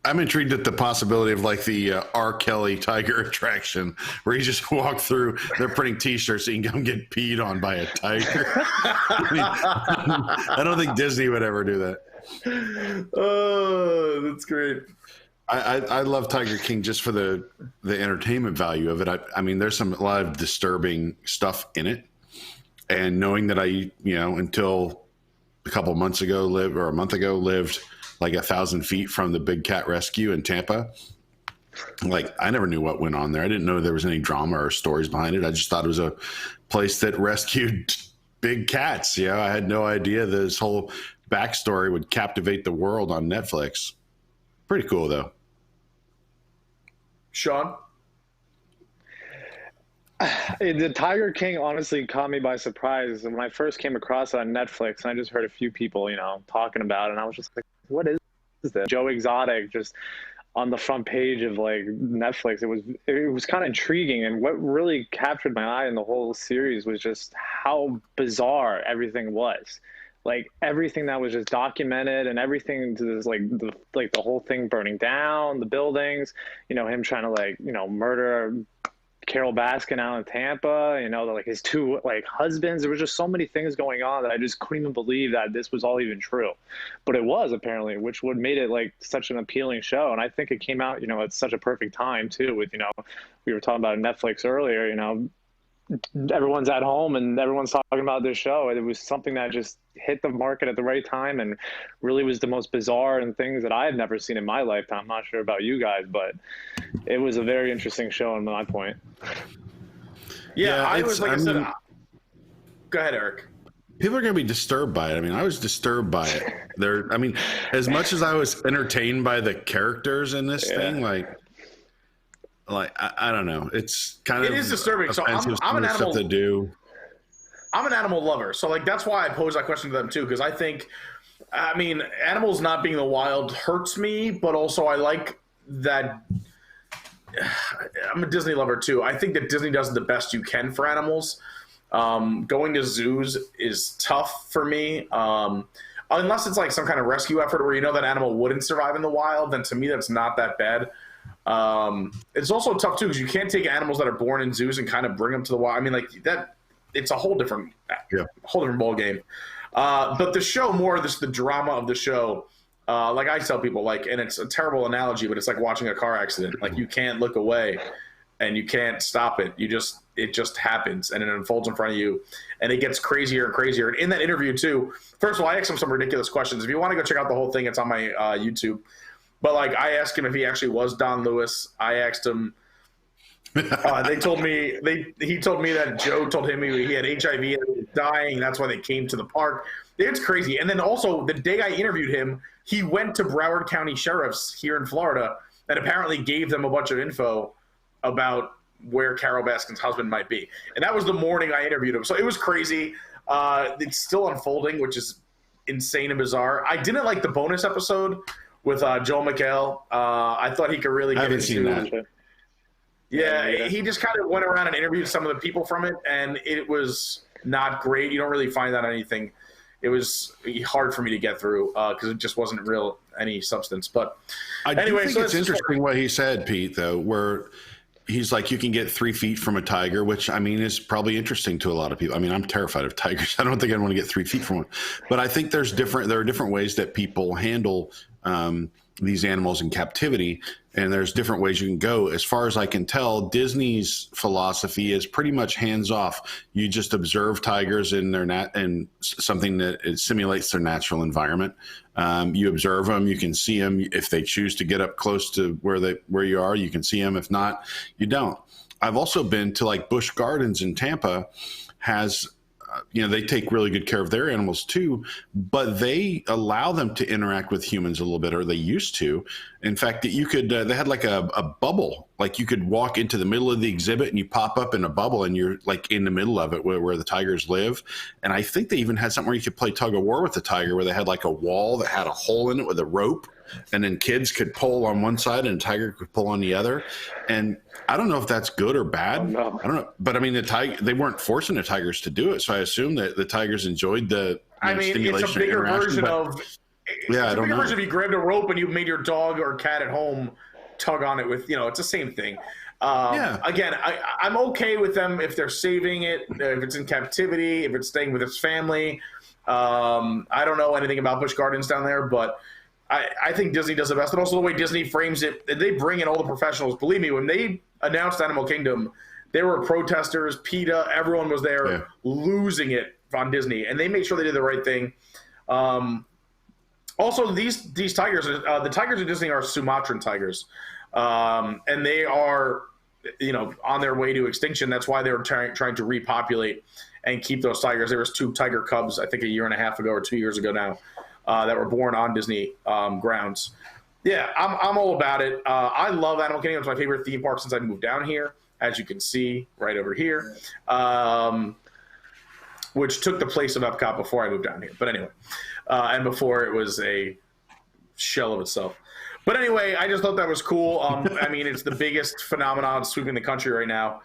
I'm intrigued at the possibility of like the R. Kelly tiger attraction, where you just walk through, they're printing T-shirts so you can come get peed on by a tiger. I don't think Disney would ever do that. Oh, that's great. I love Tiger King just for the entertainment value of it. I mean, there's a lot of disturbing stuff in it, and knowing that until a couple of months ago a month ago lived like 1,000 feet from the big cat rescue in Tampa. Like, I never knew what went on there. I didn't know there was any drama or stories behind it. I just thought it was a place that rescued big cats. I had no idea this whole backstory would captivate the world on Netflix. Pretty cool, though. Sean? The Tiger King honestly caught me by surprise. When I first came across it on Netflix, and I just heard a few people, talking about it, and I was just like, what is this? Joe Exotic just on the front page of like Netflix. It was kind of intriguing, and what really captured my eye in the whole series was just how bizarre everything was. Like, everything that was just documented, and everything to this, like the whole thing burning down, the buildings, him trying to murder Carol Baskin out in Tampa, like his two husbands. There was just so many things going on that I just couldn't even believe that this was all even true. But it was, apparently, which would made it like such an appealing show. And I think it came out, at such a perfect time too, with, we were talking about Netflix earlier, everyone's at home and everyone's talking about this show. It was something that just hit the market at the right time and really was the most bizarre and things that I had never seen in my lifetime. I'm not sure about you guys, but it was a very interesting show on my point. Yeah, I was like I said. Go ahead, Eric. People are going to be disturbed by it. I mean, I was disturbed by it. As much as I was entertained by the characters in this thing, I don't know. It's kind of, it is disturbing. So I'm an animal. To do. I'm an animal lover, so that's why I pose that question to them too, because I think, animals not being in the wild hurts me, but also I like that. I'm a Disney lover too. I think that Disney does the best you can for animals. Going to zoos is tough for me. Unless it's like some kind of rescue effort where that animal wouldn't survive in the wild, then to me that's not that bad. It's also tough too because you can't take animals that are born in zoos and kind of bring them to the wild. It's a whole different ball game. But the show, the drama of the show, like I tell people, and it's a terrible analogy, but it's like watching a car accident. Like, you can't look away and you can't stop it. It just happens and it unfolds in front of you, and it gets crazier and crazier. And in that interview too, first of all, I asked him some ridiculous questions. If you want to go check out the whole thing, it's on my YouTube. But I asked him if he actually was Don Lewis. I asked him. He told me that Joe told him he had HIV and he was dying. That's why they came to the park. It's crazy. And then also, the day I interviewed him, he went to Broward County Sheriff's here in Florida and apparently gave them a bunch of info about where Carol Baskin's husband might be. And that was the morning I interviewed him. So it was crazy. It's still unfolding, which is insane and bizarre. I didn't like the bonus episode with Joel McHale. I thought he could really get into that. Yeah, he just kind of went around and interviewed some of the people from it, and it was not great. You don't really find that on anything. It was hard for me to get through because it just wasn't any substance. But anyway, think it's interesting what he said, Pete, though, where he's like, you can get 3 feet from a tiger, which is probably interesting to a lot of people. I'm terrified of tigers. I don't think I'd want to get 3 feet from one. But I think there are different ways that people handle these animals in captivity, and there's different ways you can go. As far as I can tell, Disney's philosophy is pretty much hands off. You just observe tigers in their and something that it simulates their natural environment. You observe them, you can see them. If they choose to get up close to where you are, you can see them. If not, you don't. I've also been to Busch Gardens in Tampa. Has they take really good care of their animals too, but they allow them to interact with humans a little bit, or they used to. In fact, you could, they had a bubble, you could walk into the middle of the exhibit and you pop up in a bubble and you're in the middle of it where the tigers live. And I think they even had something where you could play tug of war with the tiger, where they had a wall that had a hole in it with a rope, and then kids could pull on one side and the tiger could pull on the other. And I don't know if that's good or bad. I don't know. But they weren't forcing the tigers to do it. So I assume that the tigers enjoyed the stimulation. It's a bigger version of version if you grabbed a rope and you made your dog or cat at home tug on it with, it's the same thing. Again, I'm okay with them if they're saving it, if it's in captivity, if it's staying with its family. I don't know anything about Busch Gardens down there, but I think Disney does the best. And also the way Disney frames it, they bring in all the professionals. Believe me, when they announced Animal Kingdom, there were protesters, PETA, everyone was there losing it on Disney, and they made sure they did the right thing. Also, these tigers, the tigers of Disney are Sumatran tigers, and they are, on their way to extinction. That's why they were trying to repopulate and keep those tigers. There was 2 tiger cubs, I think, a year and a half ago or 2 years ago now, that were born on Disney grounds. Yeah, I'm all about it. I love Animal Kingdom. It's my favorite theme park since I moved down here, as you can see right over here, which took the place of Epcot before I moved down here. But anyway, and before it was a shell of itself. But anyway, I just thought that was cool. I mean, it's the biggest phenomenon sweeping the country right now.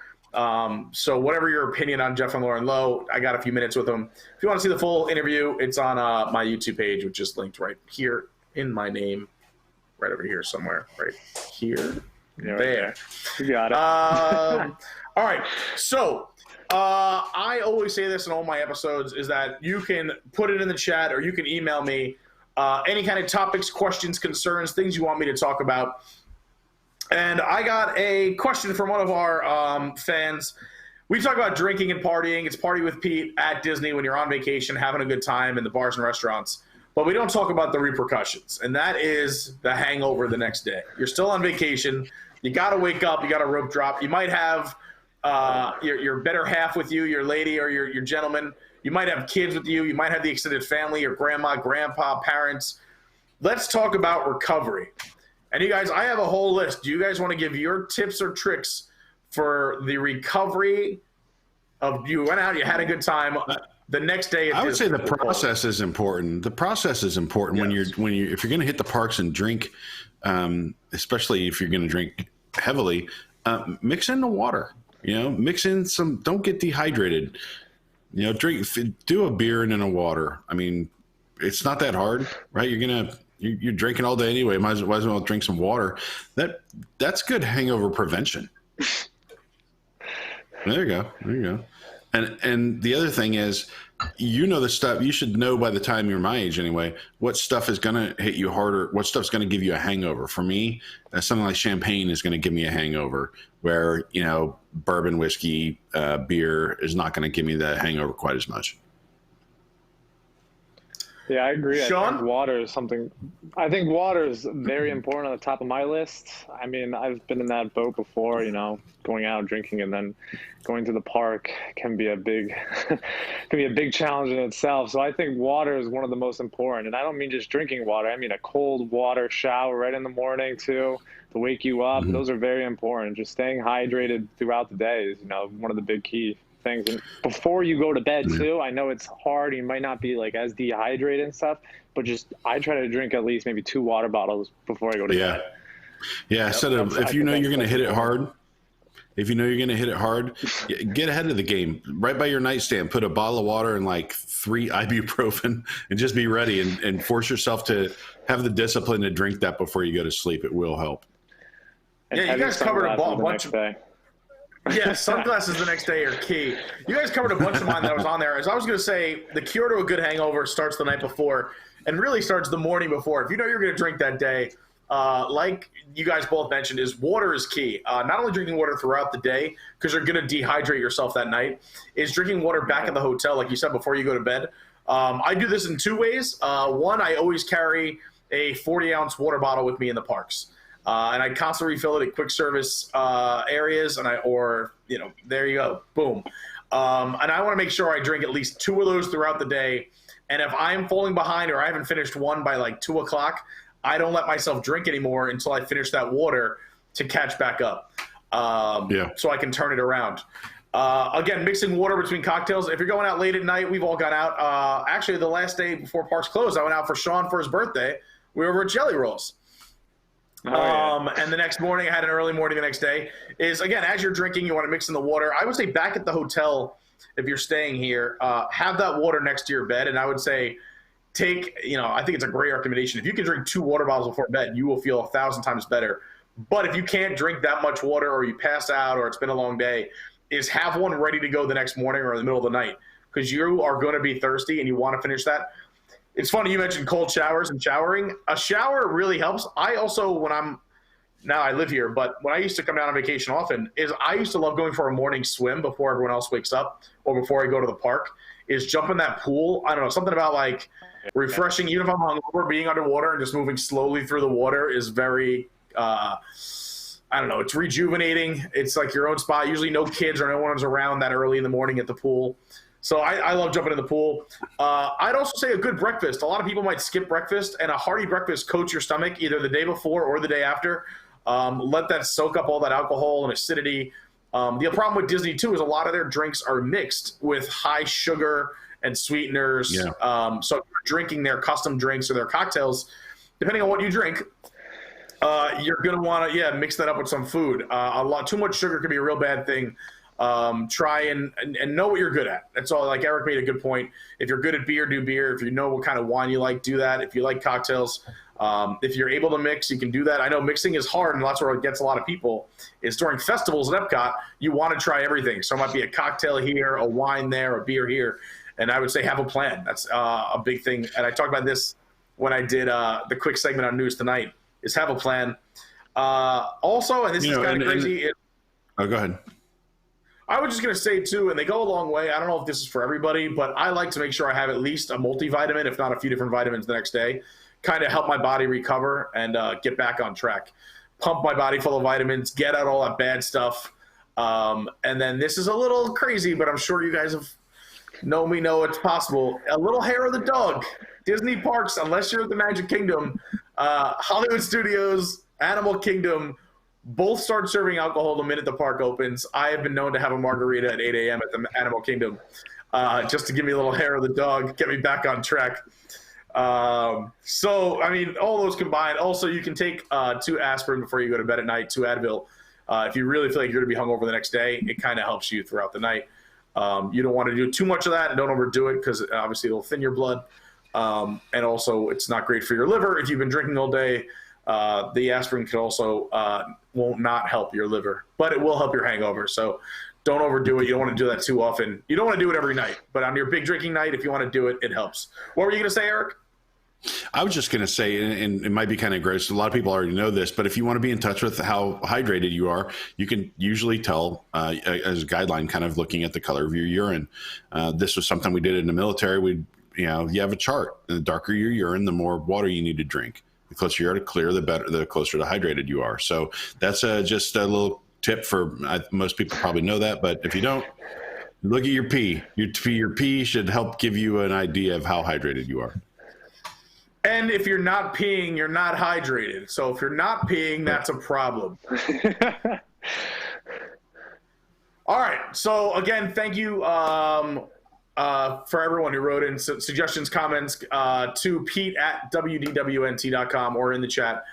So whatever your opinion on Jeff and Lauren Lowe, I got a few minutes with them. If you want to see the full interview, it's on my YouTube page, which is linked right here in my name, right over here somewhere, right here. Yeah, there. You got it. All right. So I always say this in all my episodes is that you can put it in the chat or you can email me any kind of topics, questions, concerns, things you want me to talk about. And I got a question from one of our fans. We talk about drinking and partying. It's Party with Pete at Disney when you're on vacation, having a good time in the bars and restaurants. But we don't talk about the repercussions, and that is the hangover the next day. You're still on vacation. You got to wake up. You got to rope drop. You might have your better half with you, your lady or your gentleman. You might have kids with you. You might have the extended family, your grandma, grandpa, parents. Let's talk about recovery. And you guys, I have a whole list. Do you guys want to give your tips or tricks for the recovery of you went out, you had a good time, the next day? I would say the process is important. The process is important when you're if you're going to hit the parks and drink, especially if you're going to drink heavily, mix in the water. Mix in some. Don't get dehydrated. Do a beer and then a water. I mean, it's not that hard, right? You're drinking all day anyway. Might as well drink some water. That's good hangover prevention. There you go. And the other thing is, the stuff you should know by the time you're my age anyway, what stuff is going to hit you harder, what stuff's going to give you a hangover. For me, something like champagne is going to give me a hangover, where, bourbon, whiskey, beer is not going to give me that hangover quite as much. Yeah, I agree. Sean? I think water is something. I think water is very important on the top of my list. I mean, I've been in that boat before. Going out drinking and then going to the park can be a big challenge in itself. So I think water is one of the most important. And I don't mean just drinking water. I mean a cold water shower right in the morning too, to wake you up. Mm-hmm. Those are very important. Just staying hydrated throughout the day is one of the big key things. And before you go to bed too, I know it's hard, you might not be as dehydrated and stuff, but I try to drink at least maybe 2 water bottles before I go to bed. So if you're going to hit it hard, get ahead of the game. Right by your nightstand, put a bottle of water and 3 ibuprofen and just be ready and force yourself to have the discipline to drink that before you go to sleep. It will help. And you guys covered a bunch of Yeah, sunglasses the next day are key. You guys covered a bunch of mine that was on there. As I was going to say, the cure to a good hangover starts the night before and really starts the morning before. If you know you're going to drink that day, like you guys both mentioned, is water is key. Not only drinking water throughout the day, because you're going to dehydrate yourself that night, is drinking water back at the hotel, like you said, before you go to bed. I do this in 2 ways. One, I always carry a 40-ounce water bottle with me in the parks. And I constantly refill it at quick service areas, and there you go, boom. And I want to make sure I drink at least 2 of those throughout the day. And if I'm falling behind or I haven't finished one by 2 o'clock, I don't let myself drink anymore until I finish that water to catch back up. So I can turn it around. Again, mixing water between cocktails. If you're going out late at night, we've all gone out. Actually, the last day before parks closed, I went out for Sean for his birthday. We were over at Jelly Rolls. And the next morning, I had an early morning the next day. Is, again, as you're drinking, you want to mix in the water. I would say back at the hotel, if you're staying here, have that water next to your bed. And I would say I think it's a great recommendation. If you can drink 2 water bottles before bed, you will feel 1,000 times better But if you can't drink that much water, or you pass out, or it's been a long day, is have one ready to go the next morning or in the middle of the night, because you are going to be thirsty and you want to finish that. It's funny you mentioned cold showers and showering. A shower really helps. I also, now I live here, but when I used to come down on vacation often, I used to love going for a morning swim before everyone else wakes up, or before I go to the park, is jump in that pool. I don't know, something about like refreshing. Even if I'm hungover, being underwater and just moving slowly through the water is very, I don't know, it's rejuvenating. It's like your own spot. Usually no kids or no one's around that early in the morning at the pool. So I love jumping in the pool. I'd also say a good breakfast. A lot of people might skip breakfast, and a hearty breakfast coats your stomach either the day before or the day after. Let that soak up all that alcohol and acidity. The problem with Disney, too, is a lot of their drinks are mixed with high sugar and sweeteners. Yeah. So if you're drinking their custom drinks or their cocktails, depending on what you drink, you're going to want to, mix that up with some food. Too much sugar can be a real bad thing. Try and know what you're good at. That's all. Like Eric made a good point. If you're good at beer, do beer. If you know what kind of wine you like, do that. If you like cocktails, if you're able to mix, you can do that. I know mixing is hard, and that's where it gets a lot of people, is during festivals at Epcot, you want to try everything. So it might be a cocktail here, a wine there, a beer here. And I would say have a plan. That's a big thing. And I talked about this when I did the quick segment on News Tonight, is have a plan. Also, and this is kind of crazy. Go ahead. I was just going to say, too, and they go a long way. I don't know if this is for everybody, but I like to make sure I have at least a multivitamin, if not a few different vitamins the next day, kind of help my body recover and get back on track. Pump my body full of vitamins, get out all that bad stuff. And then this is a little crazy, but I'm sure you guys have know it's possible. A little hair of the dog. Disney parks, unless you're at the Magic Kingdom, Hollywood Studios, Animal Kingdom, both start serving alcohol the minute the park opens. I have been known to have a margarita at 8 a.m. at the Animal Kingdom, just to give me a little hair of the dog, get me back on track. So, I mean, all those combined. Also, you can take 2 aspirin before you go to bed at night, 2 Advil. If you really feel like you're going to be hungover the next day, it kind of helps you throughout the night. You don't want to do too much of that, and don't overdo it, because obviously it'll thin your blood. And also, it's not great for your liver if you've been drinking all day. The aspirin can also won't not help your liver, but it will help your hangover. So don't overdo it. You don't want to do that too often. You don't want to do it every night, but on your big drinking night, if you want to do it, it helps. What were you going to say, Eric? I was just going to say, and it might be kind of gross, a lot of people already know this, but if you want to be in touch with how hydrated you are, you can usually tell as a guideline, kind of looking at the color of your urine. This was something we did in the military. You have a chart, and the darker your urine, the more water you need to drink. The closer you are to clear, the better, the closer to hydrated you are. So that's just a little tip for most people probably know that, but if you don't, look at your pee. Your pee should help give you an idea of how hydrated you are. And if you're not peeing, you're not hydrated. So if you're not peeing, that's a problem. All right. So again, thank you for everyone who wrote in suggestions, comments to Pete at WDWNT.com or in the chat.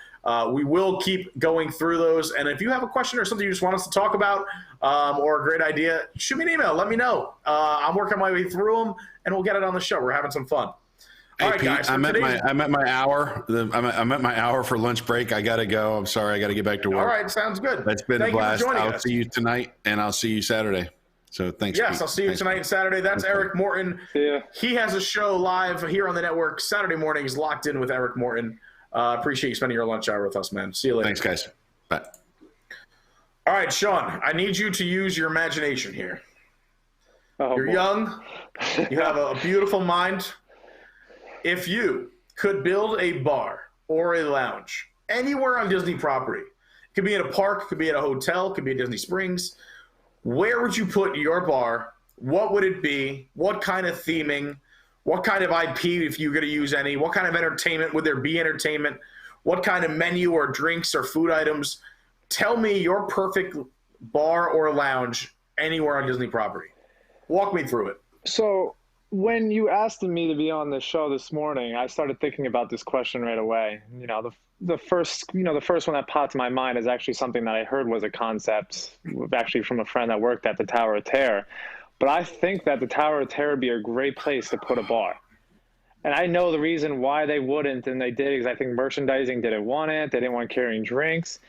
We will keep going through those. And if you have a question or something you just want us to talk about or a great idea, shoot me an email. Let me know. I'm working my way through them, and we'll get it on the show. We're having some fun. Hey, all right, Pete, guys, I'm at my hour. I'm at my hour for lunch break. I got to go. I'm sorry. I got to get back to work. All right. Sounds good. It's been a blast. I'll see you tonight, and I'll see you Saturday. So thanks. Yes, Pete. I'll see you tonight and Saturday. That's Eric Morton. Yeah. He has a show live here on the network Saturday mornings, Locked In with Eric Morton. Appreciate you spending your lunch hour with us, man. See you later. Thanks, guys. Bye. All right, Sean, I need you to use your imagination here. You're young. You have a beautiful mind. If you could build a bar or a lounge anywhere on Disney property, it could be in a park, could be at a hotel, could be at Disney Springs, where would you put your bar? What would it be? What kind of theming? What kind of IP, if you're going to use any? What kind of entertainment? Would there be entertainment? What kind of menu or drinks or food items? Tell me your perfect bar or lounge anywhere on Disney property. Walk me through it. So when you asked me to be on the show this morning, I started thinking about this question right away. The first one that popped in my mind is actually something that I heard was a concept, actually from a friend that worked at the Tower of Terror. But I think that the Tower of Terror would be a great place to put a bar. And I know the reason why they wouldn't, and they did, is I think merchandising didn't want it. They didn't want carrying drinks.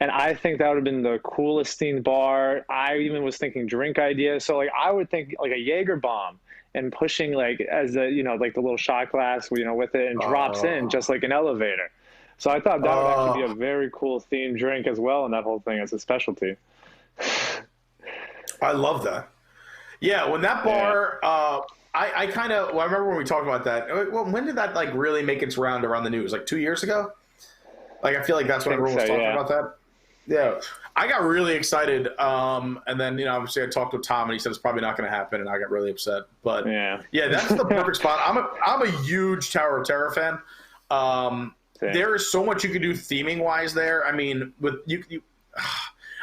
And I think that would have been the coolest themed bar. I even was thinking drink ideas. So like I would think like a Jaeger bomb and pushing like as a, like the little shot glass, with it and drops in just like an elevator. So I thought that would actually be a very cool themed drink as well. And that whole thing as a specialty. I love that. Yeah. When that bar, I kind of, I remember when we talked about that. Well, when did that like really make its round around the news? Like 2 years ago? Like, I feel like that's when everyone was talking about that. Yeah. I got really excited. And then, obviously I talked with Tom and he said it's probably not going to happen. And I got really upset. But yeah, that's the perfect spot. I'm a huge Tower of Terror fan. There is so much you can do theming wise there. I mean, with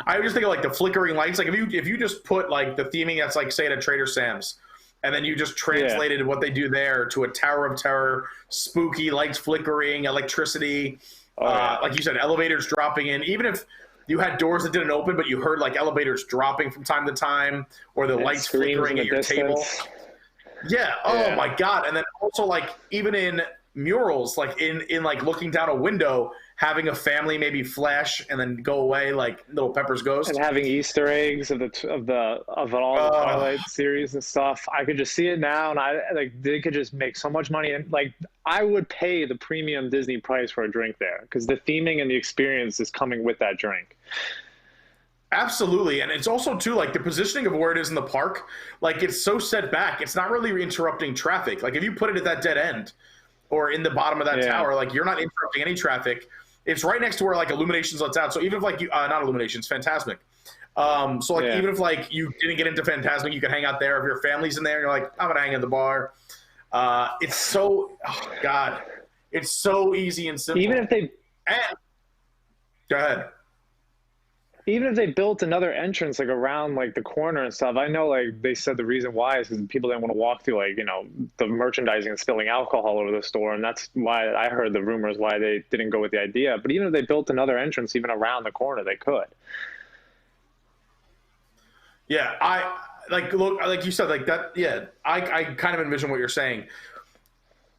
I just think of like the flickering lights. Like if you just put like the theming that's like say at a Trader Sam's, and then you just translated what they do there to a Tower of Terror, spooky lights flickering, electricity, like you said, elevators dropping in. Even if you had doors that didn't open, but you heard like elevators dropping from time to time, or the lights flickering at your table. Yeah. Oh my God. And then also like even in murals, like in like looking down a window, having a family maybe flash and then go away like Little Pepper's Ghost, and having Easter eggs of all the Twilight series and stuff. I could just see it now, and they could just make so much money. And like I would pay the premium Disney price for a drink there because the theming and the experience is coming with that drink. Absolutely. And it's also too like the positioning of where it is in the park, like it's so set back, it's not really interrupting traffic. Like if you put it at that dead end or in the bottom of that tower, like you're not interrupting any traffic. It's right next to where like Illuminations lets out. So even if like you not Illuminations, Fantasmic. So like even if like you didn't get into Fantasmic, you can hang out there. If your family's in there and you're like, I'm gonna hang at the bar. It's so God, it's so easy and simple. Even if they go ahead. Even if they built another entrance like around like the corner and stuff, I know like they said the reason why is because people didn't want to walk through like the merchandising and spilling alcohol all over the store, and that's why I heard the rumors why they didn't go with the idea. But even if they built another entrance even around the corner, they could. Yeah, I like look like you said like that. Yeah, I kind of envision what you're saying.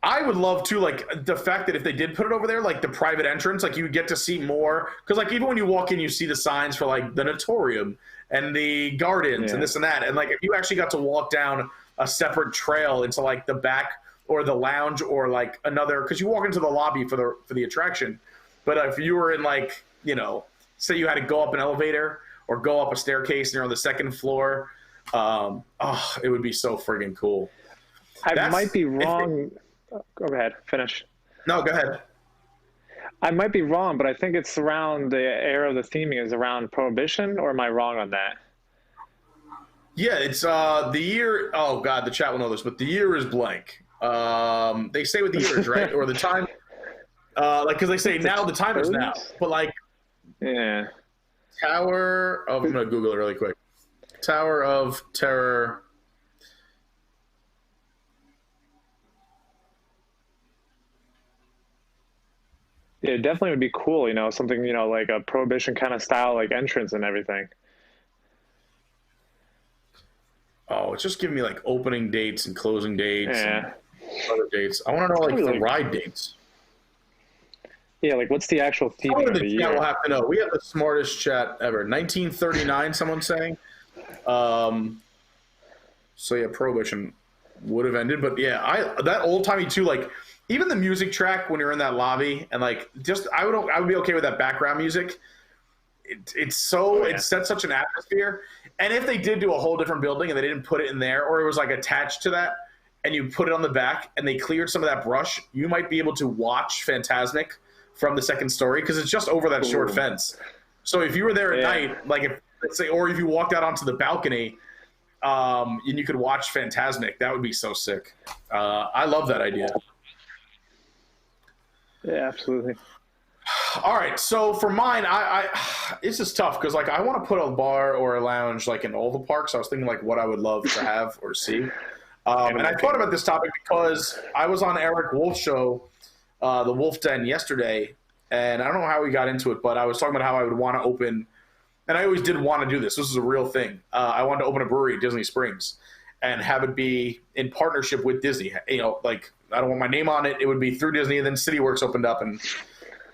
I would love to, like, the fact that if they did put it over there, like, the private entrance, like, you would get to see more. Because, like, even when you walk in, you see the signs for, like, the Natorium and the Gardens and this and that. And, like, if you actually got to walk down a separate trail into, like, the back or the lounge or, like, another – because you walk into the lobby for the attraction. But if you were in, like, say you had to go up an elevator or go up a staircase and you're on the second floor, it would be so friggin' cool. I might be wrong – Go ahead. Finish. No, go ahead. I might be wrong, but I think it's around the era of the theming is around Prohibition, or am I wrong on that? Yeah, it's the year. Oh God, the chat will know this, but the year is blank. They say what the year is, right, or the time. Like because they say now the time is now, but like, Tower of. I'm gonna Google it really quick. Tower of Terror. Yeah, it definitely would be cool, something, like a Prohibition kind of style, like entrance and everything. Oh, it's just giving me like opening dates and closing dates and other dates. I want to know like the ride dates. Yeah, like what's the actual theme of the year? We'll have to know. We have the smartest chat ever. 1939, someone's saying. So yeah, Prohibition would have ended, but yeah, that old timey too, like. Even the music track when you're in that lobby and like just I would be okay with that background music. It sets such an atmosphere. And if they did do a whole different building and they didn't put it in there, or it was like attached to that and you put it on the back and they cleared some of that brush, you might be able to watch Fantasmic from the second story because it's just over that short fence. So if you were there at night, like let's say, or if you walked out onto the balcony and you could watch Fantasmic, that would be so sick. I love that idea. Yeah, absolutely. All right, so for mine, this is tough because like I want to put a bar or a lounge like in all the parks. I was thinking like what I would love to have or see, and I thought about this topic because I was on Eric Wolf's show, the Wolf Den yesterday, and I don't know how we got into it, but I was talking about how I would want to open, and I always did want to do this. This is a real thing. I wanted to open a brewery at Disney Springs and have it be in partnership with Disney. Like. I don't want my name on it. It would be through Disney, and then CityWorks opened up and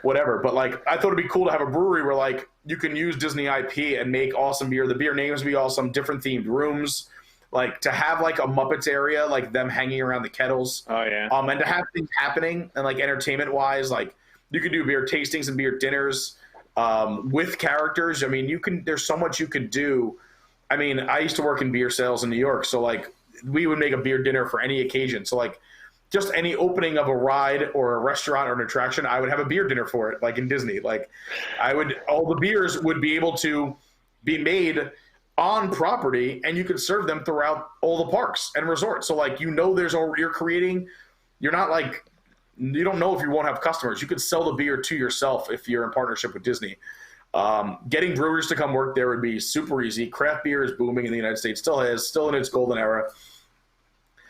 whatever. But like, I thought it'd be cool to have a brewery where like you can use Disney IP and make awesome beer. The beer names be awesome, different themed rooms. Like to have like a Muppets area, like them hanging around the kettles. Oh yeah. And to have things happening and like entertainment wise, like you can do beer tastings and beer dinners with characters. I mean, there's so much you could do. I mean, I used to work in beer sales in New York, so like we would make a beer dinner for any occasion. So like just any opening of a ride or a restaurant or an attraction, I would have a beer dinner for it, like in Disney. Like all the beers would be able to be made on property, and you could serve them throughout all the parks and resorts. So like, you're not like, you don't know if you won't have customers. You could sell the beer to yourself if you're in partnership with Disney. Getting brewers to come work there would be super easy. Craft beer is booming in the United States, still in its golden era.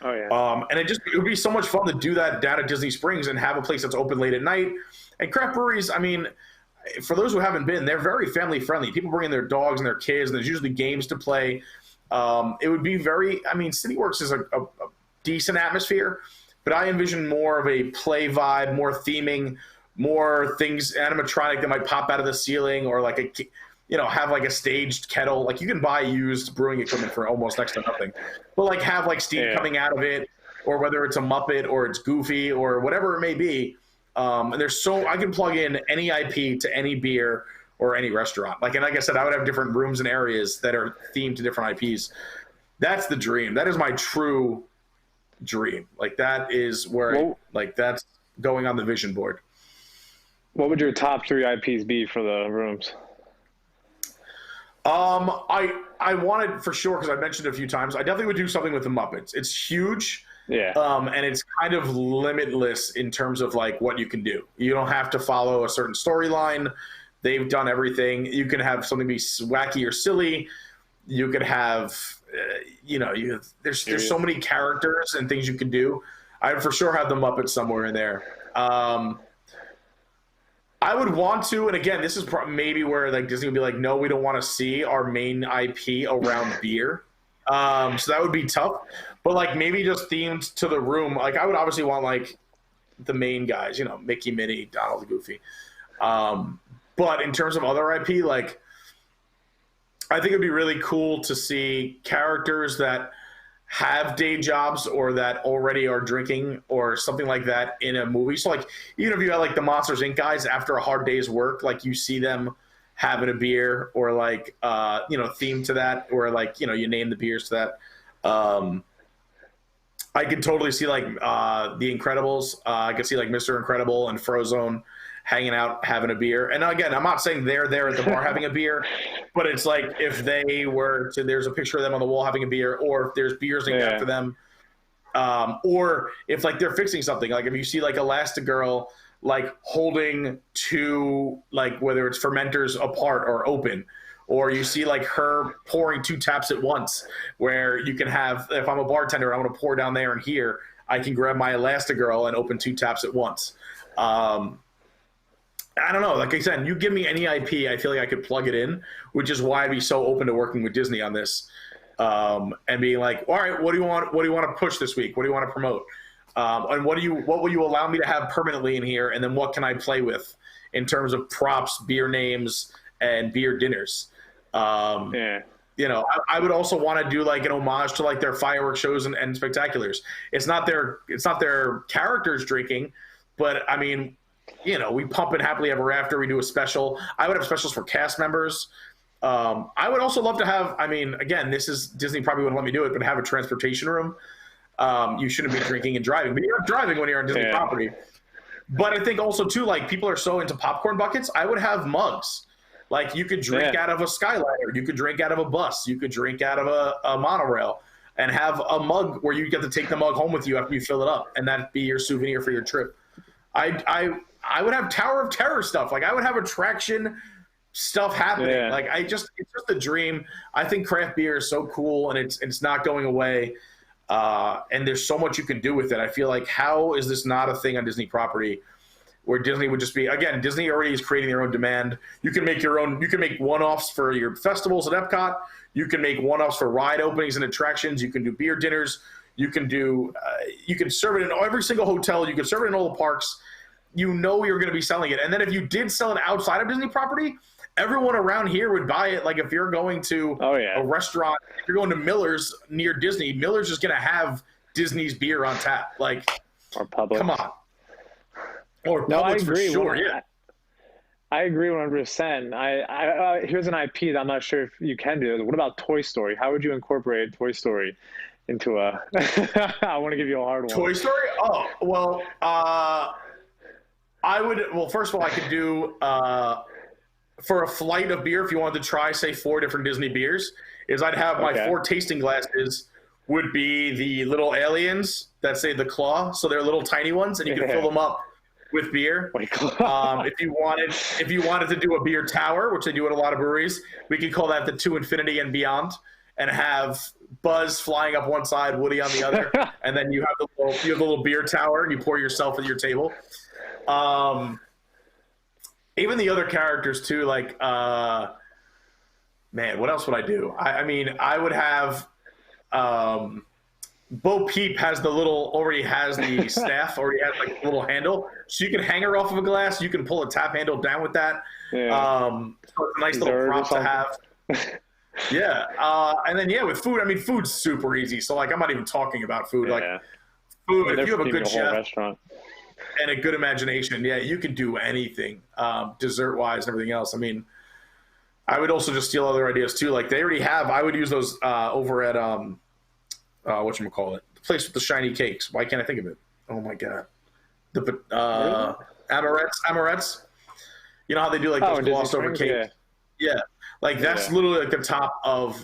Oh yeah. And it would be so much fun to do that down at Disney Springs and have a place that's open late at night. And craft breweries, I mean, for those who haven't been, they're very family friendly. People bring in their dogs and their kids, and there's usually games to play. It would be CityWorks is a decent atmosphere, but I envision more of a play vibe, more theming, more things animatronic that might pop out of the ceiling, or like have like a staged kettle. Like you can buy used brewing equipment for almost next to nothing, but like have like steam coming out of it, or whether it's a Muppet or it's Goofy or whatever it may be. And I can plug in any IP to any beer or any restaurant. Like I said, I would have different rooms and areas that are themed to different IPs. That's the dream. That is my true dream. Like that is where that's going on the vision board. What would your top 3 IPs be for the rooms? I wanted for sure, because I mentioned it a few times, I definitely would do something with the Muppets. It's huge. Yeah. And it's kind of limitless in terms of like what you can do. You don't have to follow a certain storyline. They've done everything. You can have something be wacky or silly. You could have, there's so many characters and things you can do. I would for sure have the Muppets somewhere in there. I would want to, and again, this is maybe where like Disney would be like, no, we don't want to see our main IP around beer. So that would be tough. But like maybe just themed to the room. Like I would obviously want like the main guys, Mickey, Minnie, Donald, Goofy. But in terms of other IP, like I think it'd be really cool to see characters that have day jobs or that already are drinking or something like that in a movie. So like even if you had like the Monsters Inc. guys after a hard day's work, like you see them having a beer or like themed to that, or like you name the beers to that. I could totally see like the Incredibles. I could see like Mr. Incredible and Frozone hanging out having a beer. And again, I'm not saying they're there at the bar having a beer, but it's like if they were to, there's a picture of them on the wall having a beer, or if there's beers named after them, or if like they're fixing something. Like if you see like Elastigirl like holding two, like whether it's fermenters apart or open, or you see like her pouring 2 taps at once, where you can have, if I'm a bartender, I want to pour down there and here, I can grab my Elastigirl and open 2 taps at once. I don't know. Like I said, you give me any IP, I feel like I could plug it in, which is why I'd be so open to working with Disney on this, and being like, all right, what do you want to push this week? What do you want to promote? And what will you allow me to have permanently in here? And then what can I play with in terms of props, beer names, and beer dinners? I would also want to do like an homage to like their fireworks shows and spectaculars. It's not their characters drinking, but I mean, we pump it happily ever after. We do a special. I would have specials for cast members. I would also love to have, again, this is Disney probably wouldn't let me do it, but have a transportation room. You shouldn't be drinking and driving, but you're not driving when you're on Disney property. But I think also too, like people are so into popcorn buckets. I would have mugs. Like you could drink out of a Skyliner, you could drink out of a bus, you could drink out of a monorail, and have a mug where you get to take the mug home with you after you fill it up, and that'd be your souvenir for your trip. I would have Tower of Terror stuff. Like I would have attraction stuff happening. Yeah. Like it's just a dream. I think craft beer is so cool, and it's not going away. And there's so much you can do with it. I feel like, how is this not a thing on Disney property, where Disney would just be, again, Disney already is creating their own demand. You can make you can make one-offs for your festivals at Epcot. You can make one-offs for ride openings and attractions. You can do beer dinners. You can do, you can serve it in every single hotel. You can serve it in all the parks. You're going to be selling it. And then if you did sell it outside of Disney property, everyone around here would buy it. Like if you're going to a restaurant, if you're going to Miller's near Disney, Miller's is going to have Disney's beer on tap. Like, or Publix. Come on. Or no, Publix I agree. For sure, yeah. I agree 100%. I here's an IP that I'm not sure if you can do. What about Toy Story? How would you incorporate Toy Story into a? I want to give you a hard one. Toy Story? Oh well, I would. Well, first of all, I could do for a flight of beer. If you wanted to try, say 4 different Disney beers, is I'd have my 4 tasting glasses would be the little aliens that say the claw, so they're little tiny ones, and you can fill them up with beer. If you wanted to do a beer tower, which they do at a lot of breweries, we could call that the To Infinity and Beyond, and have Buzz flying up one side, Woody on the other, and then you have the little beer tower, and you pour yourself at your table. Even the other characters too, like man, what else would I do? I mean, I would have Bo Peep already has the staff, already has like a little handle, so you can hang her off of a glass. You can pull a tap handle down with that. So it's a nice little prop to have. Yeah, and then with food. I mean, food's super easy. So like, I'm not even talking about food. Like food, if you have a good chef restaurant and a good imagination, you can do anything, dessert wise and everything else. I mean, I would also just steal other ideas too. Like they already have. I would use those over at whatchamacallit, the place with the shiny cakes. Why can't I think of it? Oh my god, the Amorettes. You know how they do like those glossed over cakes? Yeah. Like that's literally like the top of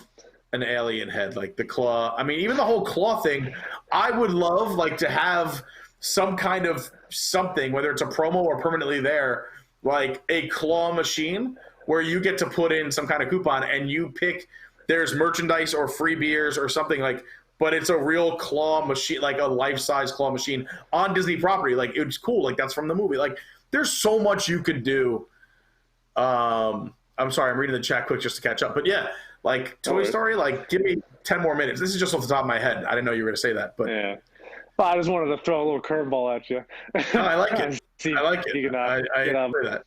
an alien head, like the claw. I mean, even the whole claw thing. I would love like to have some kind of something, whether it's a promo or permanently there, like a claw machine where you get to put in some kind of coupon and you pick. There's merchandise or free beers or something like. But it's a real claw machine, like a life-size claw machine on Disney property. Like, it's cool. Like, that's from the movie. Like, there's so much you could do. I'm sorry, I'm reading the chat quick just to catch up. But, yeah, like, Toy Story, like, give me 10 more minutes. This is just off the top of my head. I didn't know you were going to say that. But yeah. Well, I just wanted to throw a little curveball at you. No, I like it. I like it. I enjoy that.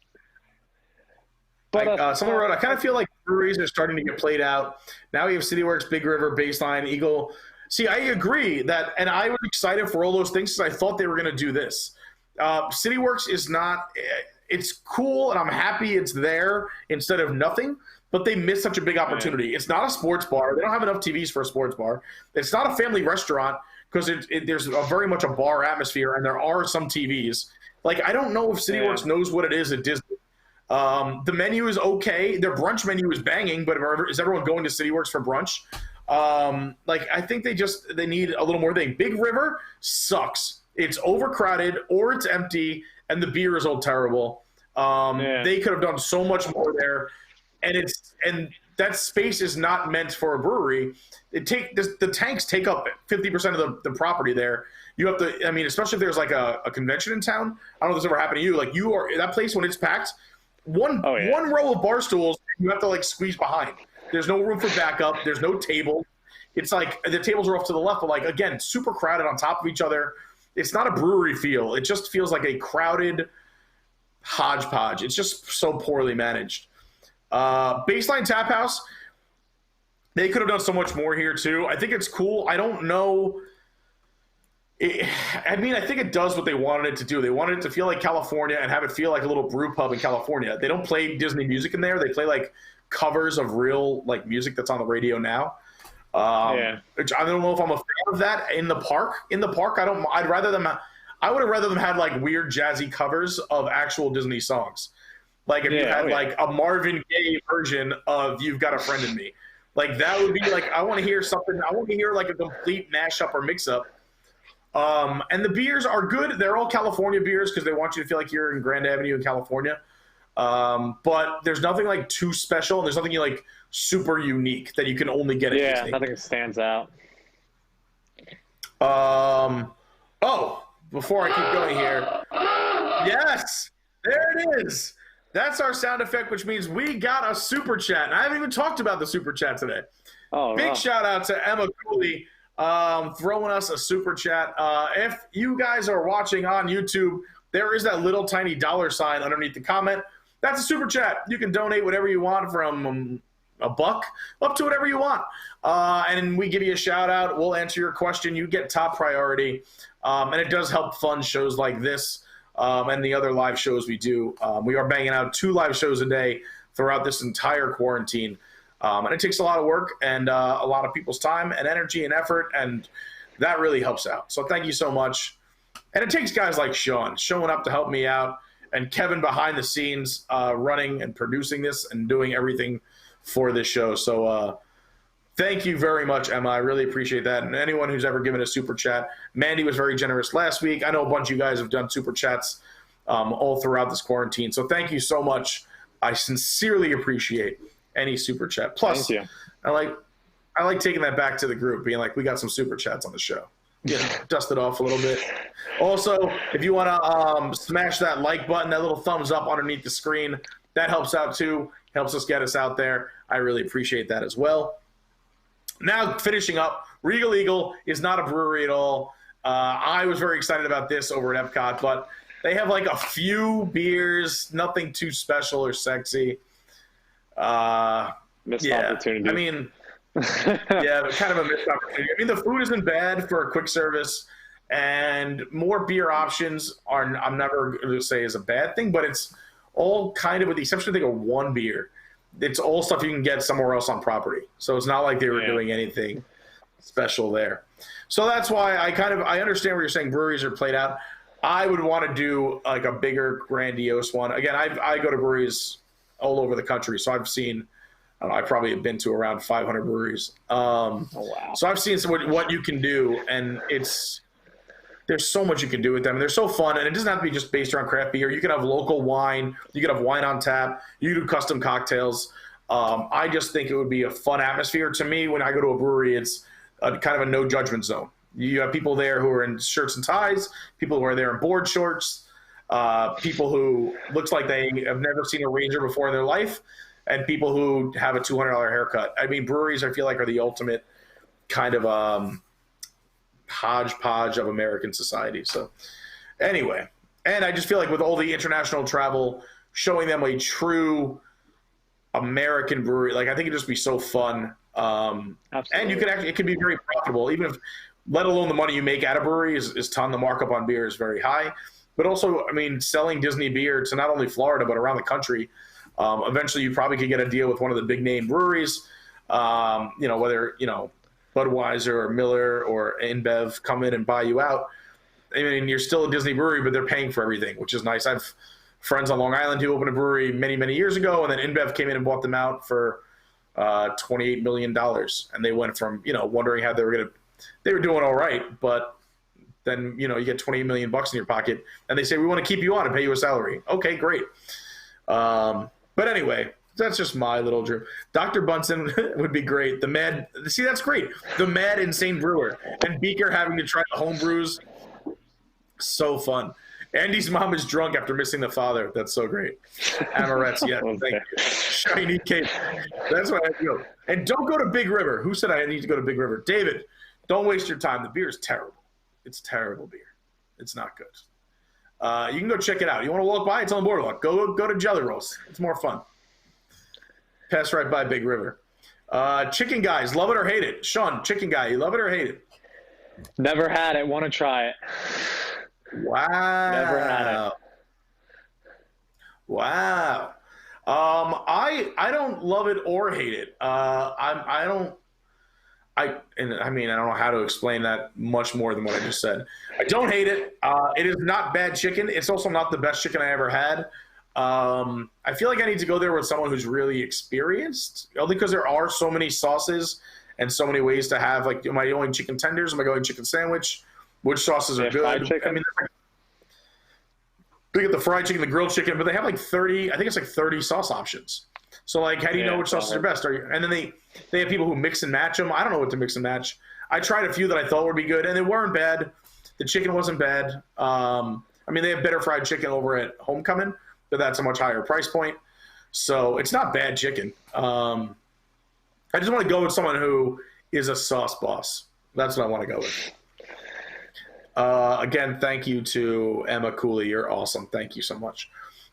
But someone wrote, I kind of feel like breweries are starting to get played out. Now we have CityWorks, Big River, Baseline, Eagle. See, I agree that, and I was excited for all those things because I thought they were going to do this. CityWorks is not, it's cool, and I'm happy it's there instead of nothing, but they missed such a big opportunity. It's not a sports bar. They don't have enough TVs for a sports bar. It's not a family restaurant because there's very much a bar atmosphere, and there are some TVs. Like, I don't know if CityWorks knows what it is at Disney. The menu is okay. Their brunch menu is banging, but is everyone going to CityWorks for brunch? Like, I think they need a little more thing. Big River sucks. It's overcrowded or it's empty, and the beer is all terrible. They could have done so much more there, and that space is not meant for a brewery. The tanks take up 50% of the property there. You have to, I mean, especially if there's like a convention in town. I don't know if this ever happened to you. Like, you are that place when it's packed. One row of bar stools, you have to like squeeze behind. There's no room for backup. There's no table. It's like the tables are off to the left, but like, again, super crowded on top of each other. It's not a brewery feel. It just feels like a crowded hodgepodge. It's just so poorly managed. Baseline Tap House, they could have done so much more here too. I think it's cool. I don't know. I mean, I think it does what they wanted it to do. They wanted it to feel like California and have it feel like a little brew pub in California. They don't play Disney music in there. They play like covers of real like music that's on the radio now. Which I don't know if I'm a fan of that in the park. In the park, I would have rather them had like weird jazzy covers of actual Disney songs. Like if you had like a Marvin Gaye version of "You've Got a Friend in Me," like that would be like, I want to hear something. I want to hear like a complete mashup or mix up. And the beers are good. They're all California beers because they want you to feel like you're in Grand Avenue in California. But there's nothing like too special. And there's nothing like super unique that you can only get at Disney. Nothing stands out. Before I keep going here. Yes, there it is. That's our sound effect, which means we got a super chat. And I haven't even talked about the super chat today. Big shout out to Emma Cooley. Throwing us a super chat. If you guys are watching on YouTube, there is that little tiny $sign underneath the comment. That's a super chat. You can donate whatever you want from $1 up to whatever you want. And we give you a shout out. We'll answer your question. You get top priority. And it does help fund shows like this and the other live shows we do. We are banging out 2 live shows a day throughout this entire quarantine. And it takes a lot of work and a lot of people's time and energy and effort. And that really helps out. So thank you so much. And it takes guys like Sean showing up to help me out, and Kevin behind the scenes running and producing this and doing everything for this show. So thank you very much, Emma. I really appreciate that. And anyone who's ever given a super chat. Mandy was very generous last week. I know a bunch of you guys have done super chats all throughout this quarantine. So thank you so much. I sincerely appreciate any super chat. Plus, I like taking that back to the group, being like, we got some super chats on the show. Dust it off a little bit. Also, if you want to smash that like button, that little thumbs up underneath the screen, that helps out too. Helps us get us out there. I really appreciate that as well. Now, finishing up, Regal Eagle is not a brewery at all. I was very excited about this over at Epcot, but they have like a few beers, nothing too special or sexy. Missed opportunity. I mean, yeah, kind of a missed opportunity. I mean, the food isn't bad for a quick service, and more beer options are, I'm never going to say is a bad thing, but it's all kind of, with the exception, I think, of one beer, it's all stuff you can get somewhere else on property. So it's not like they were doing anything special there. So that's why I understand what you're saying. Breweries are played out. I would want to do like a bigger, grandiose one. Again, I go to breweries all over the country, so I've seen, I probably have been to around 500 breweries. Wow. So I've seen what you can do, and there's so much you can do with them. And they're so fun, and it doesn't have to be just based around craft beer. You can have local wine. You can have wine on tap. You can do custom cocktails. I just think it would be a fun atmosphere. To me, when I go to a brewery, it's kind of a no judgment zone. You have people there who are in shirts and ties, people who are there in board shorts, people who looks like they have never seen a Ranger before in their life, and people who have a $200 haircut. I mean, breweries, I feel like, are the ultimate kind of hodgepodge of American society. So anyway, and I just feel like with all the international travel, showing them a true American brewery, like I think it'd just be so fun. And you can actually, it can be very profitable, even if, let alone the money you make at a brewery is ton. The markup on beer is very high, but also, I mean, selling Disney beer to not only Florida, but around the country. Eventually you probably could get a deal with one of the big name breweries, whether, Budweiser or Miller or InBev come in and buy you out. I mean, you're still a Disney brewery, but they're paying for everything, which is nice. I've friends on Long Island who opened a brewery many, many years ago, and then InBev came in and bought them out for $28 million. And they went from, wondering how they were doing all right, but then, you get $28 million in your pocket, and they say, we want to keep you on and pay you a salary. Okay, great. But anyway, that's just my little dream. Dr. Bunsen would be great. The mad, see, that's great. The mad, insane brewer. And Beaker having to try the home brews. So fun. Andy's mom is drunk after missing the father. That's so great. Amorette's, yeah, thank you. Shiny cape. That's what I feel. And don't go to Big River. Who said I need to go to Big River? David, don't waste your time. The beer is terrible. It's terrible beer. It's not good. You can go check it out. You want to walk by? It's on the boardwalk. Go to Jelly Rolls. It's more fun. Pass right by Big River. Chicken Guys, love it or hate it? Sean, Chicken Guy, you love it or hate it? Never had it. Want to try it. Wow. Never had it. Wow. I don't love it or hate it. I don't know how to explain that much more than what I just said. I don't hate it. It is not bad chicken. It's also not the best chicken I ever had. I feel like I need to go there with someone who's really experienced, only because there are so many sauces and so many ways to have, like, am I going chicken tenders? Am I going chicken sandwich? Which sauces are good? I mean, they get the fried chicken, the grilled chicken, but they have like 30, I think it's like 30 sauce options. So, like, how do you know which sauces are best? And then they have people who mix and match them. I don't know what to mix and match. I tried a few that I thought would be good, and they weren't bad. The chicken wasn't bad. I mean, they have better fried chicken over at Homecoming, but that's a much higher price point. So it's not bad chicken. I just want to go with someone who is a sauce boss. That's what I want to go with. Again, thank you to Emma Cooley. You're awesome. Thank you so much.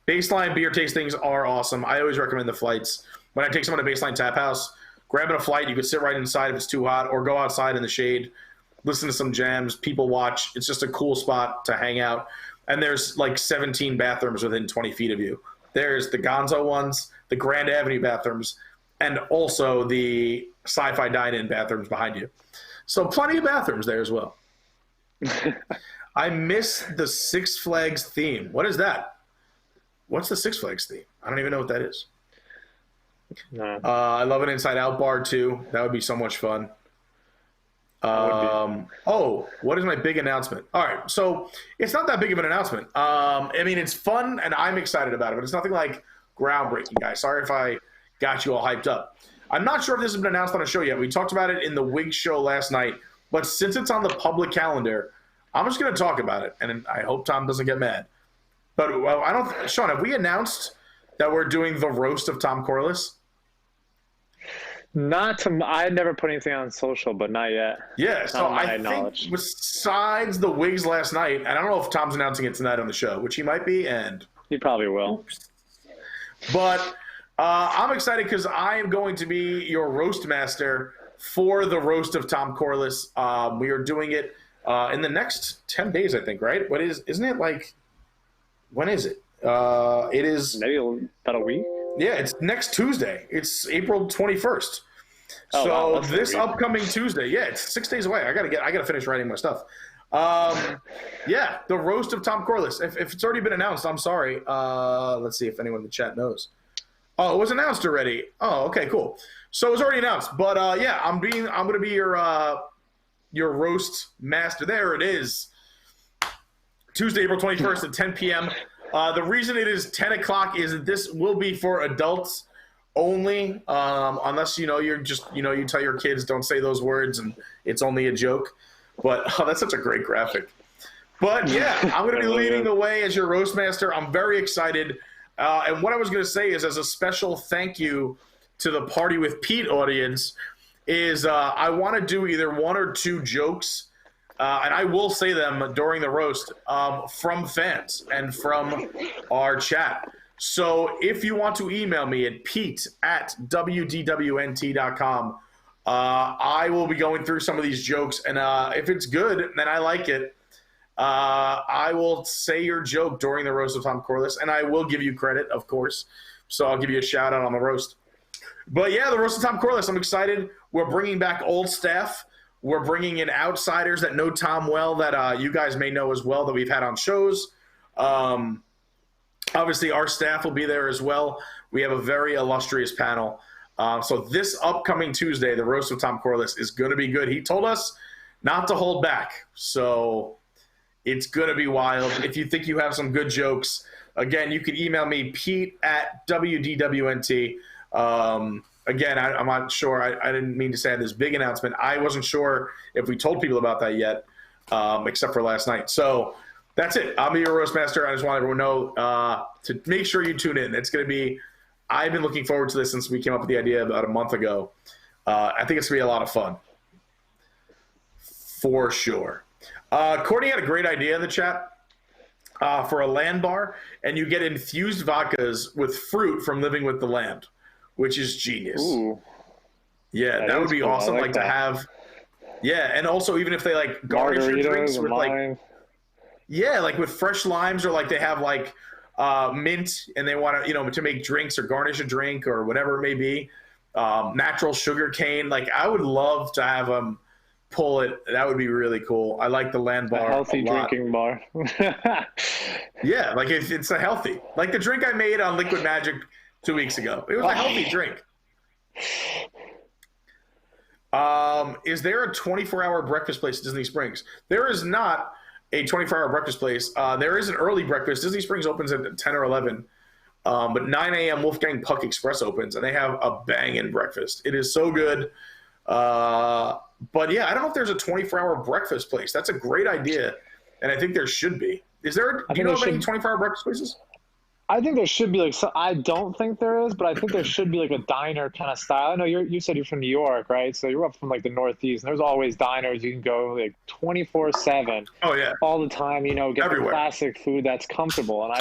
Baseline beer tastings are awesome. I always recommend the flights. When I take someone to Baseline Tap House, grabbing a flight, you could sit right inside if it's too hot, or go outside in the shade, listen to some jams, people watch. It's just a cool spot to hang out. And there's like 17 bathrooms within 20 feet of you. There's the Gonzo ones, the Grand Avenue bathrooms, and also the Sci-Fi Dine-In bathrooms behind you. So plenty of bathrooms there as well. I miss the Six Flags theme. What is that? What's the Six Flags theme? I don't even know what that is. No. I love an Inside Out bar too. That would be so much fun. Oh, what is my big announcement? All right, so it's not that big of an announcement. I mean, it's fun and I'm excited about it, but it's nothing like groundbreaking, guys. Sorry if I got you all hyped up. I'm not sure if this has been announced on a show yet. We talked about it in the Wig show last night, but since it's on the public calendar, I'm just going to talk about it, and I hope Tom doesn't get mad. But Sean, have we announced that we're doing the roast of Tom Corliss? I never put anything on social, but not yet. Yeah, so I think besides the Wigs last night, and I don't know if Tom's announcing it tonight on the show, which he might be, and he probably will. But I'm excited because I am going to be your roast master for the roast of Tom Corliss. We are doing it in the next 10 days, I think, right? Isn't it like, when is it? It is maybe about a week. Yeah, it's next Tuesday. It's April 21st. Oh, so wow, this upcoming Tuesday, yeah, it's 6 days away. I gotta finish writing my stuff. Yeah, the roast of Tom Corliss. If it's already been announced, I'm sorry. Let's see if anyone in the chat knows. Oh, it was announced already. Oh, okay, cool. So it was already announced. But yeah, I'm gonna be your roast master. There it is. Tuesday, April 21st at 10 p.m. The reason it is 10 o'clock is that this will be for adults only, unless, you tell your kids don't say those words and it's only a joke. But that's such a great graphic. But yeah, I'm going to be leading the way as your roast master. I'm very excited. And what I was going to say is, as a special thank you to the Party with Pete audience, is I want to do either one or two jokes, and I will say them during the roast, from fans and from our chat. So if you want to email me at pete@wdwnt.com, I will be going through some of these jokes, and if it's good and I like it, I will say your joke during the roast of Tom Corliss, and I will give you credit, of course. So I'll give you a shout out on the roast. But yeah, the roast of Tom Corliss, I'm excited. We're bringing back old staff. We're bringing in outsiders that know Tom well, that you guys may know as well, that we've had on shows. Obviously, our staff will be there as well. We have a very illustrious panel. So this upcoming Tuesday, the roast of Tom Corliss is going to be good. He told us not to hold back. So it's going to be wild. If you think you have some good jokes, again, you can email me, pete@WDWNT. Again, I'm not sure. I didn't mean to say this big announcement. I wasn't sure if we told people about that yet, except for last night. So that's it. I'll be your roast master. I just want everyone to know to make sure you tune in. It's going to be – I've been looking forward to this since we came up with the idea about a month ago. I think it's going to be a lot of fun for sure. Courtney had a great idea in the chat for a land bar, and you get infused vodkas with fruit from Living with the Land, which is genius. Ooh. Yeah, that would be cool. awesome. Like to that. have, yeah, and also even if they like garnish your drinks with like, yeah, like with fresh limes, or like they have like mint, and they want to, to make drinks or garnish a drink or whatever it may be. Natural sugar cane. Like I would love to have them pull it. That would be really cool. I like the land bar. A healthy drinking bar. Yeah, like it's a healthy. Like the drink I made on Liquid Magic 2 weeks ago. It was a healthy drink. Is there a 24-hour breakfast place at Disney Springs? There is not a 24-hour breakfast place. There is an early breakfast. Disney Springs opens at 10 or 11. But 9 a.m. Wolfgang Puck Express opens, and they have a banging breakfast. It is so good. But yeah, I don't know if there's a 24-hour breakfast place. That's a great idea, and I think there should be. Is there? Do you know of any 24-hour breakfast places? I think there should be like, I don't think there is, but I think there should be like a diner kind of style. I know you said you're from New York, right? So you're up from like the Northeast, and there's always diners you can go like 24/7. Oh yeah, all the time. Get everywhere. The classic food that's comfortable, and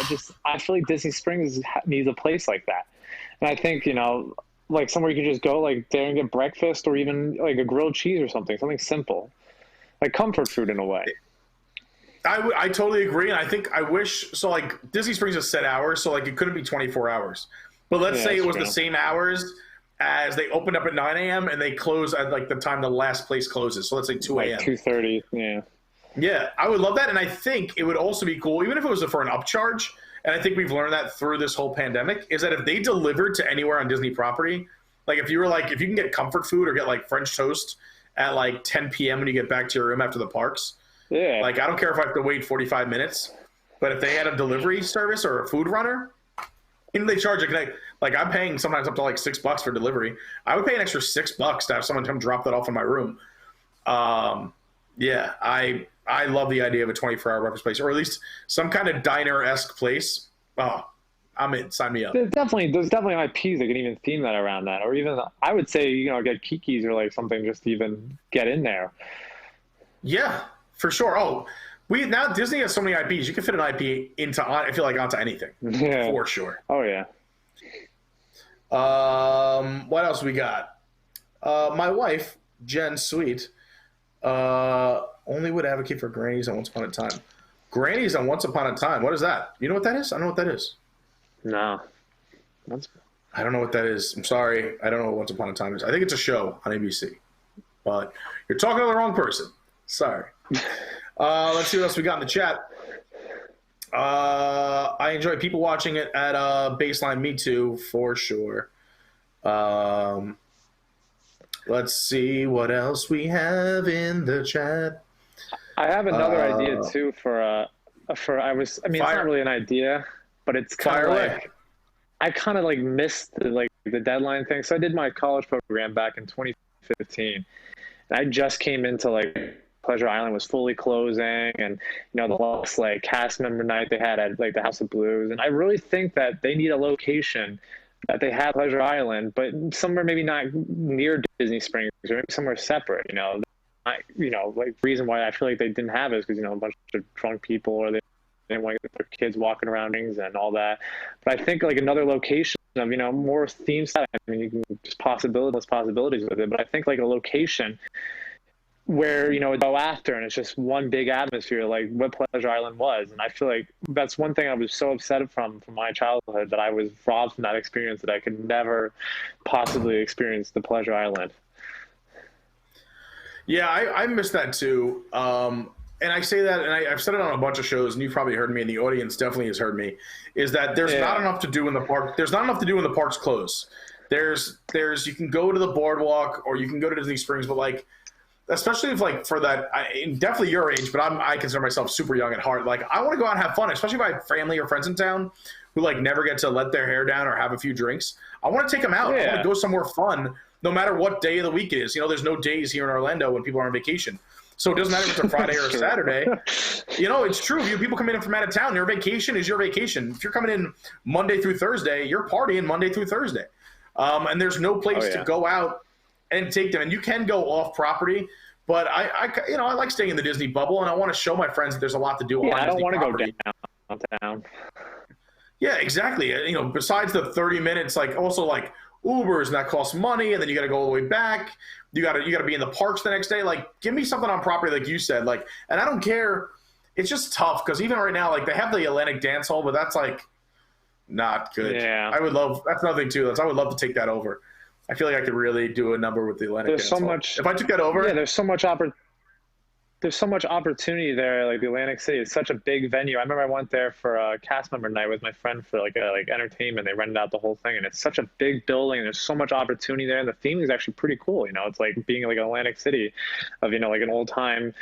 I feel like Disney Springs needs a place like that. And I think like somewhere you can just go like there and get breakfast, or even like a grilled cheese or something simple, like comfort food in a way. I totally agree, and I wish so. Like Disney Springs is set hours, so like it couldn't be 24 hours. But let's say it was the same hours as they opened up at 9 a.m. and they close at like the time the last place closes. So let's say 2 a.m. Like 2:30. Yeah. Yeah, I would love that, and I think it would also be cool, even if it was for an upcharge. And I think we've learned that through this whole pandemic, is that if they delivered to anywhere on Disney property, like if you can get comfort food or get like French toast at like 10 p.m. when you get back to your room after the parks. Yeah. Like, I don't care if I have to wait 45 minutes, but if they had a delivery service or a food runner, and they charge like I'm paying sometimes up to like $6 for delivery. I would pay an extra $6 to have someone come drop that off in my room. Yeah, I love the idea of a 24-hour breakfast place, or at least some kind of diner-esque place. Oh, I'm in. Sign me up. There's definitely IPs that can even theme that around that, or even I would say get Kiki's or like something just to even get in there. Yeah. For sure. Oh, now Disney has so many IPs. You can fit an IP I feel like onto anything. Yeah. For sure. Oh yeah. What else we got? My wife, Jen Sweet, only would advocate for grannies on Once Upon a Time. Grannies on Once Upon a Time. What is that? You know what that is? I don't know what that is. No. I don't know what that is. I'm sorry. I don't know what Once Upon a Time is. I think it's a show on ABC. But you're talking to the wrong person. Sorry. Let's see what else we got in the chat. I enjoy people watching it at Baseline Me Too for sure. Let's see what else we have in the chat. I have another idea too it's not really an idea, but it's kind of like I kind of like missed the deadline thing. So I did my college program back in 2015, and I just came into like Pleasure Island was fully closing, and the last like cast member night they had at like the House of Blues, and I really think that they need a location that they have Pleasure Island, but somewhere maybe not near Disney Springs or maybe somewhere separate. Like the reason why I feel like they didn't have it is because a bunch of drunk people, or they didn't want their kids walking around things and all that. But I think like another location of more theme style. I mean, you can just possibilities with it, but I think like a location where go after, and it's just one big atmosphere like what Pleasure Island was. And I feel like that's one thing I was so upset from my childhood, that I was robbed from that experience, that I could never possibly experience the Pleasure Island. Yeah, I miss that too. And I say that, and I've said it on a bunch of shows, and you've probably heard me, and the audience definitely has heard me, is that there's not enough to do in the park. There's not enough to do when the parks close. There's you can go to the boardwalk, or you can go to Disney Springs, but like, especially if like for that, definitely your age, but I consider myself super young at heart. Like, I want to go out and have fun, especially if I have family or friends in town who like never get to let their hair down or have a few drinks. I want to take them out. I want to go somewhere fun, no matter what day of the week it is. There's no days here in Orlando when people are on vacation. So it doesn't matter if it's a Friday or a Saturday. It's true. People come in from out of town. Their vacation is your vacation. If you're coming in Monday through Thursday, you're partying Monday through Thursday. And there's no place to go out and take them. And you can go off property, but I like staying in the Disney bubble, and I want to show my friends that there's a lot to do on Disney property. I don't want to go downtown. Yeah, exactly. Besides the 30 minutes, like also like Ubers, and that costs money, and then you got to go all the way back. You got to be in the parks the next day. Like, give me something on property, like you said. Like, and I don't care. It's just tough because even right now, like they have the Atlantic Dance Hall, but that's like not good. Yeah, I would love. That's another thing too. I would love to take that over. I feel like I could really do a number with the Atlantic Dance Hall. If I took that over, there's so much opportunity there. Like the Atlantic City is such a big venue. I remember I went there for a cast member night with my friend for like entertainment. They rented out the whole thing, and it's such a big building. And there's so much opportunity there, and the theme is actually pretty cool. It's like being like Atlantic City, of like an old time,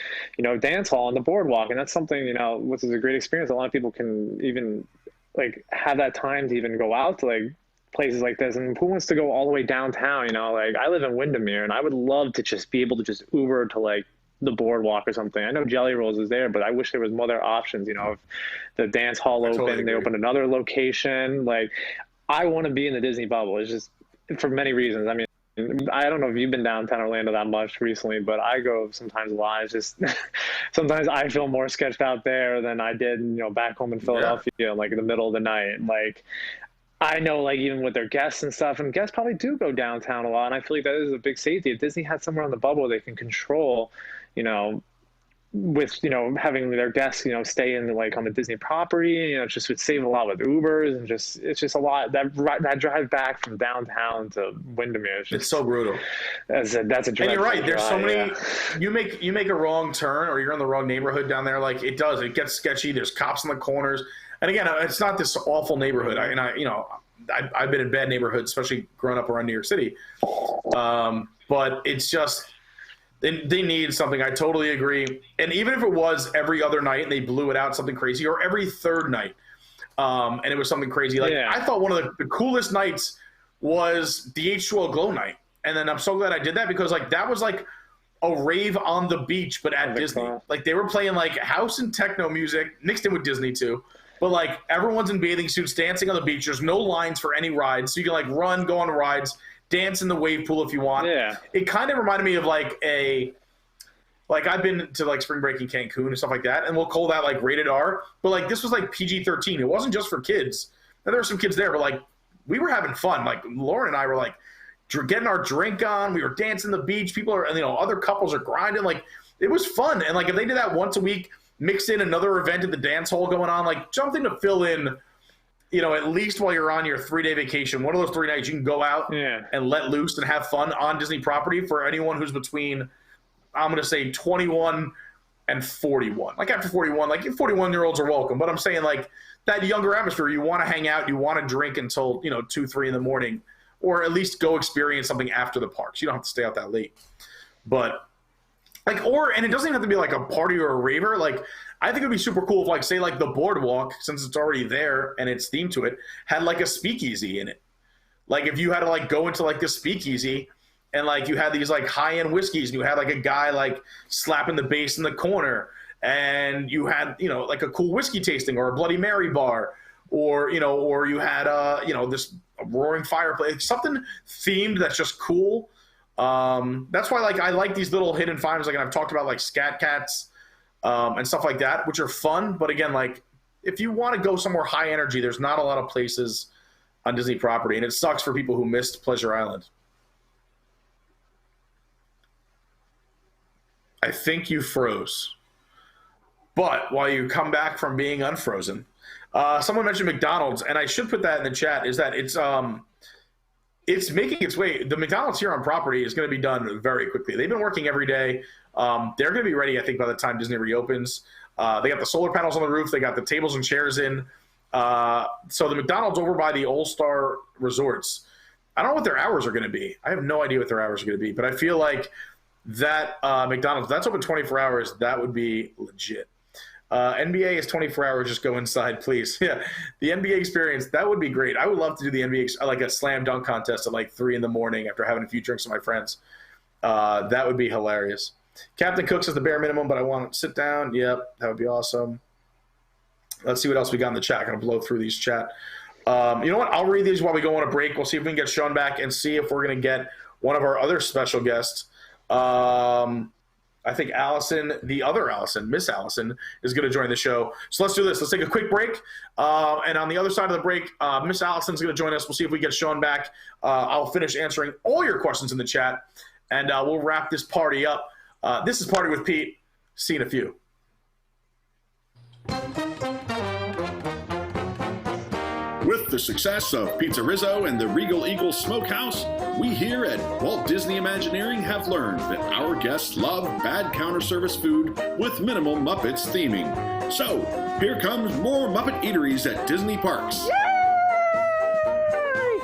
dance hall on the boardwalk, and that's something which is a great experience. A lot of people can even like have that time to even go out to like places like this. And who wants to go all the way downtown? Like I live in Windermere, and I would love to just be able to just Uber to like the boardwalk or something. I know Jelly Rolls is there, but I wish there was more other options. You know, if the dance hall opened, they opened another location. Like, I want to be in the Disney bubble. It's just for many reasons. I mean, I don't know if you've been downtown Orlando that much recently, but I go sometimes a lot. It's just sometimes I feel more sketched out there than I did, you know, back home in Philadelphia, like in the middle of the night. Like, I know, like, even with their guests and stuff, and guests probably do go downtown a lot, and I feel like that is a big safety. If Disney had somewhere on the bubble they can control, you know, with, you know, having their guests, you know, stay in like on the Disney property, you know, it just would save a lot with Ubers, and just, it's just a lot. That drive back from downtown to Windermere, it's so brutal. That's a and you're right. There's so many. You make a wrong turn, or you're in the wrong neighborhood down there. Like, it gets sketchy. There's cops in the corners, and again, it's not this awful neighborhood. I've been in bad neighborhoods, especially growing up around New York City. But it's just. They need something. I totally agree. And even if it was every other night and they blew it out something crazy, or every third night, and it was something crazy. Like, I thought one of the coolest nights was the H2O Glow night. And then I'm so glad I did that, because like that was like a rave on the beach, but at Disney. Like, they were playing like house and techno music mixed in with Disney too. But like, everyone's in bathing suits dancing on the beach. There's no lines for any rides. So you can like run, go on rides, dance in the wave pool if you want. Yeah. It kind of reminded me of like I've been to like spring break in Cancun and stuff like that, and we'll call that like rated R, but like this was like PG-13. It wasn't just for kids. And there were some kids there, but like we were having fun. Like Lauren and I were like getting our drink on. We were dancing the beach. People are, you know, other couples are grinding. Like, it was fun. And like, if they did that once a week, mix in another event at the dance hall going on, like something to fill in, you know, at least while you're on your 3-day vacation, one of those 3 nights you can go out and let loose and have fun on Disney property for anyone who's between, I'm going to say 21 and 41. Like after 41, like 41-year-olds are welcome. But I'm saying like that younger atmosphere, you want to hang out, you want to drink until, you know, 2, 3 in the morning, or at least go experience something after the parks. You don't have to stay out that late. But like, and it doesn't even have to be like a party or a raver. Like, I think it'd be super cool if, like, say, like the boardwalk, since it's already there and it's themed to it, had like a speakeasy in it. Like, if you had to like go into like this speakeasy and like you had these like high-end whiskeys and you had like a guy like slapping the bass in the corner, and you had, you know, like a cool whiskey tasting or a Bloody Mary bar, or, you know, or you had you know, this roaring fireplace, something themed that's just cool. That's why, like, I like these little hidden finds, like I've talked about, like Scat Cats and stuff like that, which are fun. But again, like, if you want to go somewhere high energy, there's not a lot of places on Disney property, and it sucks for people who missed Pleasure Island. I think you froze. But while you come back from being unfrozen, someone mentioned McDonald's, and I should put that in the chat, is that it's making its way. The McDonald's here on property is going to be done very quickly. They've been working every day. They're going to be ready, I think, by the time Disney reopens. They got the solar panels on the roof. They got the tables and chairs in. So the McDonald's over by the All-Star Resorts, I don't know what their hours are going to be. I have no idea what their hours are going to be, but I feel like that McDonald's, that's open 24 hours. That would be legit. NBA is 24 hours. Just go inside, please. Yeah, the NBA experience, that would be great. I would love to do the NBA, like a slam dunk contest at like 3 in the morning after having a few drinks with my friends. That would be hilarious. Captain Cook says the bare minimum, but I want to sit down. Yep, that would be awesome. Let's see what else we got in the chat. I'm going to blow through these chat. You know what? I'll read these while we go on a break. We'll see if we can get Sean back and see if we're going to get one of our other special guests. I think Allison, the other Allison, Miss Allison, is going to join the show. So let's do this. Let's take a quick break. And on the other side of the break, Miss Allison's going to join us. We'll see if we get Sean back. I'll finish answering all your questions in the chat, and we'll wrap this party up. This is Party with Pete. Seen a few. With the success of Pizza Rizzo and the Regal Eagle Smokehouse, we here at Walt Disney Imagineering have learned that our guests love bad counter service food with minimal Muppets theming. So, here comes more Muppet eateries at Disney parks. Yay!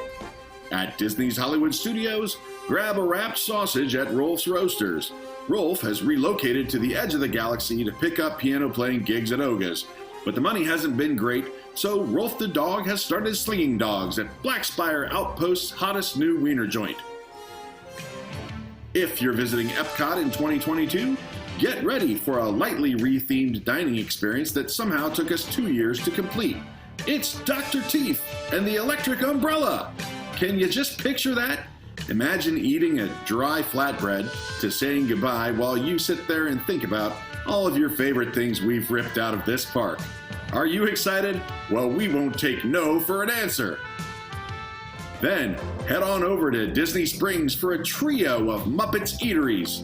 At Disney's Hollywood Studios, grab a wrapped sausage at Rolf's Roasters. Rolf has relocated to the edge of the galaxy to pick up piano-playing gigs at Oga's, but the money hasn't been great, so Rolf the dog has started slinging dogs at Black Spire Outpost's hottest new wiener joint. If you're visiting Epcot in 2022, Get ready for a lightly rethemed dining experience that somehow took us 2 years to complete. It's Dr. Teeth and the Electric Umbrella. Can you just picture that? Imagine eating a dry flatbread to saying goodbye while you sit there and think about all of your favorite things we've ripped out of this park. Are you excited? Well, we won't take no for an answer. Then, head on over to Disney Springs for a trio of Muppets eateries.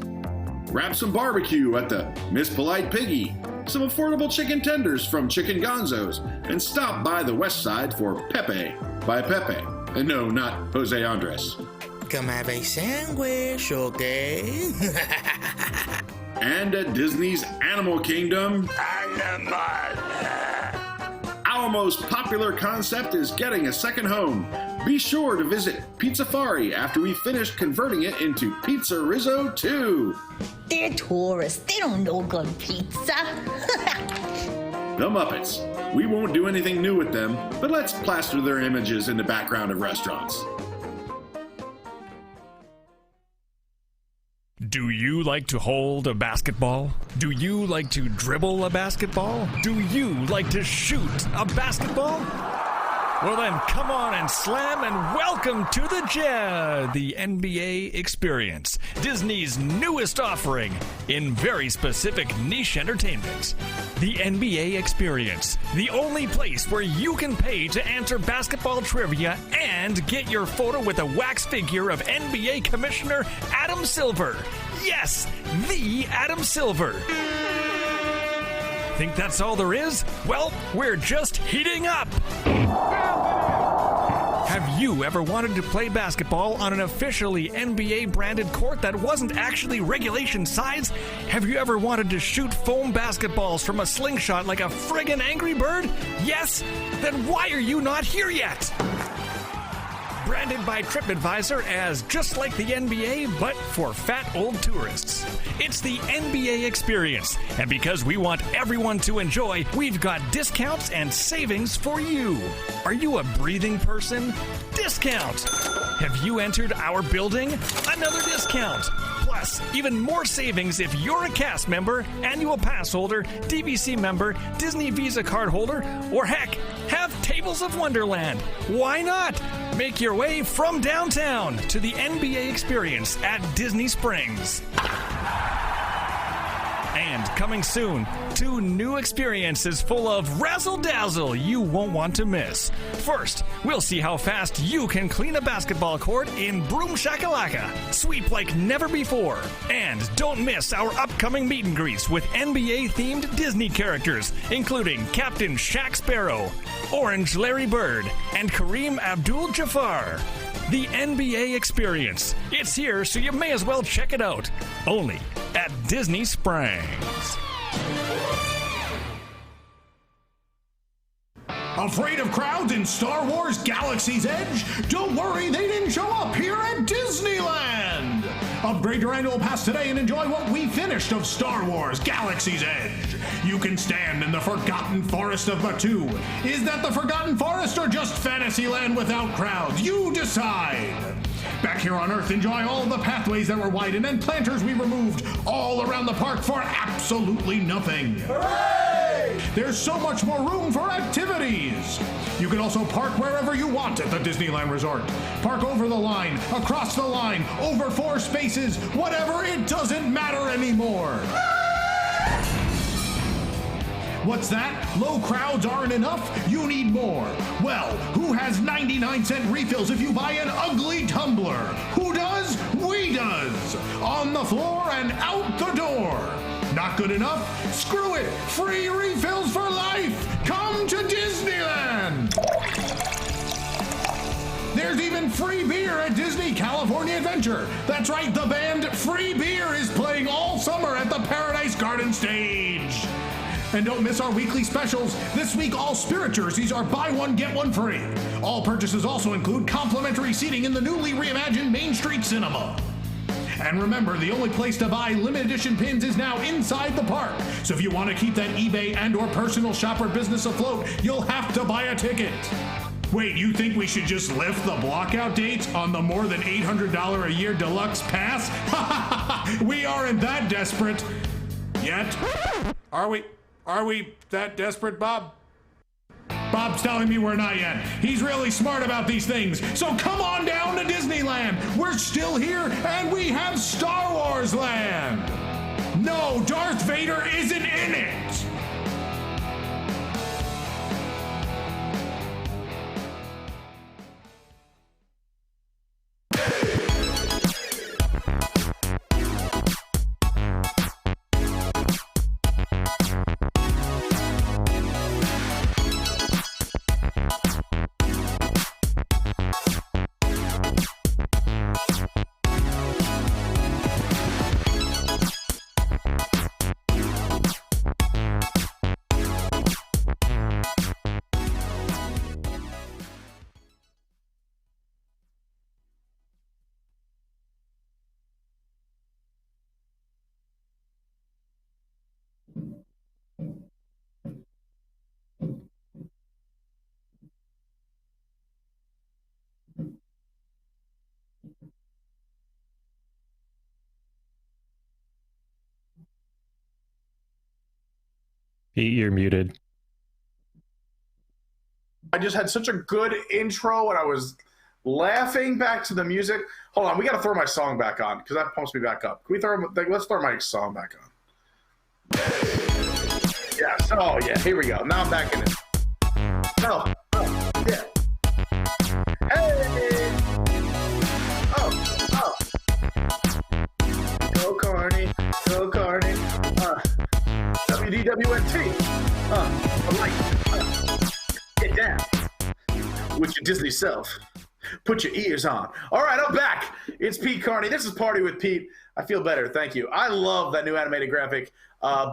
Grab some barbecue at the Miss Polite Piggy, some affordable chicken tenders from Chicken Gonzo's, and stop by the West Side for Pepe by Pepe. And no, not Jose Andres. Come have a sandwich, okay? And at Disney's Animal Kingdom, our most popular concept is getting a second home. Be sure to visit Pizzafari after we finish converting it into Pizza Rizzo 2. They're tourists. They don't know good pizza. The Muppets. We won't do anything new with them, but let's plaster their images in the background of restaurants. Do you like to hold a basketball? Do you like to dribble a basketball? Do you like to shoot a basketball? Well then, come on and slam and welcome to the NBA Experience, Disney's newest offering in very specific niche entertainment. The NBA Experience, the only place where you can pay to answer basketball trivia and get your photo with a wax figure of NBA Commissioner Adam Silver. Yes, the Adam Silver. Think that's all there is? Well, we're just heating up. Have you ever wanted to play basketball on an officially NBA branded court that wasn't actually regulation size? Have you ever wanted to shoot foam basketballs from a slingshot like a friggin' Angry Bird? Yes? Then why are you not here yet? Branded by TripAdvisor as just like the NBA, but for fat old tourists. It's the NBA Experience, and because we want everyone to enjoy, we've got discounts and savings for you. Are you a breathing person? Discount! Have you entered our building? Another discount! Plus, even more savings if you're a cast member, annual pass holder, DVC member, Disney Visa card holder, or heck, have Tables of Wonderland. Why not? Make your way from downtown to the NBA Experience at Disney Springs. And coming soon, 2 new experiences full of razzle-dazzle you won't want to miss. First, we'll see how fast you can clean a basketball court in Broom Shakalaka. Sweep like never before. And don't miss our upcoming meet and greets with NBA-themed Disney characters, including Captain Shaq Sparrow, Orange Larry Bird, and Kareem Abdul-Jabbar. The NBA Experience. It's here, so you may as well check it out. Only at Disney Springs. Afraid of crowds in Star Wars Galaxy's Edge? Don't worry, they didn't show up here at Disneyland! Upgrade your annual pass today and enjoy what we finished of Star Wars Galaxy's Edge. You can stand in the Forgotten Forest of Batuu. Is that the Forgotten Forest or just Fantasyland without crowds? You decide! Back here on Earth, enjoy all the pathways that were widened and planters we removed all around the park for absolutely nothing. Hooray! There's so much more room for activities. You can also park wherever you want at the Disneyland Resort. Park over the line, across the line, over 4 spaces, whatever, it doesn't matter anymore. What's that? Low crowds aren't enough? You need more. Well, who has 99-cent refills if you buy an ugly tumbler? Who does? We does. On the floor and out the door. Not good enough? Screw it. Free refills for life. Come to Disneyland. There's even free beer at Disney California Adventure. That's right, the band Free Beer is playing all summer at the Paradise Garden stage. And don't miss our weekly specials. This week, all Spirit jerseys are buy one, get one free. All purchases also include complimentary seating in the newly reimagined Main Street Cinema. And remember, the only place to buy limited edition pins is now inside the park. So if you want to keep that eBay and or personal shopper business afloat, you'll have to buy a ticket. Wait, you think we should just lift the blockout dates on the more than $800 a year deluxe pass? We aren't that desperate. Yet? Are we that desperate, Bob? Bob's telling me we're not yet. He's really smart about these things. So come on down to Disneyland. We're still here, and we have Star Wars Land. No, Darth Vader isn't in it. Pete, you're muted. I just had such a good intro and I was laughing back to the music. Hold on, we got to throw my song back on because that pumps me back up. Can we let's throw my song back on. Yes. Oh, yeah. Here we go. Now I'm back in it. Oh, yeah. Hey. Oh. Go Carney. Go Carney. WDWNT. Get down with your Disney self. Put your ears on. All right, I'm back. It's Pete Carney. This is Party with Pete. I feel better. Thank you. I love that new animated graphic.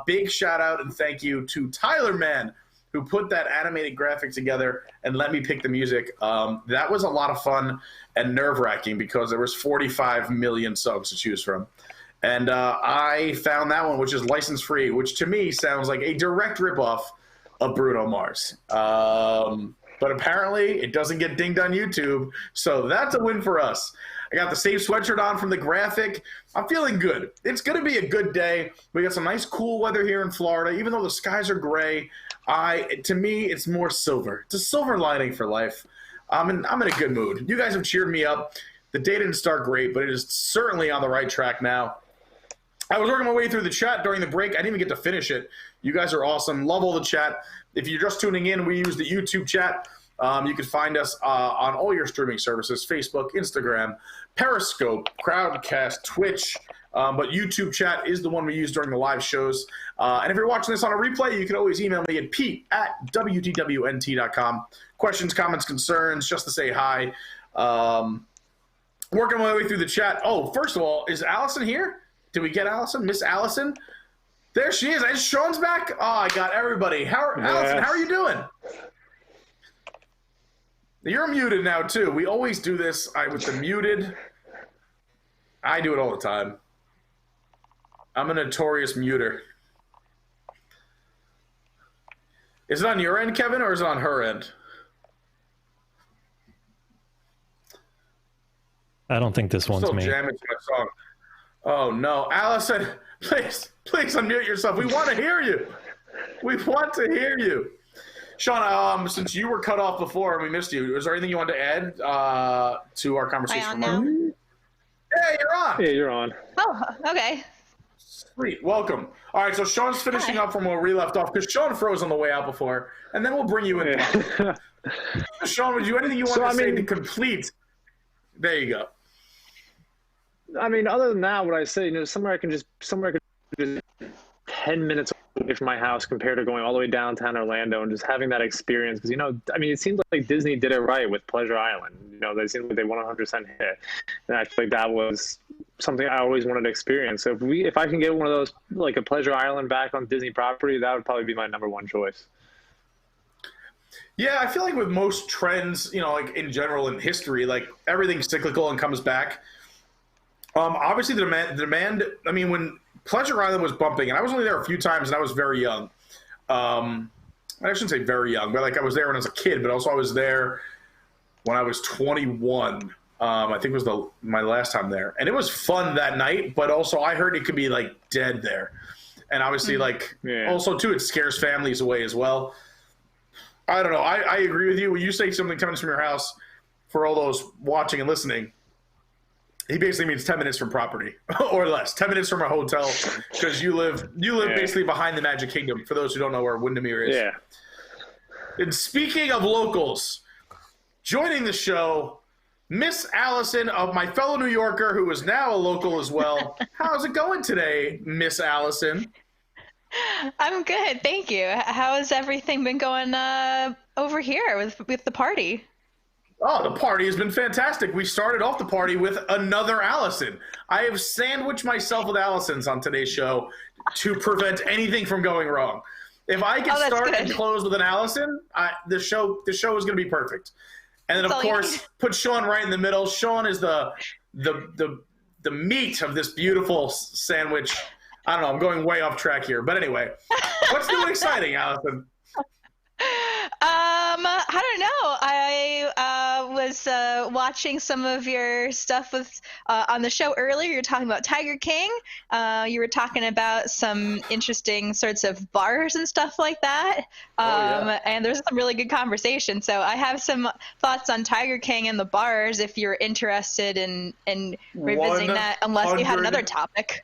Big shout out and thank you to Tyler Mann, who put that animated graphic together and let me pick the music. That was a lot of fun and nerve-wracking because there was 45 million songs to choose from. And I found that one, which is license-free, which to me sounds like a direct ripoff of Bruno Mars. But apparently it doesn't get dinged on YouTube, so that's a win for us. I got the same sweatshirt on from the graphic. I'm feeling good. It's going to be a good day. We got some nice cool weather here in Florida, even though the skies are gray. To me, it's more silver. It's a silver lining for life. I'm in a good mood. You guys have cheered me up. The day didn't start great, but it is certainly on the right track now. I was working my way through the chat during the break. I didn't even get to finish it. You guys are awesome. Love all the chat. If you're just tuning in, we use the YouTube chat. You can find us on all your streaming services, Facebook, Instagram, Periscope, Crowdcast, Twitch. But YouTube chat is the one we use during the live shows. And if you're watching this on a replay, you can always email me at pete@WDWNT.com. Questions, comments, concerns, just to say hi. Working my way through the chat. Oh, first of all, is Allison here? Did we get Allison? Miss Allison? There she is. Is Sean's back? Oh, I got everybody. Allison, how are you doing? You're muted now, too. We always do this with the muted. I do it all the time. I'm a notorious muter. Is it on your end, Kevin, or is it on her end? I don't think this one's me. Still jamming to my song. Oh, no. Allison, please unmute yourself. We want to hear you. We want to hear you. Sean, since you were cut off before and we missed you, is there anything you want to add to our conversation? Am I on now? Hey, you're on. Yeah, you're on. Oh, okay. Sweet. Welcome. All right, so Sean's finishing up from where we left off because Sean froze on the way out before, and then we'll bring you in. Yeah. Sean, would you anything you want to say to complete? There you go. I mean, other than that, what I say, somewhere I could just 10 minutes away from my house compared to going all the way downtown Orlando and just having that experience. Because, it seems like Disney did it right with Pleasure Island. They seemed like they 100% hit. And I feel like that was something I always wanted to experience. So if I can get one of those, like a Pleasure Island back on Disney property, that would probably be my #1 choice. Yeah, I feel like with most trends, like in general in history, like everything's cyclical and comes back. Obviously, the demand. I mean, when Pleasure Island was bumping, and I was only there a few times, and I was very young. I shouldn't say very young, but I was there when I was a kid. But also, I was there when I was 21. I think it was my last time there, and it was fun that night. But also, I heard it could be dead there, And obviously, also, too, it scares families away as well. I don't know. I agree with you. When you say something comes from your house, for all those watching and listening, he basically means 10 minutes from property or less. 10 minutes from a hotel, because you live basically behind the Magic Kingdom, for those who don't know where Windermere is. Yeah. And speaking of locals, joining the show, Miss Allison, of my fellow New Yorker, who is now a local as well. How's it going today, Miss Allison? I'm good, thank you. How has everything been going over here with the party? Oh, the party has been fantastic. We started off the party with another Allison. I have sandwiched myself with Allisons on today's show to prevent anything from going wrong. If I can start and close with an Allison, the show is going to be perfect. And then, of course, put Sean right in the middle. Sean is the meat of this beautiful sandwich. I don't know. I'm going way off track here. But anyway, what's new and exciting, Allison? I don't know. I was watching some of your stuff on the show earlier. You were talking about Tiger King. You were talking about some interesting sorts of bars and stuff like that. And there's some really good conversation. So I have some thoughts on Tiger King and the bars if you're interested in revisiting that, unless you had another topic.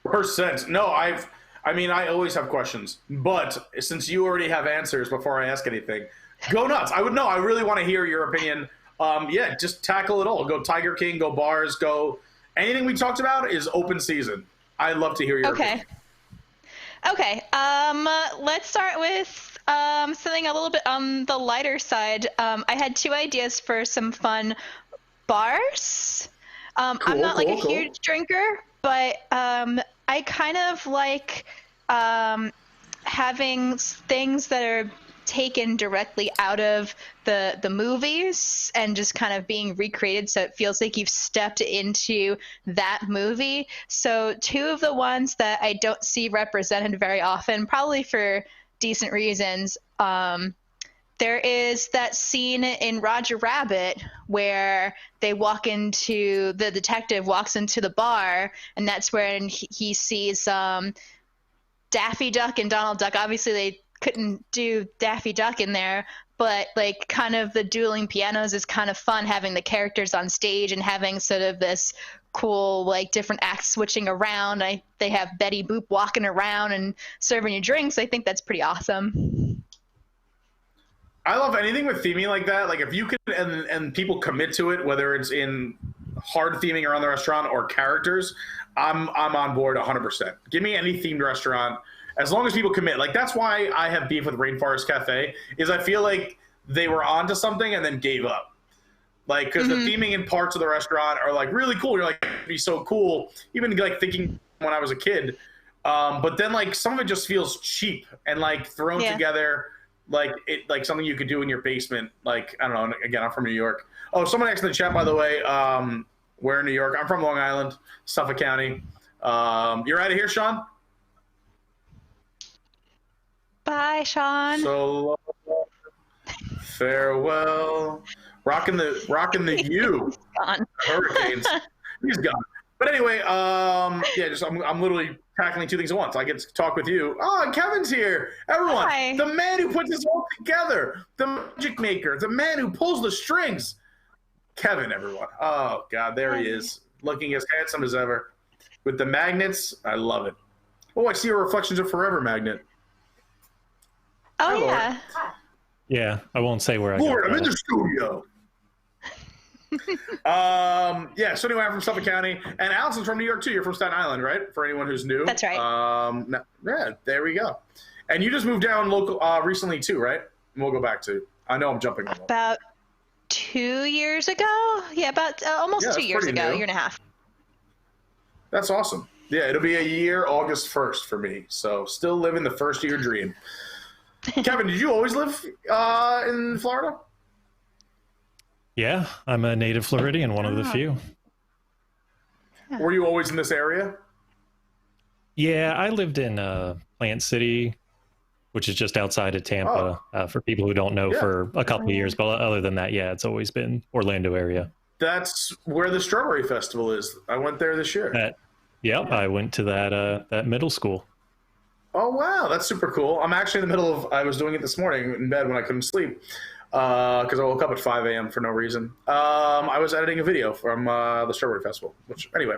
%. No, I always have questions, but since you already have answers before I ask anything, go nuts. I really want to hear your opinion. Just tackle it all. Go Tiger King, go bars, go anything we talked about is open season. I'd love to hear your opinion. Okay. Let's start with something a little bit on the lighter side. I had 2 ideas for some fun bars. I'm not a huge drinker, but I kind of like having things that are taken directly out of the movies and just kind of being recreated, so it feels like you've stepped into that movie. So 2 of the ones that I don't see represented very often, probably for decent reasons, there is that scene in Roger Rabbit where the detective walks into the bar, and that's when he sees Daffy Duck and Donald Duck. Obviously, they couldn't do Daffy Duck in there, but kind of the dueling pianos is kind of fun, having the characters on stage and having sort of this cool different acts switching around. They have Betty Boop walking around and serving you drinks. I think that's pretty awesome. I love anything with theming like that. If you can, and people commit to it, whether it's in hard theming around the restaurant or characters, I'm on board 100%. Give me any themed restaurant, as long as people commit. That's why I have beef with Rainforest Cafe, is I feel like they were onto something and then gave up. Because the theming in parts of the restaurant are really cool. You're like, it'd be so cool. Even thinking when I was a kid. But then some of it just feels cheap and thrown together. Something you could do in your basement. I don't know. Again, I'm from New York. Oh, someone asked in the chat, by the way, where in New York? I'm from Long Island, Suffolk County. You're out of here, Sean? Bye, Sean. So farewell. Rocking the U. He's gone. Hurricanes. He's gone. But anyway, I'm literally tackling 2 things at once. I get to talk with you. Oh, Kevin's here. Everyone. Hi. The man who puts this all together. The magic maker. The man who pulls the strings. Kevin, everyone. Oh, God, there he is. Looking as handsome as ever. With the magnets, I love it. Oh, I see a Reflections of Forever magnet. Oh, yeah. Yeah, I won't say where I Lord, I'm in the studio. So anyway, I'm from Suffolk County, and Allison's from New York too. You're from Staten Island, right? For anyone who's new. That's right. There we go. And you just moved down local recently too, right? And we'll go back to. I know I'm jumping. About 2 years ago. Yeah, about almost 2 years ago, new. Year and a half. That's awesome. Yeah, it'll be a year August 1st for me. So still living the first year dream. Kevin, did you always live in Florida? Yeah, I'm a native Floridian, one of the few. Were you always in this area? Yeah, I lived in Plant City, which is just outside of Tampa, for people who don't know, for a couple of years. But other than that, yeah, it's always been Orlando area. That's where the Strawberry Festival is. I went there this year. I went to that middle school. Oh, wow. That's super cool. I'm actually in the middle of, I was doing it this morning in bed when I couldn't sleep because I woke up at 5 a.m. for no reason. I was editing a video from the Strawberry Festival, which, anyway.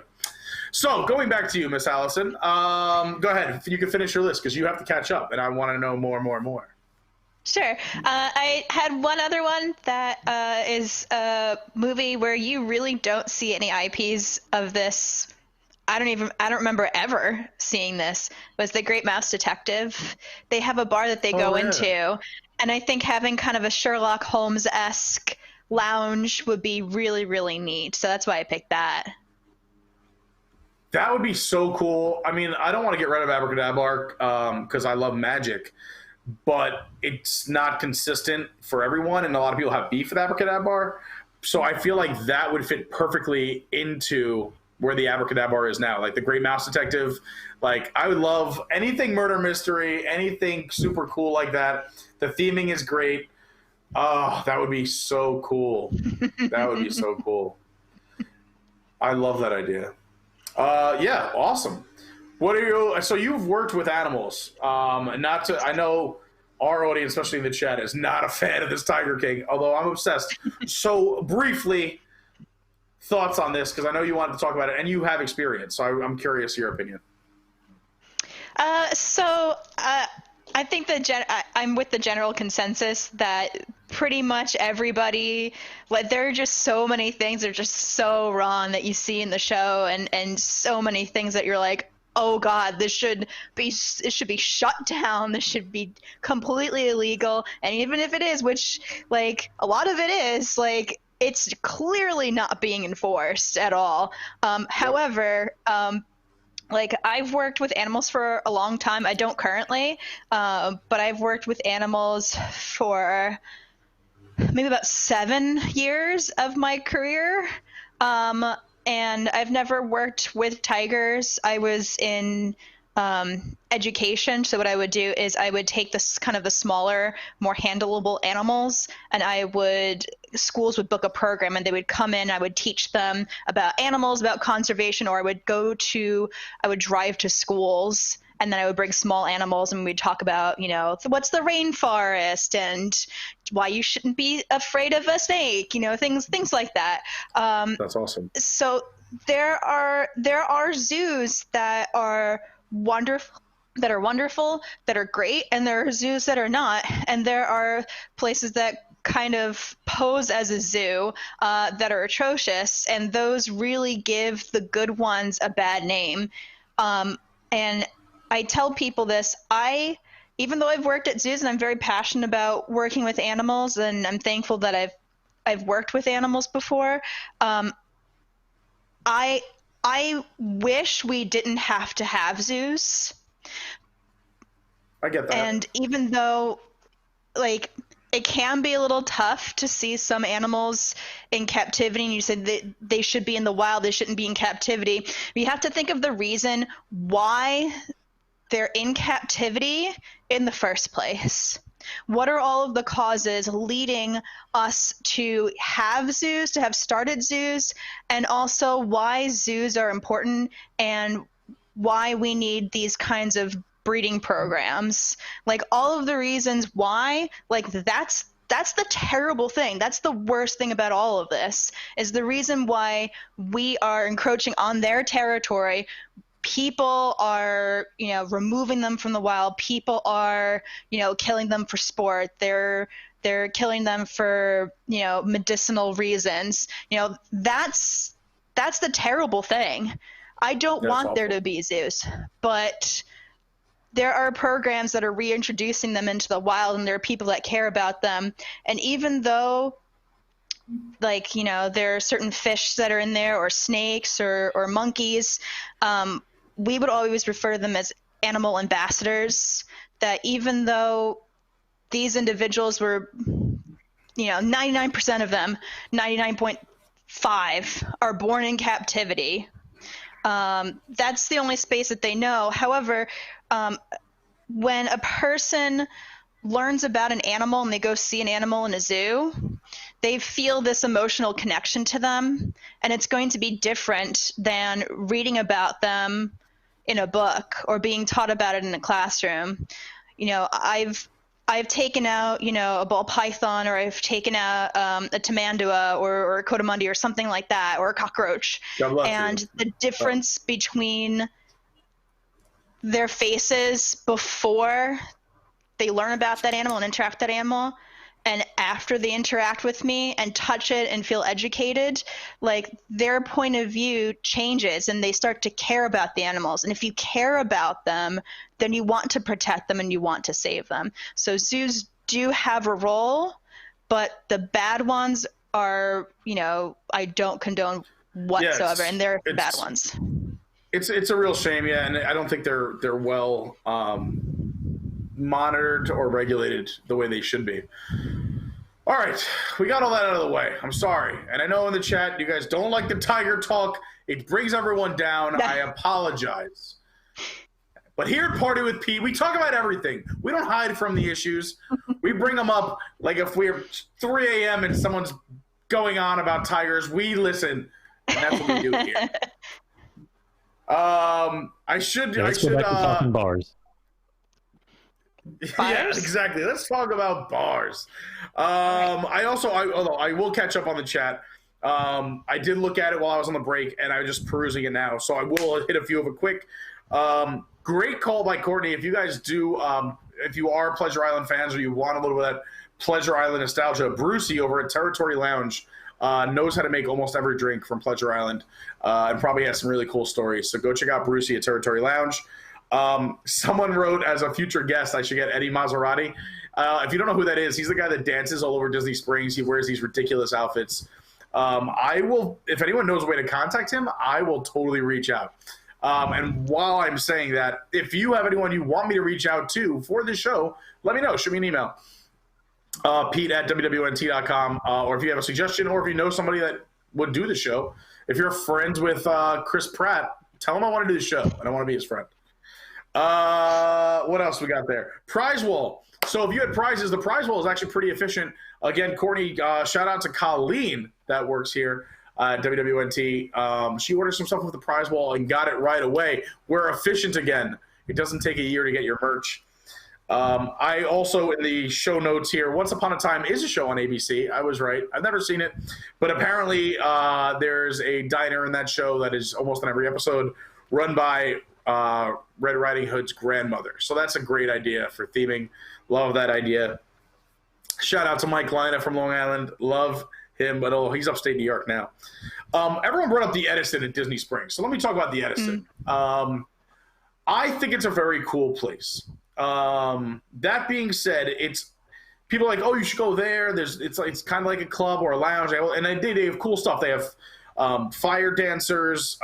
So going back to you, Miss Allison, go ahead. You can finish your list because you have to catch up, and I want to know more. Sure. I had one other one that is a movie where you really don't see any IPs of this. I don't remember ever seeing this. Was The Great Mouse Detective. They have a bar that they go into, and I think having kind of a Sherlock Holmes-esque lounge would be really, really neat. So that's why I picked that. That would be so cool. I mean, I don't want to get rid of Abracadabra because I love magic, but it's not consistent for everyone, and a lot of people have beef with Abracadabra. So I feel like that would fit perfectly into where the Abracadabra is now. Like the Great Mouse Detective. Like, I would love anything murder mystery, anything super cool like that. The theming is great. Oh, that would be so cool. That would be so cool. I love that idea. Yeah, awesome. What are you? So you've worked with animals. I know our audience, especially in the chat, is not a fan of this Tiger King, although I'm obsessed. So briefly, thoughts on this, because I know you wanted to talk about it, and you have experience. So I'm curious your opinion. I think I'm with the general consensus that pretty much everybody, like, there are just so many things that are just so wrong that you see in the show, and so many things that you're like, oh God, it should be shut down. This should be completely illegal. And even if it is, which, like, a lot of it is, like, it's clearly not being enforced at all. However, like, I've worked with animals for a long time. I don't currently, but I've worked with animals for maybe about 7 years of my career. And I've never worked with tigers. I was in education. So what I would do is I would take this kind of the smaller, more handleable animals, and schools would book a program and they would come in, I would teach them about animals, about conservation, or I would drive to schools, and then I would bring small animals and we'd talk about, what's the rainforest and why you shouldn't be afraid of a snake, things like that. That's awesome. So there are zoos that are wonderful, that are great, and there are zoos that are not, and there are places that kind of pose as a zoo that are atrocious, and those really give the good ones a bad name. And I tell people this, even though I've worked at zoos and I'm very passionate about working with animals, and I'm thankful that I've worked with animals before, I wish we didn't have to have zoos. I get that. And even though, like, it can be a little tough to see some animals in captivity, and you said that they should be in the wild, they shouldn't be in captivity. We have to think of the reason why they're in captivity in the first place. What are all of the causes leading us to have zoos, to have started zoos, and also why zoos are important and why we need these kinds of breeding programs? Like, all of the reasons why, like, that's the terrible thing. That's the worst thing about all of this, is the reason why we are encroaching on their territory. People are, removing them from the wild. People are, killing them for sport. They're killing them for, medicinal reasons. That's the terrible thing. I don't want there to be zoos, but there are programs that are reintroducing them into the wild, and there are people that care about them. And even though, like, there are certain fish that are in there, or snakes, or monkeys, we would always refer to them as animal ambassadors, that even though these individuals were, 99% of them, 99.5 are born in captivity. That's the only space that they know. However, when a person learns about an animal and they go see an animal in a zoo, they feel this emotional connection to them, and it's going to be different than reading about them in a book or being taught about it in a classroom. I've taken out, a ball python, or I've taken out a tamandua or a coatimundi or something like that, or a cockroach. And the difference between their faces before they learn about that animal and interact with that animal, and after they interact with me and touch it and feel educated, like their point of view changes and they start to care about the animals. And if you care about them, then you want to protect them and you want to save them. So zoos do have a role, but the bad ones are, I don't condone whatsoever, and they're the bad ones. It's a real shame, yeah, and I don't think they're well monitored or regulated the way they should be. All right, we got all that out of the way. I'm sorry, and I know in the chat you guys don't like the tiger talk. It brings everyone down. I apologize. But here at Party with Pete, we talk about everything. We don't hide from the issues. We bring them up like if we're 3 a.m. and someone's going on about tigers, we listen, and that's what we do here. I should go back to talking bars. Yeah, exactly. Let's talk about bars. Although I will catch up on the chat. I did look at it while I was on the break, and I was just perusing it now. So I will hit a few of it quick. Great call by Courtney. If you guys do, if you are Pleasure Island fans or you want a little bit of that Pleasure Island nostalgia, Brucey over at Territory Lounge knows how to make almost every drink from Pleasure Island and probably has some really cool stories. So go check out Brucey at Territory Lounge. Someone wrote as a future guest, I should get Eddie Maserati. If you don't know who that is, he's the guy that dances all over Disney Springs. He wears these ridiculous outfits. I will, if anyone knows a way to contact him, I will totally reach out. And while I'm saying that, if you have anyone you want me to reach out to for this show, let me know. Shoot me an email. Pete at WDWNT.com. Or if you have a suggestion, or if you know somebody that would do the show. If you're friends with Chris Pratt, tell him I want to do the show and I want to be his friend. What else we got there? Prize wall. So if you had prizes, the prize wall is actually pretty efficient. Again, Courtney, shout out to Colleen that works here at WDWNT. She ordered some stuff with the prize wall and got it right away. We're efficient again. It doesn't take a year to get your merch. I also, in the show notes here, Once Upon a Time is a show on ABC. I was right. I've never seen it. But apparently there's a diner in that show that is almost on every episode run by Red Riding Hood's grandmother. So that's a great idea for theming. Love that idea. Shout out to Mike Lina from Long Island. Love him, but he's upstate New York now. Everyone brought up the Edison at Disney Springs. So let me talk about the Edison. I think it's a very cool place. That being said, it's people are like, oh, you should go there. It's kind of like a club or a lounge. And they have cool stuff. They have fire dancers,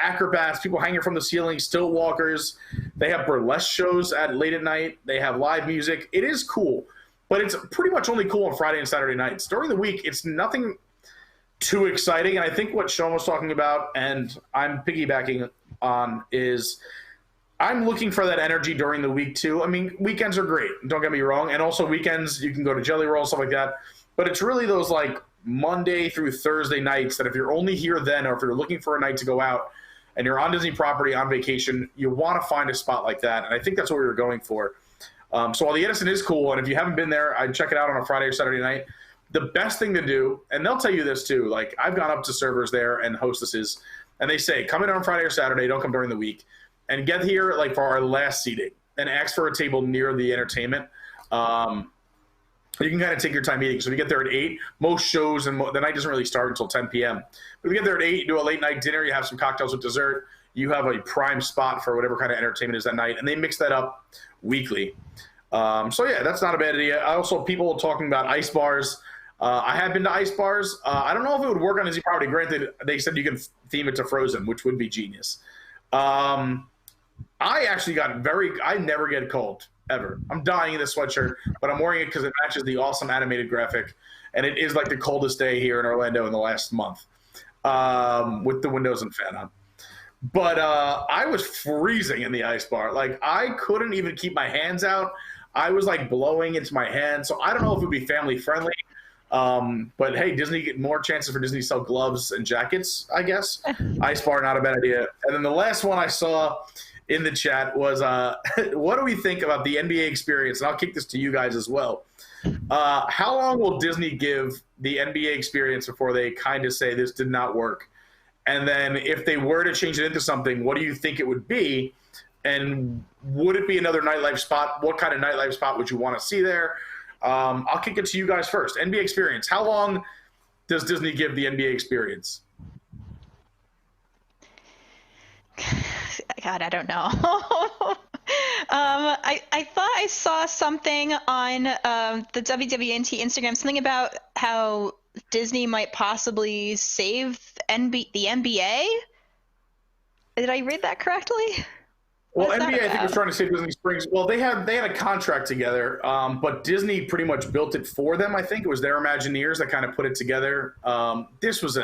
acrobats, people hanging from the ceiling, still walkers. They have burlesque shows late at night. They have live music. It is cool, but it's pretty much only cool on Friday and Saturday nights. During the week, it's nothing too exciting. And I think what Sean was talking about, and I'm piggybacking on, is I'm looking for that energy during the week too. I mean, weekends are great, don't get me wrong. And also weekends, you can go to Jelly Roll, stuff like that. But it's really those like Monday through Thursday nights that if you're only here then, or if you're looking for a night to go out and you're on Disney property on vacation, you want to find a spot like that. And I think that's what we were going for. So while the Edison is cool, and if you haven't been there, I'd check it out on a Friday or Saturday night. The best thing to do, and they'll tell you this too, like I've gone up to servers there and hostesses, and they say, come in on Friday or Saturday, don't come during the week, and get here like for our last seating and ask for a table near the entertainment. You can kind of take your time eating. So if you get there at 8, most shows, and the night doesn't really start until 10 p.m. But if you get there at 8, you do a late night dinner, you have some cocktails with dessert, you have a prime spot for whatever kind of entertainment is that night, and they mix that up weekly. So yeah, that's not a bad idea. Also, people talking about ice bars. I have been to ice bars. I don't know if it would work on Disney property. Granted, they said you can theme it to Frozen, which would be genius. I actually I never get cold, ever. I'm dying in this sweatshirt, but I'm wearing it because it matches the awesome animated graphic, and it is like the coldest day here in Orlando in the last month, with the windows and fan on. But I was freezing in the ice bar. Like, I couldn't even keep my hands out. I was like blowing into my hands. So I don't know if it would be family friendly. But hey, Disney get more chances for Disney to sell gloves and jackets, I guess. Ice bar, not a bad idea. And then the last one I saw in the chat was, what do we think about the NBA experience? And I'll kick this to you guys as well. How long will Disney give the NBA experience before they kind of say this did not work? And then if they were to change it into something, what do you think it would be? And would it be another nightlife spot? What kind of nightlife spot would you want to see there? I'll kick it to you guys first. NBA experience. How long does Disney give the NBA experience? God, I don't know. I thought I saw something on the WDWNT Instagram, something about how Disney might possibly save the NBA. Did I read that correctly? Well, NBA, I think, was trying to save Disney Springs. Well, they had a contract together, but Disney pretty much built it for them. I think it was their Imagineers that kind of put it together. This was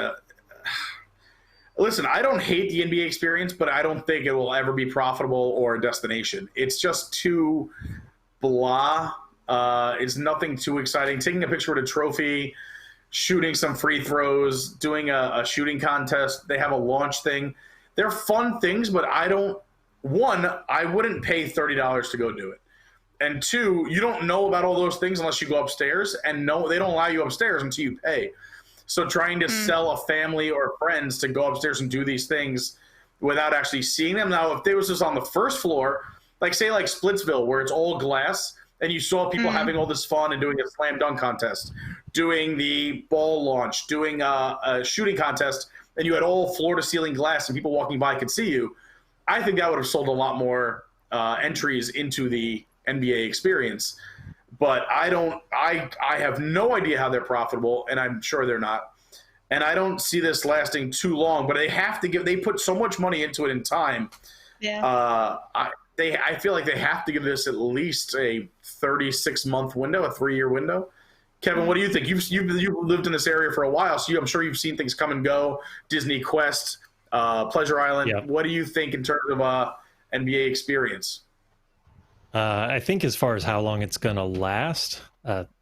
listen, I don't hate the NBA experience, but I don't think it will ever be profitable or a destination. It's just too blah. It's nothing too exciting. Taking a picture with a trophy, shooting some free throws, doing a shooting contest. They have a launch thing. They're fun things, but I wouldn't pay $30 to go do it. And two, you don't know about all those things unless you go upstairs, and no, they don't allow you upstairs until you pay. So trying to sell a family or friends to go upstairs and do these things without actually seeing them. Now, if they was just on the first floor, like say like Splitsville, where it's all glass, and you saw people having all this fun and doing a slam dunk contest, doing the ball launch, doing a shooting contest, and you had all floor to ceiling glass and people walking by could see you, I think that would have sold a lot more entries into the NBA experience. But I have no idea how they're profitable, and I'm sure they're not. And I don't see this lasting too long, but they put so much money into it in time. Yeah. I feel like they have to give this at least a 36-month window, a 3-year window. Kevin, what do you think? You've lived in this area for a while, so I'm sure you've seen things come and go. Disney Quest, Pleasure Island. Yeah. What do you think in terms of NBA experience? I think as far as how long it's going to last,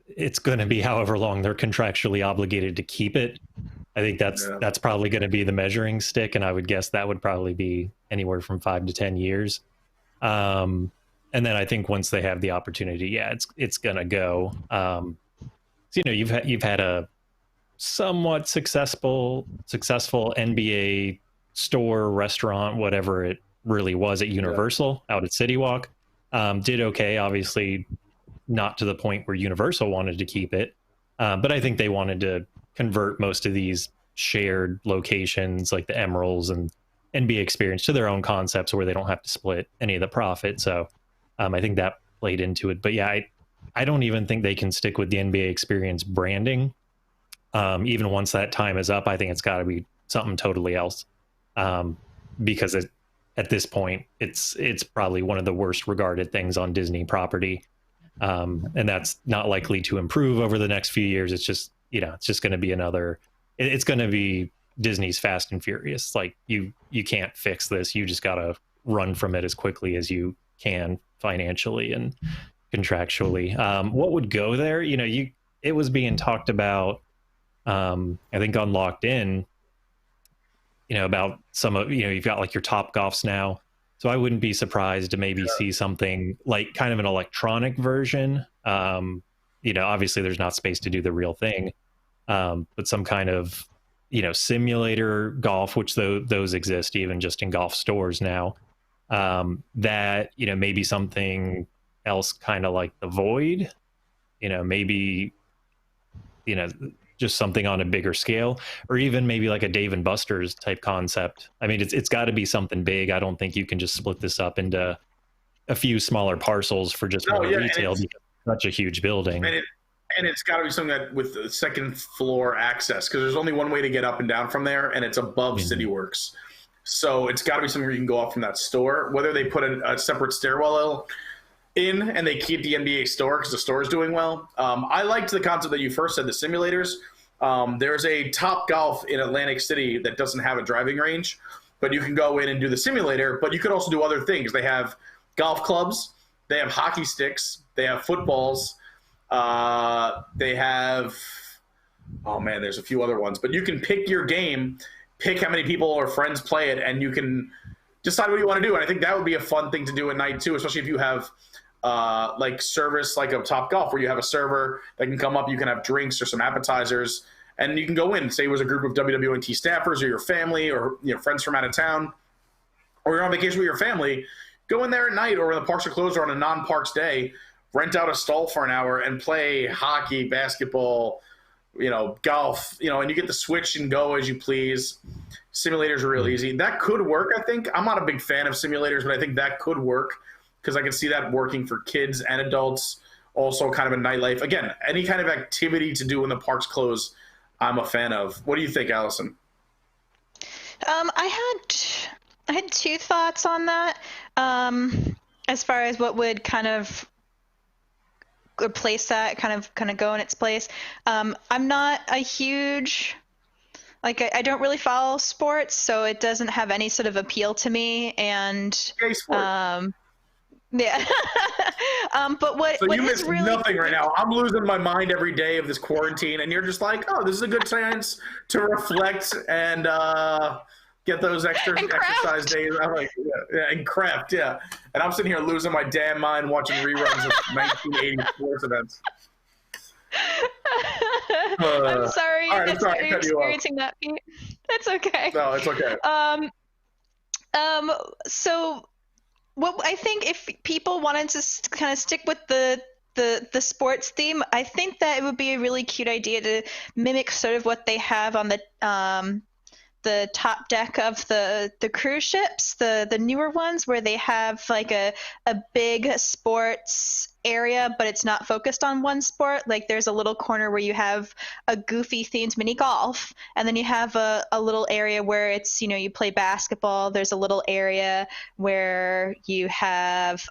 it's going to be however long they're contractually obligated to keep it. I think that's probably going to be the measuring stick, and I would guess that would probably be anywhere from 5 to 10 years. And then I think once they have the opportunity, it's going to go. So, you've had a somewhat successful NBA store, restaurant, whatever it really was at Universal out at City Walk. Did okay, obviously not to the point where Universal wanted to keep it. But I think they wanted to convert most of these shared locations like the Emeralds and NBA experience to their own concepts where they don't have to split any of the profit. So I think that played into it. But yeah, I don't even think they can stick with the NBA experience branding. Even once that time is up, I think it's got to be something totally else. Because at this point, it's probably one of the worst regarded things on Disney property. And that's not likely to improve over the next few years. It's just, it's just going to be it's going to be Disney's Fast and Furious. Like you can't fix this. You just got to run from it as quickly as you can financially and contractually. What would go there? It was being talked about, I think on Locked In, about some of, you've got like your Top Golfs now. So I wouldn't be surprised to maybe see something like kind of an electronic version. Obviously there's not space to do the real thing. But some kind of, simulator golf, which those exist even just in golf stores now. That, maybe something else kind of like the Void, maybe, just something on a bigger scale, or even maybe like a Dave and Buster's type concept. I mean, it's got to be something big. I don't think you can just split this up into a few smaller parcels for just more retail because it's such a huge building. And it's got to be something that with the second floor access, because there's only one way to get up and down from there, and it's above CityWorks. So it's got to be something where you can go up from that store. Whether they put a separate stairwell in and they keep the NBA store because the store is doing well. I liked the concept that you first said, the simulators. There's a Top Golf in Atlantic City that doesn't have a driving range, but you can go in and do the simulator, but you could also do other things. They have golf clubs, they have hockey sticks, they have footballs, they have Oh man, there's a few other ones, but you can pick your game, pick how many people or friends play it, and you can decide what you want to do. And I think that would be a fun thing to do at night too, especially if you have like service like a Top Golf where you have a server that can come up, you can have drinks or some appetizers, and you can go in. Say it was a group of WDWNT staffers or your family or friends from out of town, or you're on vacation with your family. Go in there at night or when the parks are closed or on a non-parks day, rent out a stall for an hour and play hockey, basketball, golf, and you get to switch and go as you please. Simulators are real easy. That could work, I think. I'm not a big fan of simulators, but I think that could work because I can see that working for kids and adults. Also kind of a nightlife. Again, any kind of activity to do when the parks close, I'm a fan of. What do you think, Allison? I had two thoughts on that. As far as what would kind of replace that, kind of go in its place. I'm not a huge, I don't really follow sports, so it doesn't have any sort of appeal to me. And yeah. But what you miss really nothing right now. I'm losing my mind every day of this quarantine, and you're just like, oh, this is a good chance to reflect and get those extra exercise days. I'm like, and craft, yeah. And I'm sitting here losing my damn mind watching reruns of 1980 sports events. I'm sorry. I'm sorry you're experiencing that, Pete. It's okay. No, it's okay. So what I think, if people wanted to kind of stick with the sports theme, I think that it would be a really cute idea to mimic sort of what they have on the top deck of the cruise ships, the newer ones, where they have like a big sports area, but it's not focused on one sport. Like there's a little corner where you have a goofy themed mini golf, and then you have a little area where it's, you play basketball. There's a little area where you have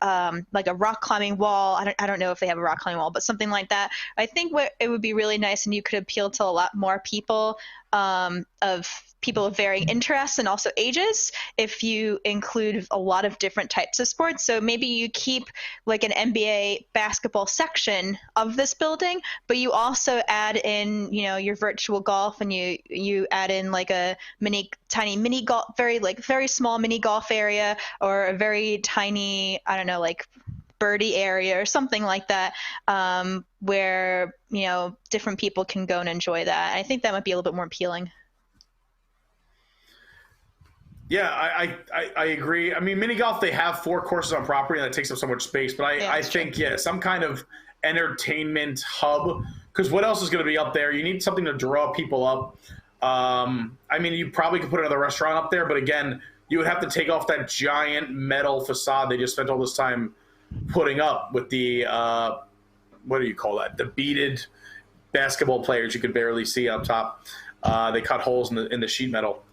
like a rock climbing wall. I don't know if they have a rock climbing wall, but something like that. I think it would be really nice, and you could appeal to a lot more people, of people of varying interests and also ages, if you include a lot of different types of sports. So maybe you keep like an NBA basketball section of this building, but you also add in, your virtual golf, and you add in like a tiny mini golf, very small mini golf area, or a very tiny, I don't know, like birdie area or something like that, where different people can go and enjoy that. I think that might be a little bit more appealing. Yeah, I agree. I mean, mini golf, they have 4 courses on property, and that takes up so much space. But I think, some kind of entertainment hub, because what else is going to be up there? You need something to draw people up. I mean, you probably could put another restaurant up there, but again, you would have to take off that giant metal facade they just spent all this time putting up with the, what do you call that? The beaded basketball players you could barely see up top. They cut holes in the sheet metal.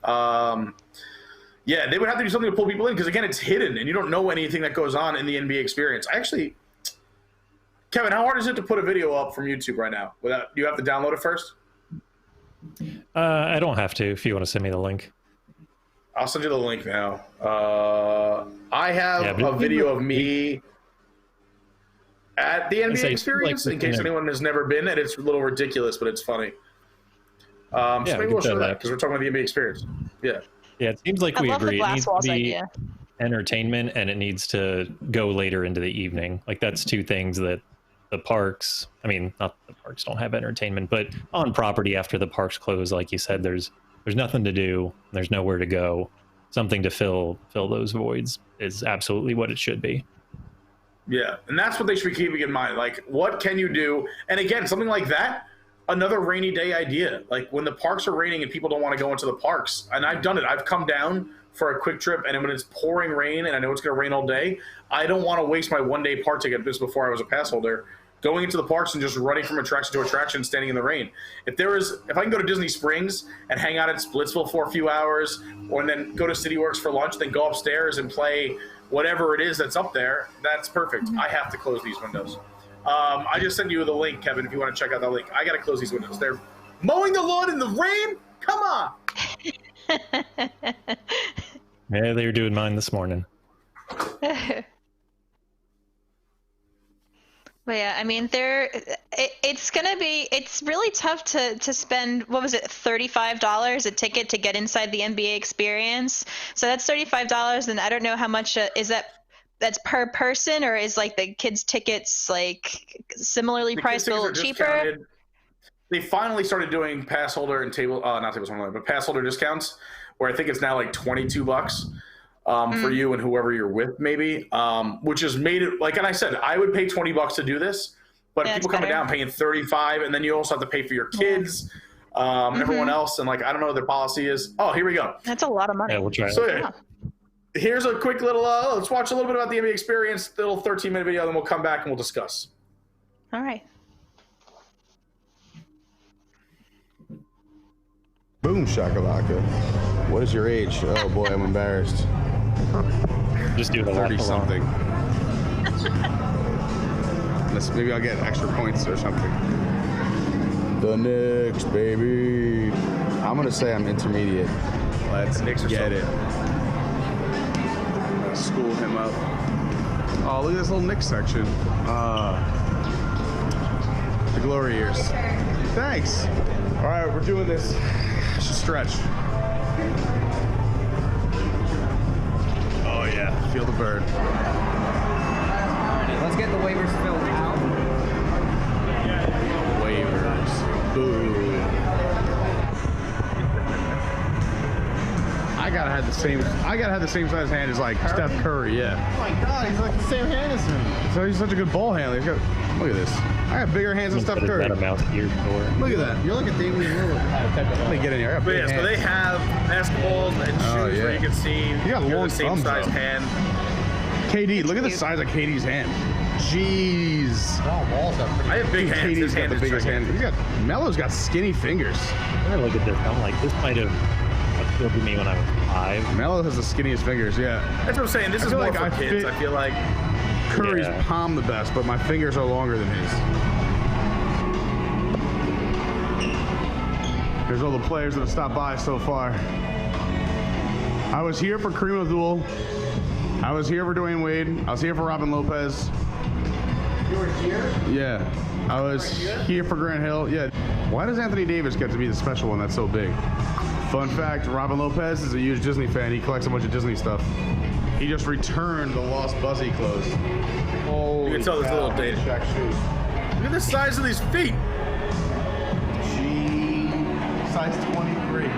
Yeah, they would have to do something to pull people in, because again, it's hidden and you don't know anything that goes on in the NBA experience. Kevin, how hard is it to put a video up from YouTube right now? Do you have to download it first? I don't have to, if you want to send me the link. I'll send you the link now. I have a video of me at the NBA experience, in case anyone has never been, and it's a little ridiculous, but it's funny. So maybe we'll show that, because we're talking about the NBA experience. Yeah. Yeah, it seems like we agree. It needs to be entertainment, and it needs to go later into the evening. Like, that's two things that the parks, not the parks don't have entertainment, but on property after the parks close, like you said, there's nothing to do. There's nowhere to go. Something to fill those voids is absolutely what it should be. Yeah, and that's what they should be keeping in mind. Like, what can you do? And again, something like that, another rainy day idea. Like, when the parks are raining and people don't want to go into the parks, and I've done it. I've come down for a quick trip, and when it's pouring rain and I know it's going to rain all day, I don't want to waste my one-day park ticket. This before I was a pass holder, going into the parks and just running from attraction to attraction, standing in the rain. If I can go to Disney Springs and hang out at Splitsville for a few hours, or then go to CityWorks for lunch, then go upstairs and play whatever it is that's up there, that's perfect. Mm-hmm. I have to close these windows. I just sent you the link, Kevin, if you want to check out that link. I got to close these windows. They're mowing the lawn in the rain? Come on! Yeah, they were doing mine this morning. But yeah, I mean, it's really tough to spend, what was it, $35 a ticket to get inside the NBA experience. So that's $35, and I don't know how much that's per person, or is like the kids' tickets like similarly priced, a little cheaper? Discounted. They finally started doing pass holder and not tables only, but pass holder discounts, where I think it's now like $22. For you and whoever you're with, maybe, which has made it like, and I said, I would pay $20 to do this, but people coming down paying $35, and then you also have to pay for your kids, everyone else. And like, I don't know what their policy is. Oh, here we go. That's a lot of money. Yeah, we'll try. So here's a quick little, let's watch a little bit about the NBA experience, little 13-minute video, then we'll come back and we'll discuss. All right. Boom shakalaka. What is your age? Oh boy, I'm embarrassed. Just do the 30-something. Maybe I'll get extra points or something. The Knicks, baby. I'm gonna say I'm intermediate. Let's get it. School him up. Oh, look at this little Knicks section. The glory years. Thanks. All right, we're doing this. I should stretch. Oh yeah, feel the bird. Let's get the waivers filled out. Waivers. Boo. I gotta have the same size hand as like Steph Curry. Yeah. Oh my God, he's like the same hand as me. So he's such a good ball handler. Look at this. I have bigger hands than Steph Curry. Look at that. You're like a Damian Lillard. Let me get in here. I got big hands. So they have basketballs and shoes where you can see you got long the same thumbs, size though. hand. KD, look at the size of KD's hand. Jeez. I have big hands. KD's got the biggest hand. Melo's got skinny fingers. When I look at this, I'm like, this might have appealed to me when I was 5. Melo has the skinniest fingers, yeah. That's what I'm saying. This is more for kids. I feel like Curry's palm the best, but my fingers are longer than his. There's all the players that have stopped by so far. I was here for Kareem Abdul. I was here for Dwayne Wade. I was here for Robin Lopez. You were here? Yeah. I was here for Grant Hill. Yeah. Why does Anthony Davis get to be the special one that's so big? Fun fact, Robin Lopez is a huge Disney fan. He collects a bunch of Disney stuff. He just returned the lost Buzzy clothes. You can tell this little dated. Shaq shoes. Look at the size of these feet. Size 23.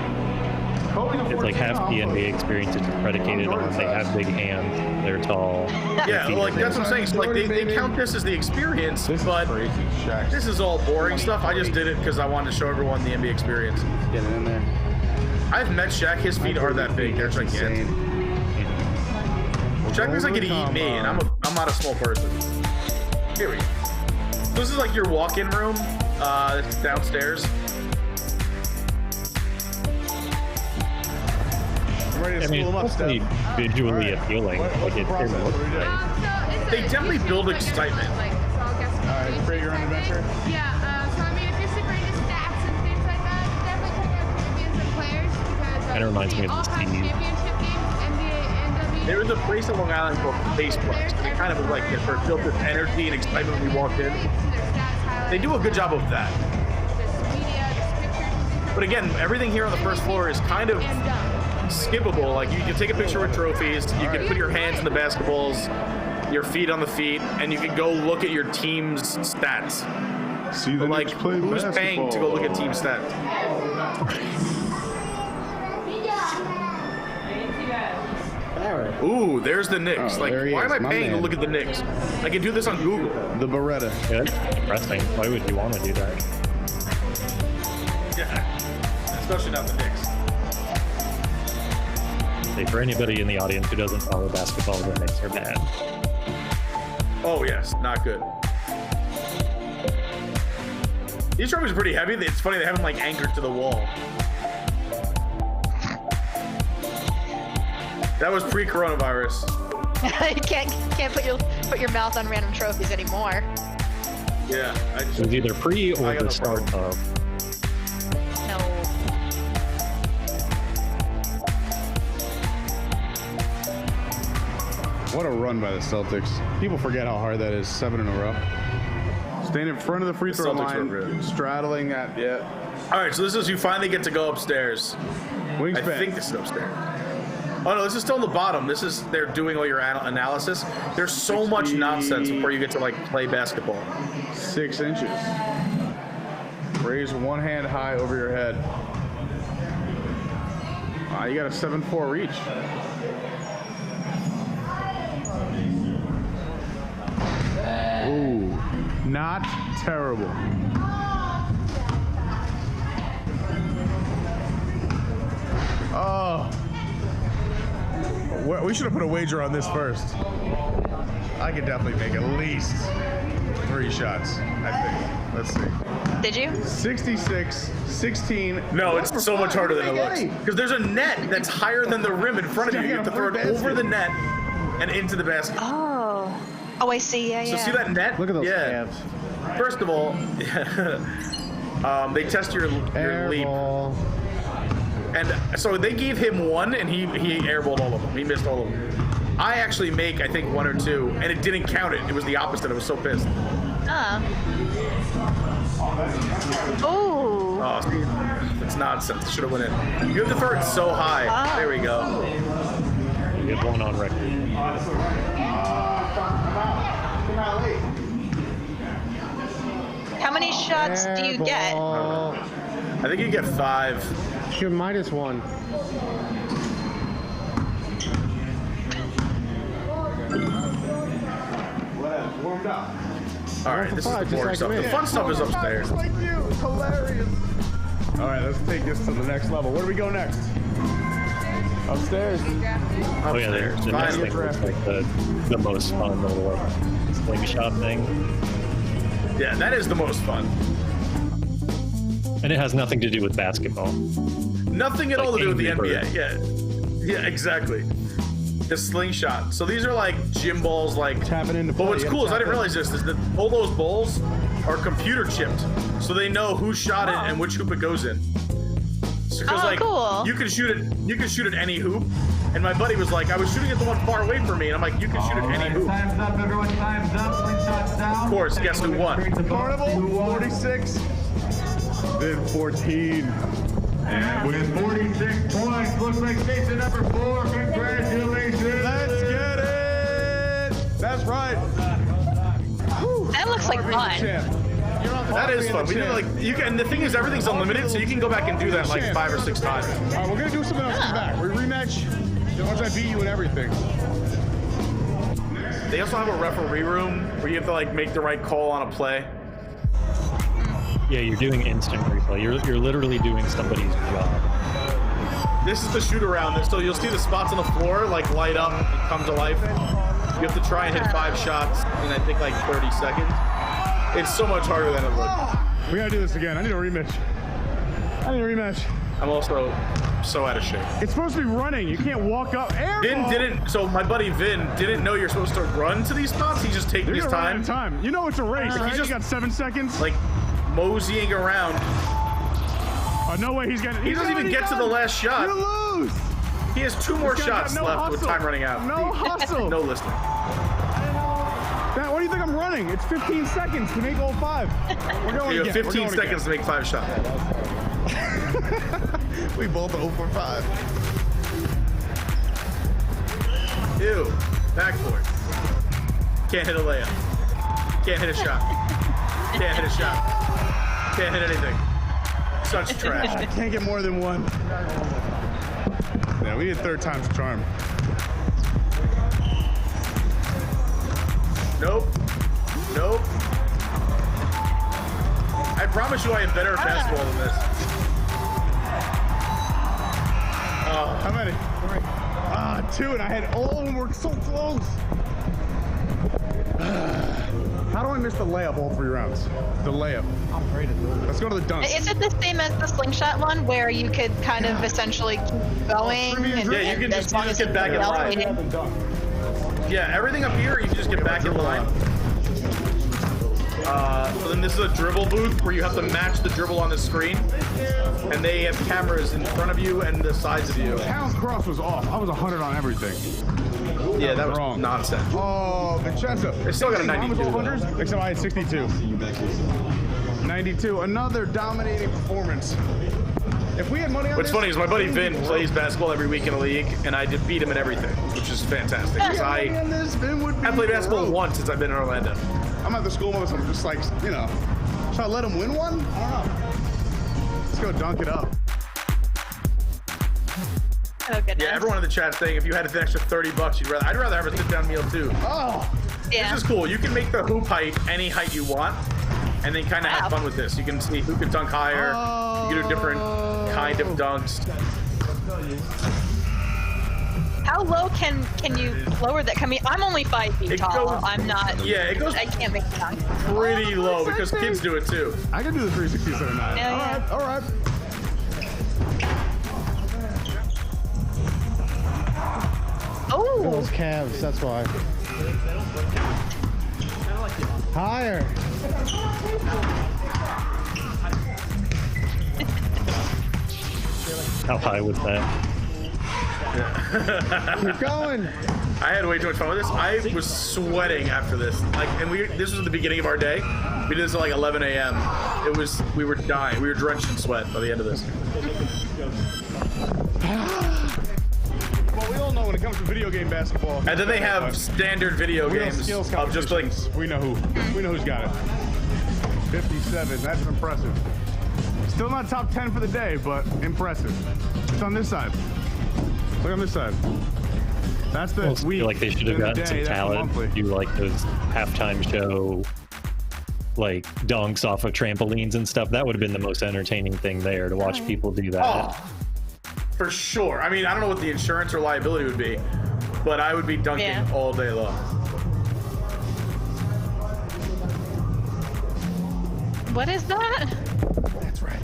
It's like half the NBA experience is predicated on they have big hands, they're tall. Yeah, like that's what I'm saying. So, like they count this as the experience, but this is all boring stuff. I just did it because I wanted to show everyone the NBA experience. Get it in there. I've met Shaq. His feet are that big. They're gigantic. Shaq looks like he'd eat me, and I'm not a small person. Here we go. So this is like your walk-in room downstairs. I mean, it's definitely visually appealing. Like it looks nice. They definitely build excitement. Alright, create your own adventure. Yeah, so I mean, if you're super into stats and things like that, definitely check out Champions and Players because Kind of reminds me of the Steve. championship games, NBA, There was a place in Long Island called Faceplex. It kind of was like it built this energy and excitement when we walked in. They do a good job of that. But again, everything here on the first floor is kind of skippable. Like you can take a picture with trophies, you can put your hands in the basketballs, your feet on the feet, and you can go look at your team's stats. See the like who's basketball. paying to go look at team stats? Ooh, there's the Knicks. Oh, like, there he why is, am I my paying to man. look at the Knicks? I can do this on Google. The Beretta. Yeah, that's depressing. Why would you want to do that? Yeah, especially not the Knicks. Say, for anybody in the audience who doesn't follow basketball, the Knicks are bad. Oh yes, not good. These trophies are pretty heavy. It's funny they have them like anchored to the wall. That was pre-coronavirus. You can't put your mouth on random trophies anymore. Yeah, It was either pre or the start of. No. What a run by the Celtics. People forget how hard that is. 7 in a row. Staying in front of the free throw line, straddling that. Yeah. All right, so this is you finally get to go upstairs. Wingspan. I think this is upstairs. Oh no, this is still on the bottom. This is they're doing all your analysis. There's so much nonsense before you get to like play basketball. 6 inches. Raise one hand high over your head. You got a 7-4 reach. Ooh, not terrible. Oh. We should have put a wager on this first. I could definitely make at least 3 shots, I think. Let's see. Did you? 66, 16. No, it's so much harder than it looks. Because there's a net that's higher than the rim in front of you. You have to throw it over the net and into the basket. Oh, I see. Yeah, So see that net? Look at those calves. First of all, they test your leap. And so they gave him 1, and he airballed all of them. He missed all of them. I actually make, I think, 1 or 2, and it didn't count it. It was the opposite. I was so pissed. Oh, see, it's nonsense. It should have went in. You have to throw it so high. There we go. You get 1 on record. How many shots do you get? I think you get 5. You're -1. Warmed up. All right, this is the boring stuff. The fun stuff is upstairs. Like you, it's hilarious. All right, let's take this to the next level. Where do we go next? Upstairs. Oh yeah, the next thing looks like the most fun little slingshot thing. Yeah, that is the most fun. And it has nothing to do with basketball. Nothing at all to do with the NBA. Yeah, exactly. The slingshot. So these are like gym balls, like tapping into. But what's cool is I didn't realize this is that all those balls are computer chipped, so they know who shot it and which hoop it goes in. Because cool. you can shoot at any hoop. And my buddy was like, I was shooting at the one far away from me, and I'm like, you can shoot at any hoop. Time's up, everyone. Time's up. Slingshots down. Of course, guess who won? Carnival, 46. Then 14. And with 46 points, looks like station number 4. Congratulations. Let's get it. That's right. That looks like fun. That is fun. We do like you can. And the thing is, everything's unlimited, so you can go back and do that like 5 or 6 times. All right, we're gonna do something else. Come back. We rematch. Once I beat you and everything. They also have a referee room where you have to like make the right call on a play. Yeah, you're doing instant replay. You're literally doing somebody's job. This is the shoot around. So you'll see the spots on the floor like light up and come to life. You have to try and hit 5 shots in I think like 30 seconds. It's so much harder than it looks. We gotta do this again. I need a rematch. I'm also so out of shape. It's supposed to be running. You can't walk up. Vin didn't. So my buddy Vin didn't know you're supposed to run to these spots. He's just taking his time. You know it's a race, right? He's You got 7 seconds. Like moseying around. Oh no way! He doesn't even get to the last shot. You lose. He has 2 more shots left with time running out. No hustle. No listening. What do you think I'm running? It's 15 seconds to make all 5. We're going You again. have 15 seconds to make 5 shots. We both 0 for 5. Ew. Backboard. Can't hit a layup. Can't hit a shot. Can't hit a shot. Can't hit anything. Such trash. I can't get more than 1. Yeah, we need 3rd time's the charm. Nope. I promise you I have better basketball than this. How many? 2, and I had all of them were so close. How do I miss the layup all 3 rounds? The layup. I'm afraid of it. Let's go to the dunk. Is it the same as the slingshot one, where you could kind of essentially keep going? Yeah, you can just get back in line. Yeah, everything up here, you can just get back in line. So then this is a dribble booth where you have to match the dribble on the screen. And they have cameras in front of you and the sides of you. Talon's cross was off. I was 100 on everything. Yeah, that was wrong. nonsense. Oh, Vincenzo. They still got a 92. Except I had 62. 92. Another dominating performance. If we had money on What's this, funny is my buddy Vin plays basketball every week in the league, and I did beat him in everything, which is fantastic. I played basketball once since I've been in Orlando. I'm at the school most. I'm just like, you know, should I let him win one? I don't know. Let's go dunk it up. Oh, goodness. Yeah, everyone in the chat's saying if you had an extra $30, I'd rather have a sit-down meal too. Oh, yeah. This is cool. You can make the hoop height any height you want, and then kind of have fun with this. You can see who can dunk higher. You can do different kind of dunks. How low can you lower that? I mean, I'm only 5 feet tall. I'm not. Yeah, it goes. I can't make that. Pretty low because kids do it too. I can do the 360 9. Yeah, all right. Oh. Those calves, that's why. Higher. How high was that? Keep going. I had way too much fun with this. I was sweating after this. This was at the beginning of our day. We did this at like 11 a.m. We were dying. We were drenched in sweat by the end of this. Well, we all know when it comes to video game basketball. And then they have standard video games of just like we know who's got it. 57. That's impressive. Still not top 10 for the day, but impressive. It's on this side. Look on this side. That's the I feel like they should have gotten some talent to do like those halftime show, like dunks off of trampolines and stuff. That would have been the most entertaining thing there to watch people do that. Oh, for sure. I mean, I don't know what the insurance or liability would be, but I would be dunking all day long. What is that? That's right.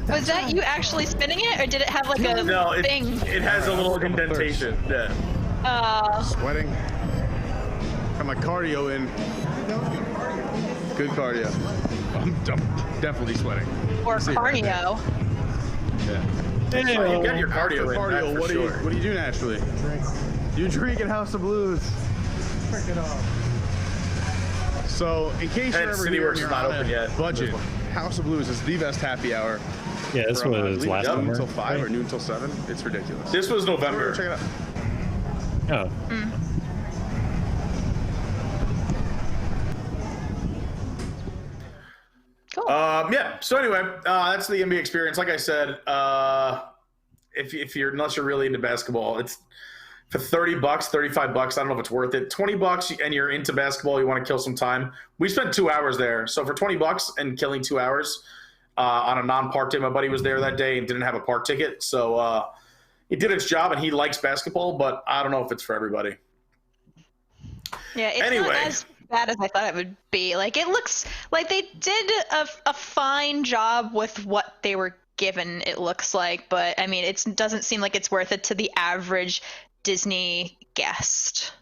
Was that you actually spinning it, or did it have like a thing? It has a little indentation. Yeah. Sweating. Got my cardio in. Good cardio. I'm definitely sweating. Or cardio. Yeah. You got your cardio in. What do you do naturally? Drink. You drink at House of Blues. Freak it off. So, in case you're ever here, Cityworks is not open yet. Budget. House of Blues is the best happy hour. Yeah, this was last noon summer. until 5 or noon until 7. It's ridiculous. This was November. Check it out. Oh. Cool. Yeah. So anyway, that's the NBA experience. Like I said, unless you're really into basketball, it's for $30, $35. I don't know if it's worth it. $20 and you're into basketball, you want to kill some time. We spent 2 hours there. So for $20 and killing 2 hours on a non-park day, my buddy was there that day and didn't have a park ticket. So it did its job, and he likes basketball, but I don't know if it's for everybody. Yeah, it's not as bad as I thought it would be. Like, it looks like they did a fine job with what they were given, it looks like. But, I mean, it doesn't seem like it's worth it to the average Disney guest.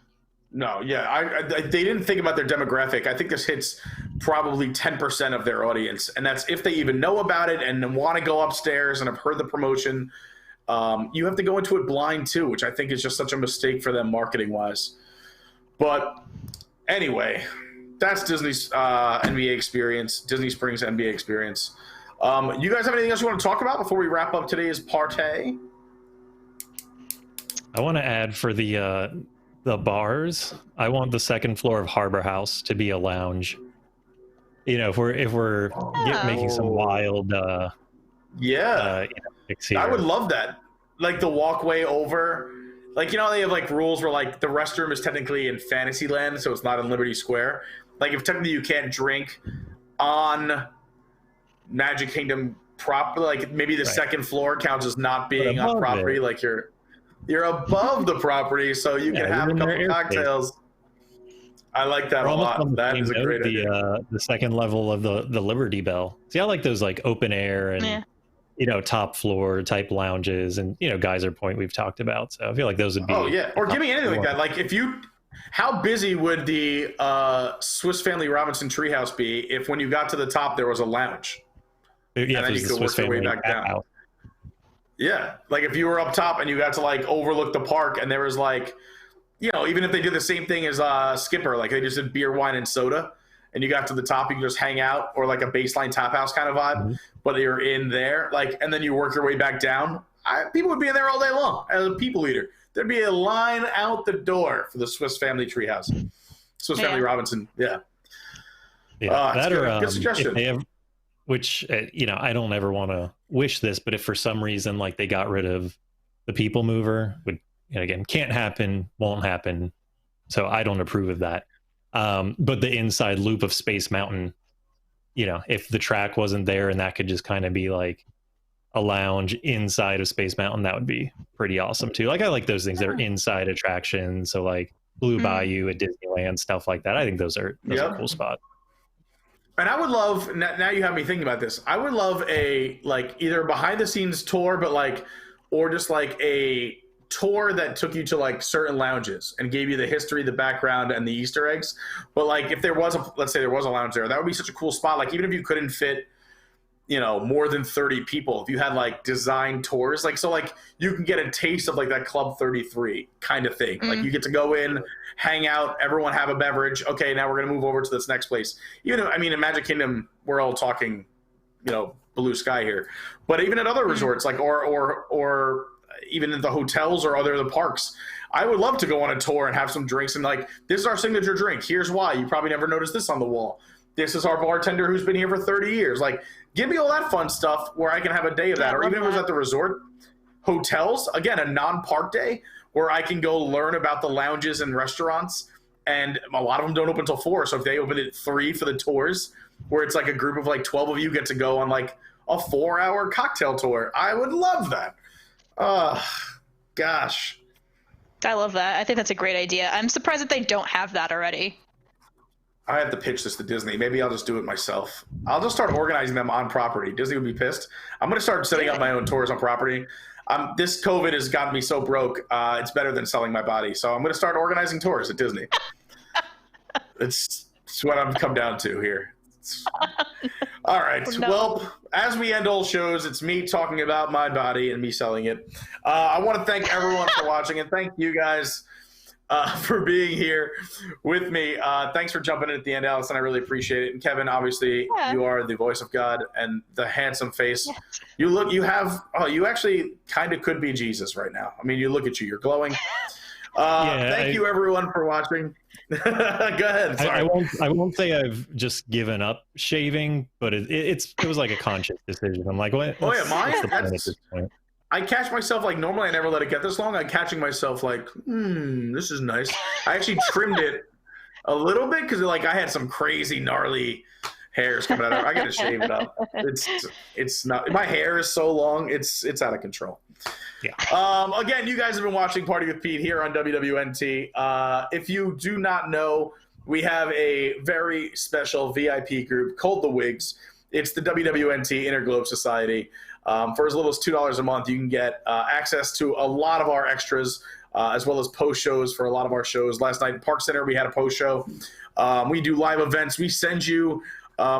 No, yeah, they didn't think about their demographic. I think this hits probably 10% of their audience, and that's if they even know about it and want to go upstairs and have heard the promotion. You have to go into it blind too, which I think is just such a mistake for them marketing-wise. But anyway, that's Disney's NBA experience, Disney Springs NBA experience. You guys have anything else you want to talk about before we wrap up today's party? I want to add for the bars, I want the second floor of Harbor House to be a lounge. You know, if we're making some wild mix here. I would love that. Like the walkway over, like, you know, they have like rules where like the restroom is technically in Fantasyland, so it's not in Liberty Square. Like if technically you can't drink on Magic Kingdom property, like maybe the second floor counts as not being on property. Like you're above the property, so you can have a couple cocktails. I like that a lot. That is a great idea. The second level of the Liberty Bell. See, I like those like open air and top floor type lounges and Geyser Point we've talked about. So I feel like those would be. Oh yeah, or give me anything like that. Like how busy would the Swiss Family Robinson Treehouse be if when you got to the top there was a lounge? Yeah, and then you could work your way back down. House. Yeah, like if you were up top and you got to like overlook the park and there was like you know, even if they did the same thing as Skipper, like they just did beer, wine, and soda, and you got to the top, you can just hang out, or like a baseline tap house kind of vibe, but you're in there, like, and then you work your way back down. People would be in there all day long as a people eater. There'd be a line out the door for the Swiss Family Treehouse. Swiss Family Robinson, yeah. That or good suggestion. Which, you know, I don't ever want to wish this, but if for some reason, like, they got rid of the people mover, would, and again, can't happen, won't happen, so I don't approve of that. But the inside loop of Space Mountain, you know, if the track wasn't there and that could just kind of be like a lounge inside of Space Mountain, that would be pretty awesome too. Like, I like those things that are inside attractions, so like Blue Bayou at Disneyland, stuff like that. I think those are cool spots. And I would love, now you have me thinking about this, I would love a, like, either behind the scenes tour, but like, or just like a tour that took you to like certain lounges and gave you the history, the background, and the Easter eggs. But like, if there was a, let's say there was a lounge there, that would be such a cool spot. Like, even if you couldn't fit, you know, more than 30 people, if you had like design tours, like, so like you can get a taste of like that Club 33 kind of thing. Like, you get to go in, hang out, everyone have a beverage. Okay, now we're going to move over to this next place. Even though, I mean, in Magic Kingdom, we're all talking, you know, blue sky here, but even at other resorts, like, or even in the hotels or other the parks, I would love to go on a tour and have some drinks and like, this is our signature drink. Here's why. You probably never noticed this on the wall. This is our bartender who's been here for 30 years. Like, give me all that fun stuff where I can have a day of that. Or even if it was at the resort, hotels, again, a non-park day where I can go learn about the lounges and restaurants. And a lot of them don't open until 4. So if they open at 3 for the tours, where it's like a group of like 12 of you get to go on like a 4-hour cocktail tour, I would love that. Gosh. I love that. I think that's a great idea. I'm surprised that they don't have that already. I have to pitch this to Disney. Maybe I'll just do it myself. I'll just start organizing them on property. Disney would be pissed. I'm going to start setting up my own tours on property. This COVID has gotten me so broke. It's better than selling my body. So I'm going to start organizing tours at Disney. It's what I've come down to here. All right. No. Well, as we end all shows, it's me talking about my body and me selling it. I want to thank everyone for watching, and thank you guys for being here with me. Thanks for jumping in at the end, Allison. I really appreciate it. And Kevin, obviously, you are the voice of God and the handsome face. Yes. You actually kind of could be Jesus right now. I mean, you look at you, you're glowing. Thank you everyone for watching. Go ahead. Sorry. I won't say I've just given up shaving, but it was like a conscious decision. I'm like, what? Oh yeah, mine. I catch myself like, normally I never let it get this long. I'm catching myself like, this is nice. I actually trimmed it a little bit because like I had some crazy gnarly hairs coming out of it. I gotta shave it up. It's not, my hair is so long, it's out of control. Yeah. Again, you guys have been watching Party with Pete here on WDWNT. If you do not know, we have a very special VIP group called the Wigs. It's the WDWNT Interglobe Society. For as little as $2 a month, you can get access to a lot of our extras, as well as post shows for a lot of our shows. Last night in Park Center, we had a post show. We do live events. We send you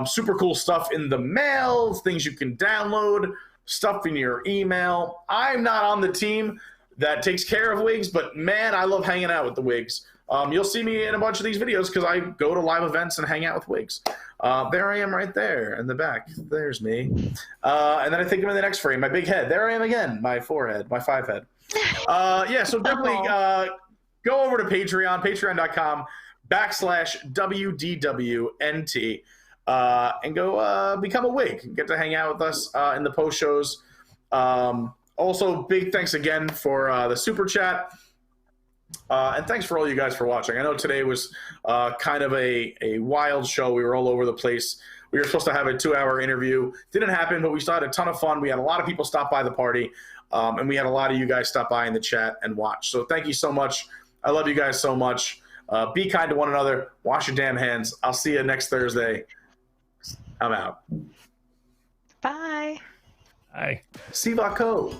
super cool stuff in the mail, things you can download, stuff in your email. I'm not on the team that takes care of Wigs, but man, I love hanging out with the Wigs. You'll see me in a bunch of these videos because I go to live events and hang out with Wigs. There I am right there in the back. There's me. And then I think I'm in the next frame, my big head. There I am again, my forehead, my 5 head. So definitely go over to Patreon, patreon.com/WDWNT, and go become a Wig. Get to hang out with us in the post shows. Also, big thanks again for the super chat. And thanks for all you guys for watching. I know today was kind of a wild show. We were all over the place. We were supposed to have a 2-hour interview. Didn't happen, but we still had a ton of fun. We had a lot of people stop by the party, and we had a lot of you guys stop by in the chat and watch. So thank you so much. I love you guys so much. Be kind to one another. Wash your damn hands. I'll see you next Thursday. I'm out. Bye. Bye. Sivako.